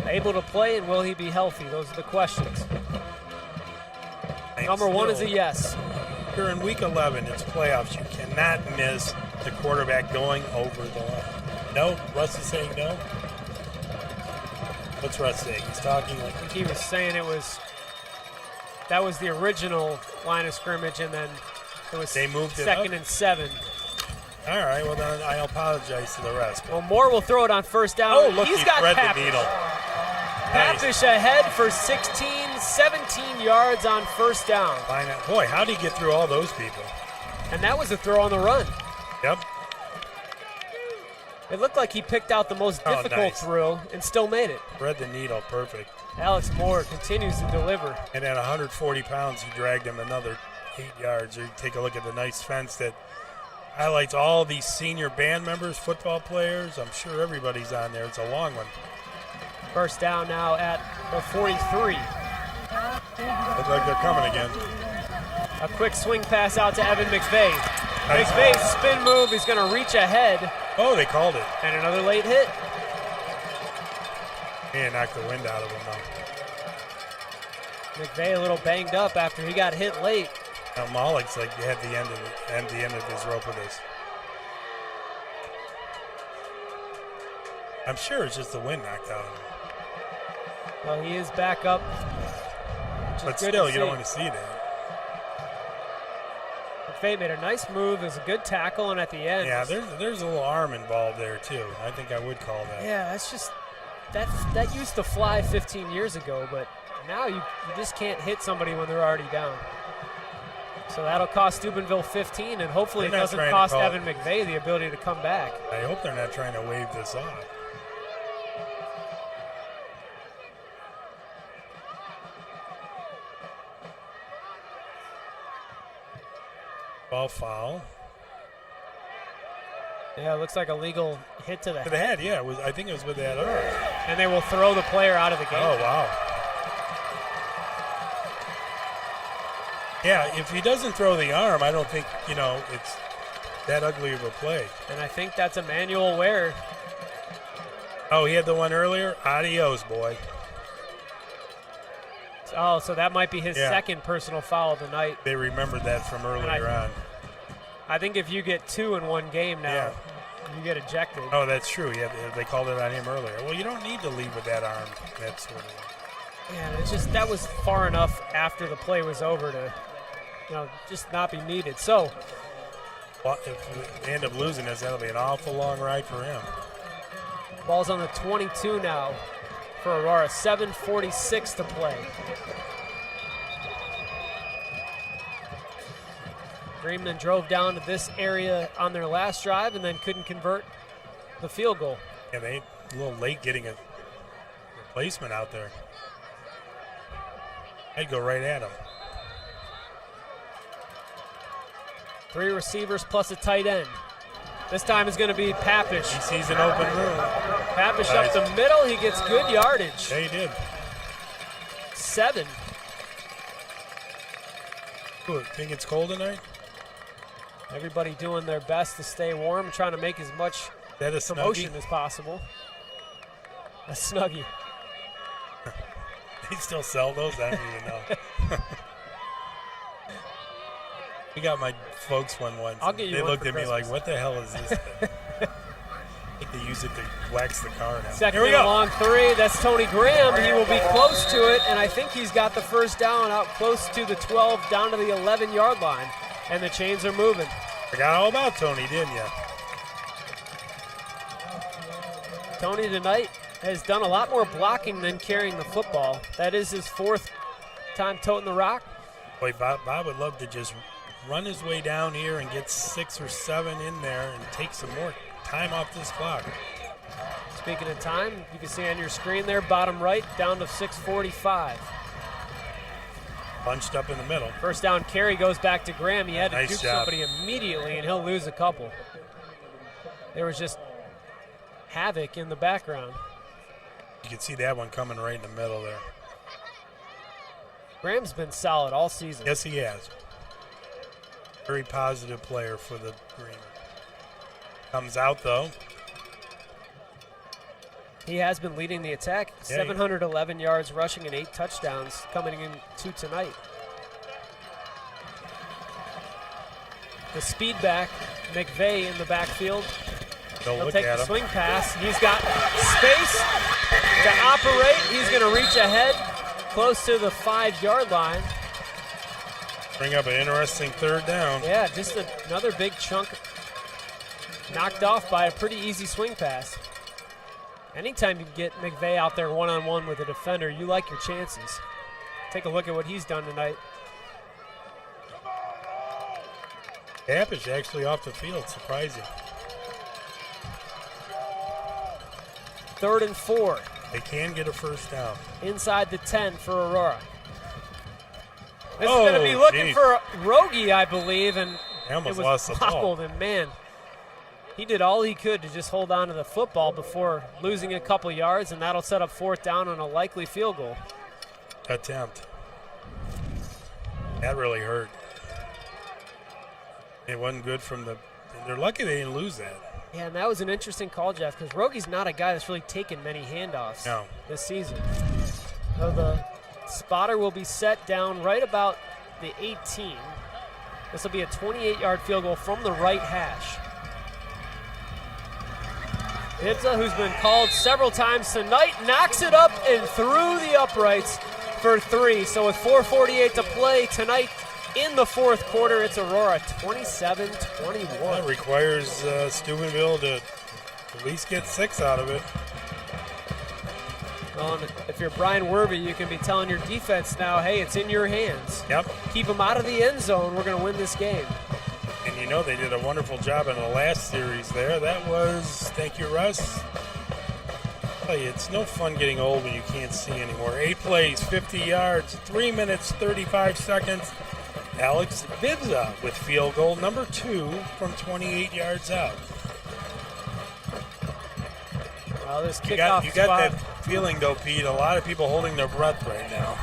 S1: able to play and will he be healthy? Those are the questions. Number one is a yes.
S2: Here in week 11, it's playoffs. You cannot miss the quarterback going over the line. No? Russ is saying no? What's Russ saying? He's talking like...
S1: I think he was saying that was the original line of scrimmage, and then it was
S2: They moved it
S1: 2nd
S2: up?
S1: and 7.
S2: All right, well, then I apologize to the rest.
S1: Well, Moore will throw it on 1st down.
S2: Oh, look,
S1: He's
S2: he
S1: got
S2: thread the
S1: Pappish.
S2: needle.
S1: Pappish ahead for 16, 17 yards on 1st down.
S2: Line up. Boy, how did he get through all those people?
S1: And that was a throw on the run.
S2: Yep.
S1: It looked like he picked out the most
S2: Oh,
S1: difficult
S2: nice.
S1: throw and still made it.
S2: Thread the needle. Perfect.
S1: Alex Moore continues to deliver.
S2: And at 140 pounds, he dragged him another 8 yards. Or you take a look at the nice fence that highlights all these senior band members, football players. I'm sure everybody's on there. It's a long one.
S1: 1st down now at the 43.
S2: Looks like they're coming again.
S1: A quick swing pass out to Evan McVay.
S2: Nice.
S1: McVay's spin move is going to reach ahead.
S2: Oh, they called it.
S1: And another late hit.
S2: Man, knocked the wind out of him, though.
S1: McVay a little banged up after he got hit late.
S2: Now, Malik's like had the end of his rope with this. I'm sure it's just the wind knocked out of him.
S1: Well, he is back up.
S2: But still, you don't want to see that.
S1: McVay made a nice move. It was a good tackle, and at the end.
S2: Yeah, there's a little arm involved there, too. I think I would call that.
S1: Yeah, that's just that used to fly 15 years ago, but now you just can't hit somebody when they're already down. So that'll cost Steubenville 15, and hopefully it doesn't cost Evan McVay the ability to come back.
S2: I hope they're not trying to wave this off. Ball foul.
S1: Yeah, it looks like a legal hit to the
S2: To the head, yeah. I think it was with that arm.
S1: And they will throw the player out of the game.
S2: Oh, wow. Yeah, if he doesn't throw the arm, I don't think, it's that ugly of a play.
S1: And I think that's Emmanuel Ware.
S2: Oh, he had the one earlier? Adios, boy.
S1: Oh, so that might be his second personal foul of the night.
S2: They remembered that from earlier on.
S1: I think if you get 2 in one game now, you get ejected.
S2: Oh, that's true. Yeah, they called it on him earlier. Well, you don't need to lead with that arm. That sort of.
S1: Yeah, it's just that was far enough after the play was over to, just not be needed. So,
S2: well, if they end up losing this, that'll be an awful long ride for him.
S1: Ball's on the 22 now for Aurora. 7:46 to play. Greenmen drove down to this area on their last drive and then couldn't convert the field goal.
S2: Yeah, they a little late getting a replacement out there. I'd go right at him.
S1: 3 receivers plus a tight end. This time is going to be Papish.
S2: He sees an open room.
S1: Papish up the middle. He gets good yardage.
S2: Yeah, he did.
S1: 7.
S2: Ooh, think it's cold tonight?
S1: Everybody doing their best to stay warm, trying to make as much promotion as possible. A Snuggie.
S2: They still sell those? I don't even know. We got my folks one once.
S1: I'll get you
S2: They
S1: one
S2: looked
S1: for
S2: at me
S1: Christmas.
S2: like, what the hell is this thing? I think they use it to wax the car now.
S1: Second
S2: Here we
S1: and
S2: go.
S1: long 3. That's Tony Graham. He will be close to it, and I think he's got the first down out close to the 12, down to the 11-yard line. And the chains are moving.
S2: Forgot all about Tony, didn't you?
S1: Tony tonight has done a lot more blocking than carrying the football. That is his 4th time toting the rock.
S2: Boy, Bob would love to just run his way down here and get 6 or 7 in there and take some more time off this clock.
S1: Speaking of time, you can see on your screen there, bottom right, down to 6:45.
S2: Bunched up in the middle.
S1: First down carry goes back to Graham. He had to
S2: Nice
S1: juke
S2: job.
S1: somebody immediately, and he'll lose a couple. There was just havoc in the background.
S2: You can see that one coming right in the middle there.
S1: Graham's been solid all season.
S2: Yes, he has. Very positive player for the Greenmen. Comes out, though.
S1: He has been leading the attack.
S2: Yeah,
S1: 711 yards rushing and 8 touchdowns coming into tonight. The speed back, McVay in the backfield.
S2: They'll
S1: He'll
S2: look
S1: take
S2: at
S1: the
S2: him.
S1: swing pass. He's got space to operate. He's going to reach ahead close to the 5-yard line.
S2: Bring up an interesting 3rd down.
S1: Yeah, just another big chunk knocked off by a pretty easy swing pass. Anytime you can get McVay out there one-on-one with a defender, you like your chances. Take a look at what he's done tonight.
S2: Papish actually off the field, surprising.
S1: 3rd and 4.
S2: They can get a first down.
S1: Inside the 10 for Aurora. This
S2: Oh,
S1: is going to be looking
S2: geez.
S1: for Rogie, I believe, and
S2: They almost
S1: it was
S2: lost the ball.
S1: bobbled, and man, he did all he could to just hold on to the football before losing a couple yards, and that'll set up 4th down on a likely field goal.
S2: Attempt. That really hurt. It wasn't good from the. They're lucky they didn't lose that.
S1: Yeah, and that was an interesting call, Jeff, because Rogie's not a guy that's really taken many handoffs this season. So the spotter will be set down right about the 18. This will be a 28-yard field goal from the right hash. Bibza, who's been called several times tonight, knocks it up and through the uprights for 3. So with 4:48 to play tonight in the fourth quarter, it's Aurora 27-21.
S2: That requires Steubenville to at least get 6 out of it.
S1: Well, and if you're Brian Werby, you can be telling your defense now, hey, it's in your hands.
S2: Yep.
S1: Keep them out of the end zone. We're going to win this game.
S2: And you know they did a wonderful job in the last series there. That was, thank you, Russ. Hey, it's no fun getting old when you can't see anymore. 8 plays, 50 yards, 3 minutes, 35 seconds. Alex Bibza with field goal number 2 from 28 yards out.
S1: Well, this
S2: You
S1: kickoff
S2: got
S1: spot.
S2: that feeling, though, Pete. A lot of people holding their breath right now.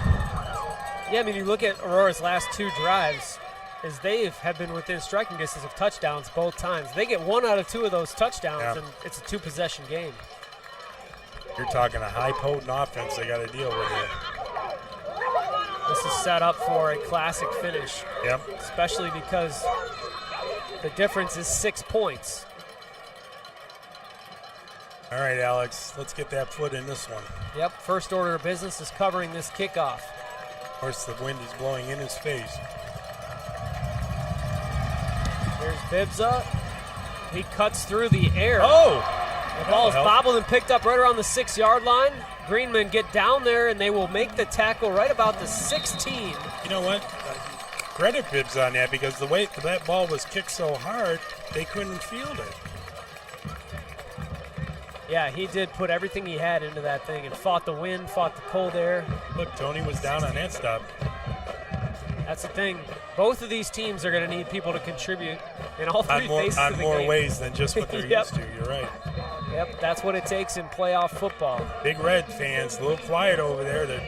S1: Yeah, I mean, you look at Aurora's last 2 drives, as they have been within striking distance of touchdowns both times. They get 1 out of 2 of those touchdowns,
S2: Yeah.
S1: and it's a 2-possession game.
S2: You're talking a high potent offense they got to deal with here.
S1: This is set up for a classic finish,
S2: Yep.
S1: especially because the difference is 6 points.
S2: All right, Alex, let's get that foot in this one.
S1: Yep, first order of business is covering this kickoff.
S2: Of course, the wind is blowing in his face.
S1: Here's Bibza. He cuts through the air.
S2: Oh!
S1: The ball is
S2: That'll help.
S1: bobbled and picked up right around the 6-yard line. Greenmen get down there, and they will make the tackle right about the 16.
S2: You know what? Credit Bibbs on that because the way that ball was kicked so hard, they couldn't field it.
S1: Yeah, he did put everything he had into that thing and fought the wind, fought the cold air.
S2: Look, Tony was down on that stop.
S1: That's the thing. Both of these teams are going to need people to contribute in all 3 phases of
S2: On
S1: the
S2: more
S1: game.
S2: ways than just what they're
S1: Yep.
S2: used to. You're right.
S1: Yep, that's what it takes in playoff football.
S2: Big Red fans, a little quiet over there. They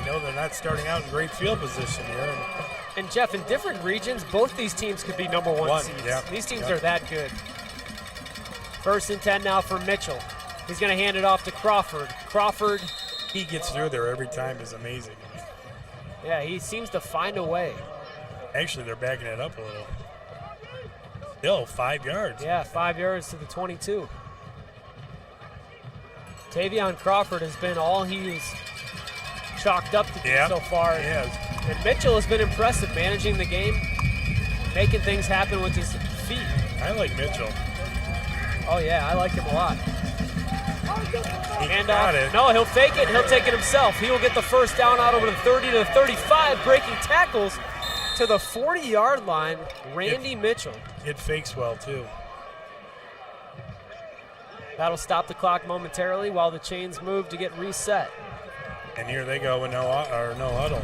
S2: know they're not starting out in great field position here.
S1: And Jeff, in different regions, both these teams could be number 1 seeds.
S2: Yeah.
S1: These teams
S2: Yeah.
S1: are that good. 1st and 10 now for Mitchell. He's going to hand it off to Crawford. Crawford,
S2: He gets through there every time is amazing.
S1: yeah, he seems to find a way.
S2: Actually, they're backing it up a little. Still 5 yards.
S1: Yeah, 5 yards to the 22. Tavion Crawford has been all he's chalked up to be
S2: Yeah.
S1: so far.
S2: He has.
S1: And Mitchell has been impressive managing the game, making things happen with his feet.
S2: I like Mitchell.
S1: Oh, yeah, I like him a lot.
S2: He
S1: And
S2: got it.
S1: no, he'll fake it. He'll take it himself. He will get the first down out over the 30 to the 35, breaking tackles to the 40-yard line. Randy Mitchell.
S2: It fakes well, too.
S1: That'll stop the clock momentarily while the chains move to get reset.
S2: And here they go with no huddle.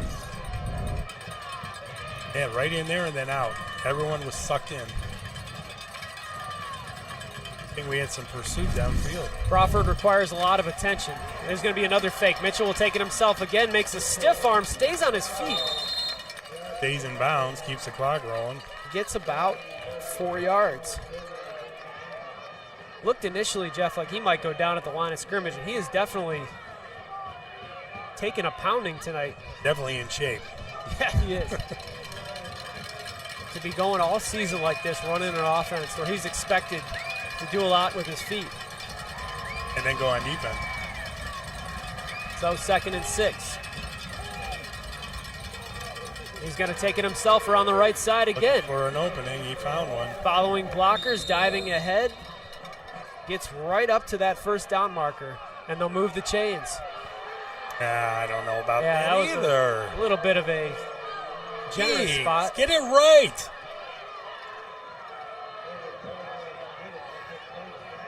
S2: Yeah, right in there and then out. Everyone was sucked in. I think we had some pursuit downfield.
S1: Crawford requires a lot of attention. There's going to be another fake. Mitchell will take it himself again, makes a stiff arm, stays on his feet.
S2: Stays in bounds, keeps the clock rolling.
S1: Gets about 4 yards. Looked initially, Jeff, like he might go down at the line of scrimmage, and he is definitely taking a pounding tonight.
S2: Definitely in shape.
S1: Yeah, he is. To be going all season like this, running an offense where he's expected to do a lot with his feet.
S2: And then go on defense.
S1: So 2nd and 6. He's going to take it himself around the right side again.
S2: Looking for an opening, he found one.
S1: Following blockers, diving ahead. Gets right up to that first down marker, and they'll move the chains.
S2: I don't know about
S1: Yeah,
S2: that
S1: was
S2: either.
S1: a little bit of a generous
S2: Jeez,
S1: spot.
S2: get it right.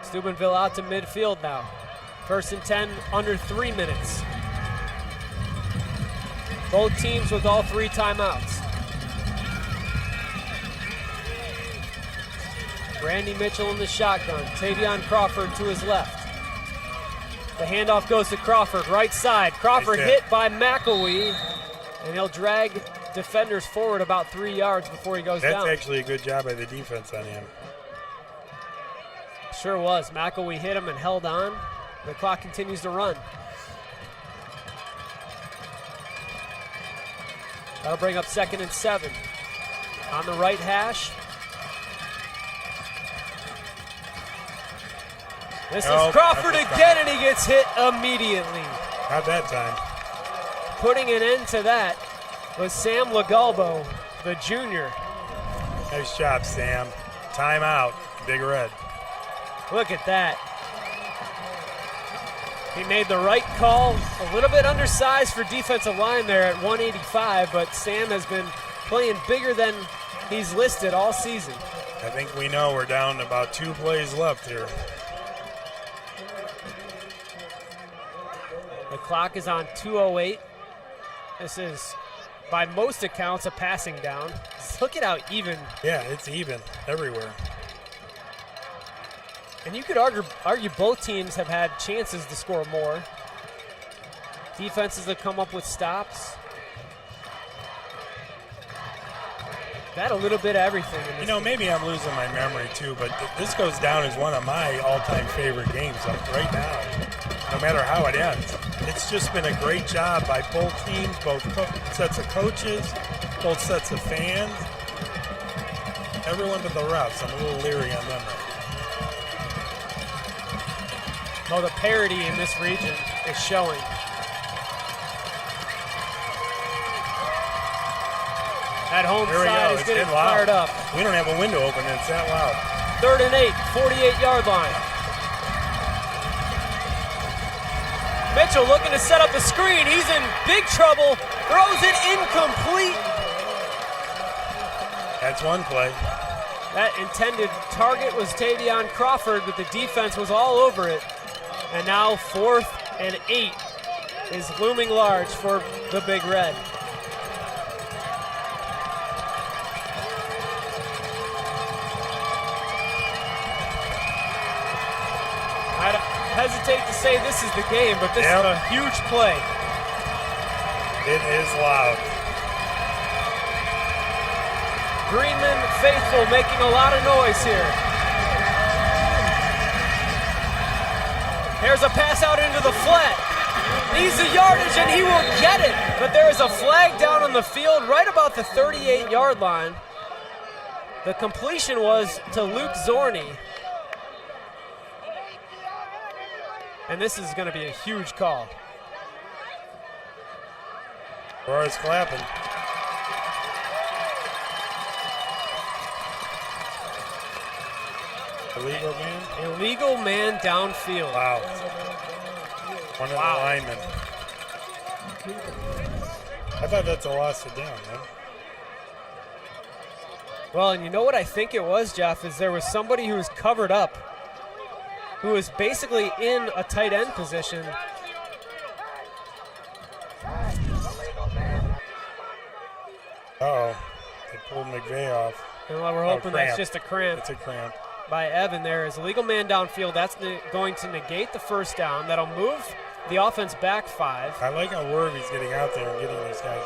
S1: Steubenville out to midfield now. 1st and 10, under 3 minutes. Both teams with all 3 timeouts. Randy Mitchell in the shotgun. Tavion Crawford to his left. The handoff goes to Crawford, right side. Crawford
S2: Nice
S1: hit by McElwee, and he'll drag defenders forward about 3 yards before he goes
S2: That's
S1: down.
S2: actually a good job by the defense on him.
S1: Sure was. McElwee hit him and held on. The clock continues to run. That'll bring up 2nd and 7. On the right hash. This is
S2: Nope,
S1: Crawford
S2: that's
S1: again, and he gets hit immediately.
S2: Not that time.
S1: Putting an end to that was Sam Legalbo, the junior.
S2: Nice job, Sam. Timeout, Big Red.
S1: Look at that. He made the right call. A little bit undersized for defensive line there at 185, but Sam has been playing bigger than he's listed all season.
S2: I think we know we're down about 2 plays left here.
S1: The clock is on 2:08. This is, by most accounts, a passing down. Look at how even.
S2: Yeah, it's even everywhere.
S1: And you could argue both teams have had chances to score more. Defenses have come up with stops. Got a little bit of everything in this
S2: You know,
S1: game.
S2: maybe I'm losing my memory too, but this goes down as one of my all-time favorite games right now, no matter how it ends. It's just been a great job by both teams, both sets of coaches, both sets of fans. Everyone but the refs. I'm a little leery on them right now.
S1: Oh, the parity in this region is showing. That home
S2: Here we
S1: side
S2: go.
S1: is
S2: It's
S1: getting
S2: getting loud.
S1: fired up.
S2: We don't have a window open. It's that loud.
S1: 3rd and 8, 48-yard line. Mitchell looking to set up the screen. He's in big trouble. Throws it incomplete.
S2: That's one play.
S1: That intended target was Tavion Crawford, but the defense was all over it. And now 4th and 8 is looming large for the Big Red. I hesitate to say this is the game, but this is a huge play.
S2: It is loud.
S1: Greenmen faithful making a lot of noise here. There's a pass out into the flat. Needs the yardage and he will get it. But there is a flag down on the field right about the 38-yard line. The completion was to Luke Zorney. And this is going to be a huge call.
S2: Aurora's clapping. Illegal man?
S1: Illegal man downfield.
S2: Wow. One of the linemen. I thought that's a loss of down, man.
S1: Well, and you know what I think it was, Jeff, is there was somebody who was covered up, who was basically in a tight end position.
S2: Uh-oh. They pulled McVay off.
S1: And we're hoping that's just a cramp.
S2: It's a cramp.
S1: By Evan there is a legal man downfield. That's going to negate the first down. That'll move the offense back 5.
S2: I like how Wervey's getting out there and getting these guys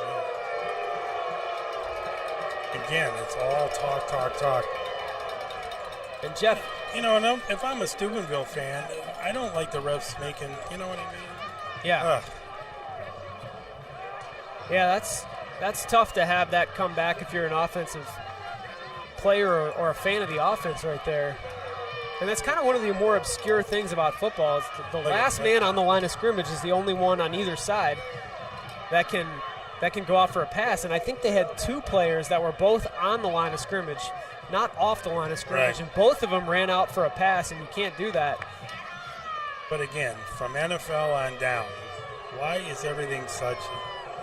S2: in. Again, it's all talk, talk, talk.
S1: And Jeff,
S2: You know, and if I'm a Steubenville fan, I don't like the refs making, you know what I mean?
S1: yeah,
S2: Ugh.
S1: yeah, that's tough to have that come back if you're an offensive player or a fan of the offense right there. And that's kind of one of the more obscure things about football is the last man on the line of scrimmage is the only one on either side that can go out for a pass. And I think they had 2 players that were both on the line of scrimmage, not off the line of scrimmage,
S2: Right.
S1: and both of them ran out for a pass, and you can't do that.
S2: But again, from NFL on down, why is everything such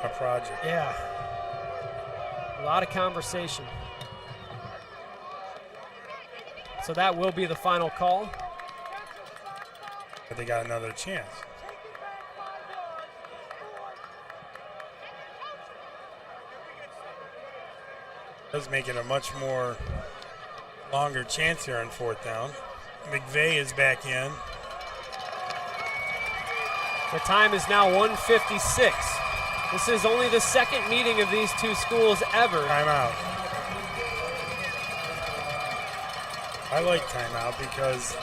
S2: a project?
S1: Yeah, a lot of conversation. So that will be the final call.
S2: But they got another chance. Does make it a much more longer chance here on 4th down. McVay is back in.
S1: The time is now 1:56. This is only the second meeting of these 2 schools ever.
S2: Timeout. I like timeout because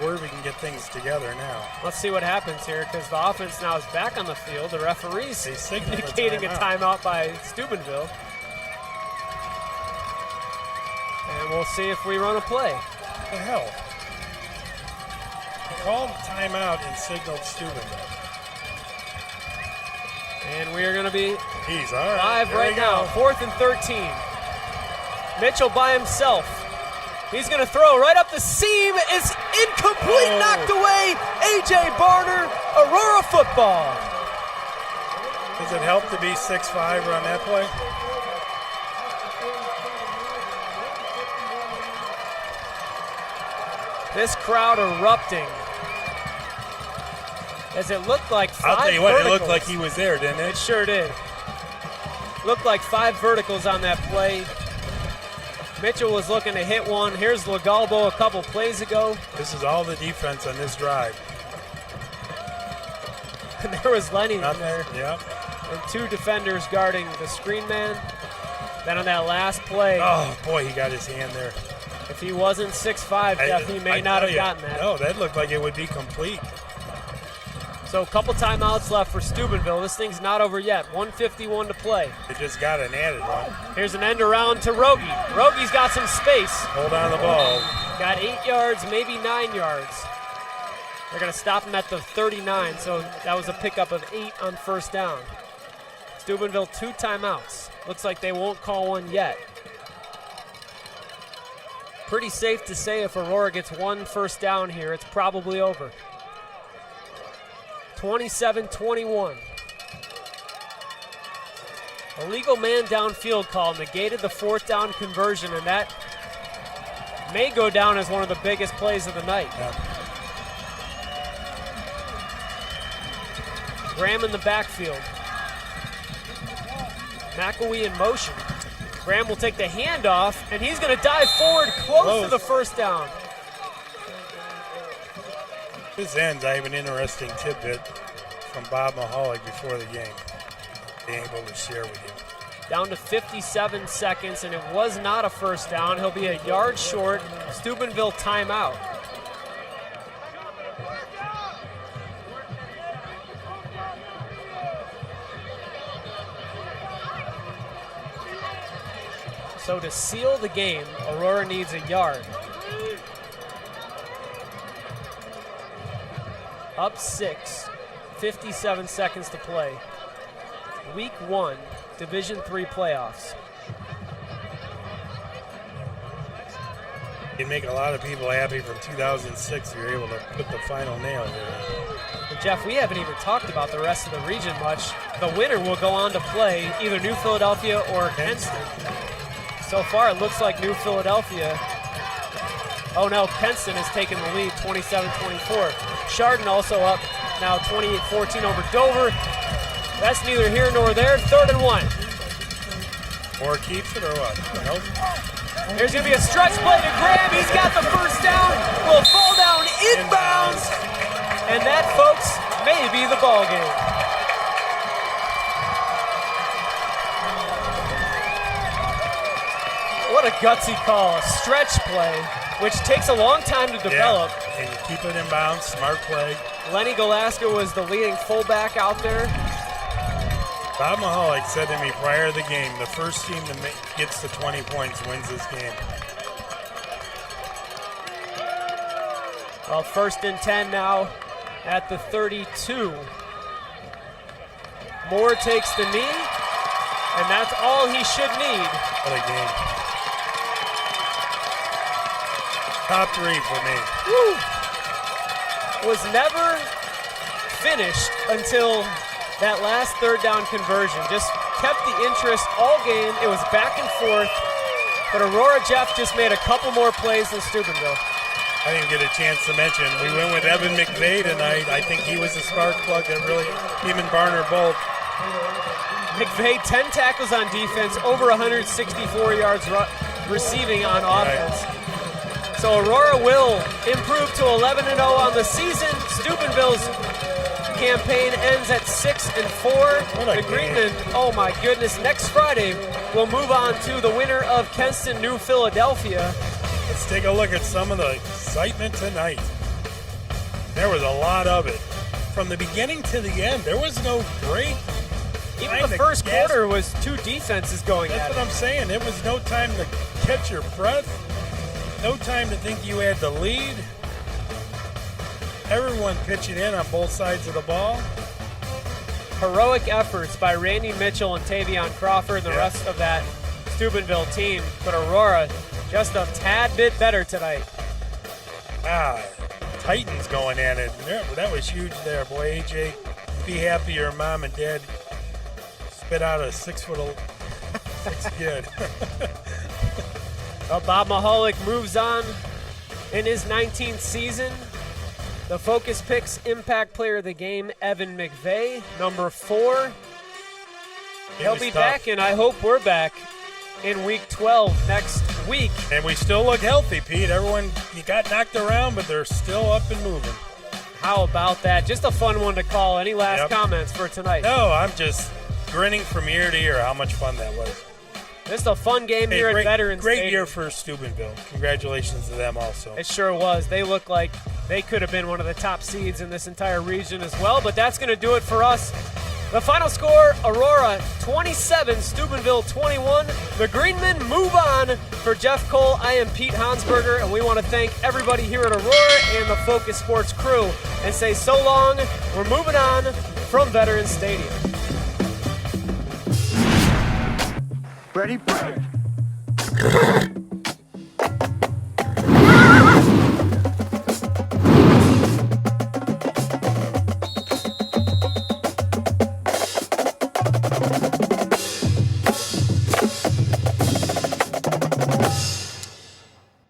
S2: Wervey can get things together now.
S1: Let's see what happens here because the offense now is back on the field. The referee's
S2: They signal a
S1: indicating a timeout by Steubenville. And we'll see if we run a play.
S2: What the hell? called timeout and signaled Steubenville.
S1: And we are going to be
S2: He's all right.
S1: live
S2: There
S1: right
S2: we
S1: now.
S2: go.
S1: 4th and 13. Mitchell by himself. He's going to throw right up the seam. It's incomplete,
S2: Oh.
S1: knocked away. A.J. Barner, Aurora football.
S2: Does it help to be 6'5" on that play?
S1: This crowd erupting. As it looked like 5
S2: I'll tell you what, it looked
S1: verticals.
S2: like he was there, didn't
S1: It
S2: it?
S1: sure did. Looked like 5 verticals on that play. Mitchell was looking to hit one. Here's Legalbo a couple plays ago.
S2: This is all the defense on this drive.
S1: And there was Lenny in
S2: Nothing.
S1: there.
S2: Yeah.
S1: And 2 defenders guarding the screen man. Then on that last play,
S2: Oh, boy, he got his hand there.
S1: if he wasn't 6'5", Jeff, he may
S2: I
S1: not
S2: tell
S1: have
S2: you,
S1: gotten that.
S2: No, that looked like it would be complete.
S1: So a couple timeouts left for Steubenville. This thing's not over yet. 1:51 to play.
S2: It just got an added one.
S1: Here's an end around to Rogie. Rogie's got some space.
S2: Hold on the ball.
S1: Got 8 yards, maybe 9 yards. They're going to stop him at the 39, so that was a pickup of 8 on first down. Steubenville 2 timeouts. Looks like they won't call one yet. Pretty safe to say if Aurora gets 1 first down here, it's probably over. 27-21. A legal man downfield call negated the 4th down conversion, and that may go down as one of the biggest plays of the night.
S2: Yeah.
S1: Graham in the backfield. McElwee in motion. Graham will take the handoff, and he's going to dive forward close to the first down.
S2: This ends, I have an interesting tidbit from Bob Mahalik before the game. Being able to share with you.
S1: Down to 57 seconds, and it was not a first down. He'll be a yard short. Steubenville timeout. So to seal the game, Aurora needs a yard. Up 6, 57 seconds to play. Week 1, Division III playoffs.
S2: You make a lot of people happy from 2006. You're able to put the final nail here.
S1: And Jeff, we haven't even talked about the rest of the region much. The winner will go on to play either New Philadelphia or Kenston. So far, it looks like New Philadelphia. Oh no, Kenston has taken the lead, 27-24. Chardon also up now 28-14 over Dover. That's neither here nor there. 3rd and 1.
S2: Or keeps it or what? Nope.
S1: There's going to be a stretch play to Graham. He's got the first down. Will fall down inbounds. And that, folks, may be the ball game. What a gutsy call. A stretch play, which takes a long time to develop.
S2: Yeah. And you keep it in bounds. Smart play.
S1: Lenny Golaska was the leading fullback out there.
S2: Bob Mahalik said to me prior to the game, the first team that gets to 20 points wins this game.
S1: Well, 1st and 10 now at the 32. Moore takes the knee, and that's all he should need.
S2: What a game. Top 3 for me.
S1: Woo! Was never finished until that last 3rd down conversion. Just kept the interest all game. It was back and forth. But Aurora Jeff just made a couple more plays than Steubenville.
S2: I didn't get a chance to mention, we went with Evan McVeigh tonight. I think he was the spark plug that really, him and Barner both.
S1: McVeigh, 10 tackles on defense, over 164 yards receiving on offense. So Aurora will improve to 11-0 on the season. Steubenville's campaign ends at 6-4. The Greenmen, oh my goodness, next Friday we'll move on to the winner of Kenston, New Philadelphia.
S2: Let's take a look at some of the excitement tonight. There was a lot of it. From the beginning to the end, there was no break.
S1: Even the first quarter was 2 defenses going at
S2: That's
S1: it.
S2: what I'm saying. There was no time to catch your breath. No time to think you had the lead. everyone pitching in on both sides of the ball.
S1: Heroic efforts by Randy Mitchell and Tavion Crawford and the rest of that Steubenville team. But Aurora just a tad bit better tonight.
S2: Titans going in it. That was huge there, boy. AJ, be happy your mom and dad spit out a 6 foot. That's good.
S1: Well, Bob Mahalik moves on in his 19th season. The Focus Picks Impact Player of the Game, Evan McVeigh, number 4. He'll be back, and I hope we're back in Week 12 next week.
S2: And we still look healthy, Pete. Everyone, you got knocked around, but they're still up and moving.
S1: How about that? Just a fun one to call. Any last comments for tonight?
S2: No, I'm just grinning from ear to ear how much fun that was.
S1: Just a fun game here at Veterans
S2: Great
S1: Stadium.
S2: year for Steubenville. Congratulations to them also.
S1: It sure was. They look like they could have been one of the top seeds in this entire region as well, but that's going to do it for us. The final score, Aurora 27, Steubenville 21. The Greenmen move on. For Jeff Cole, I am Pete Honsberger, and we want to thank everybody here at Aurora and the Focus Sports crew and say so long. We're moving on from Veterans Stadium.
S4: Ready, break.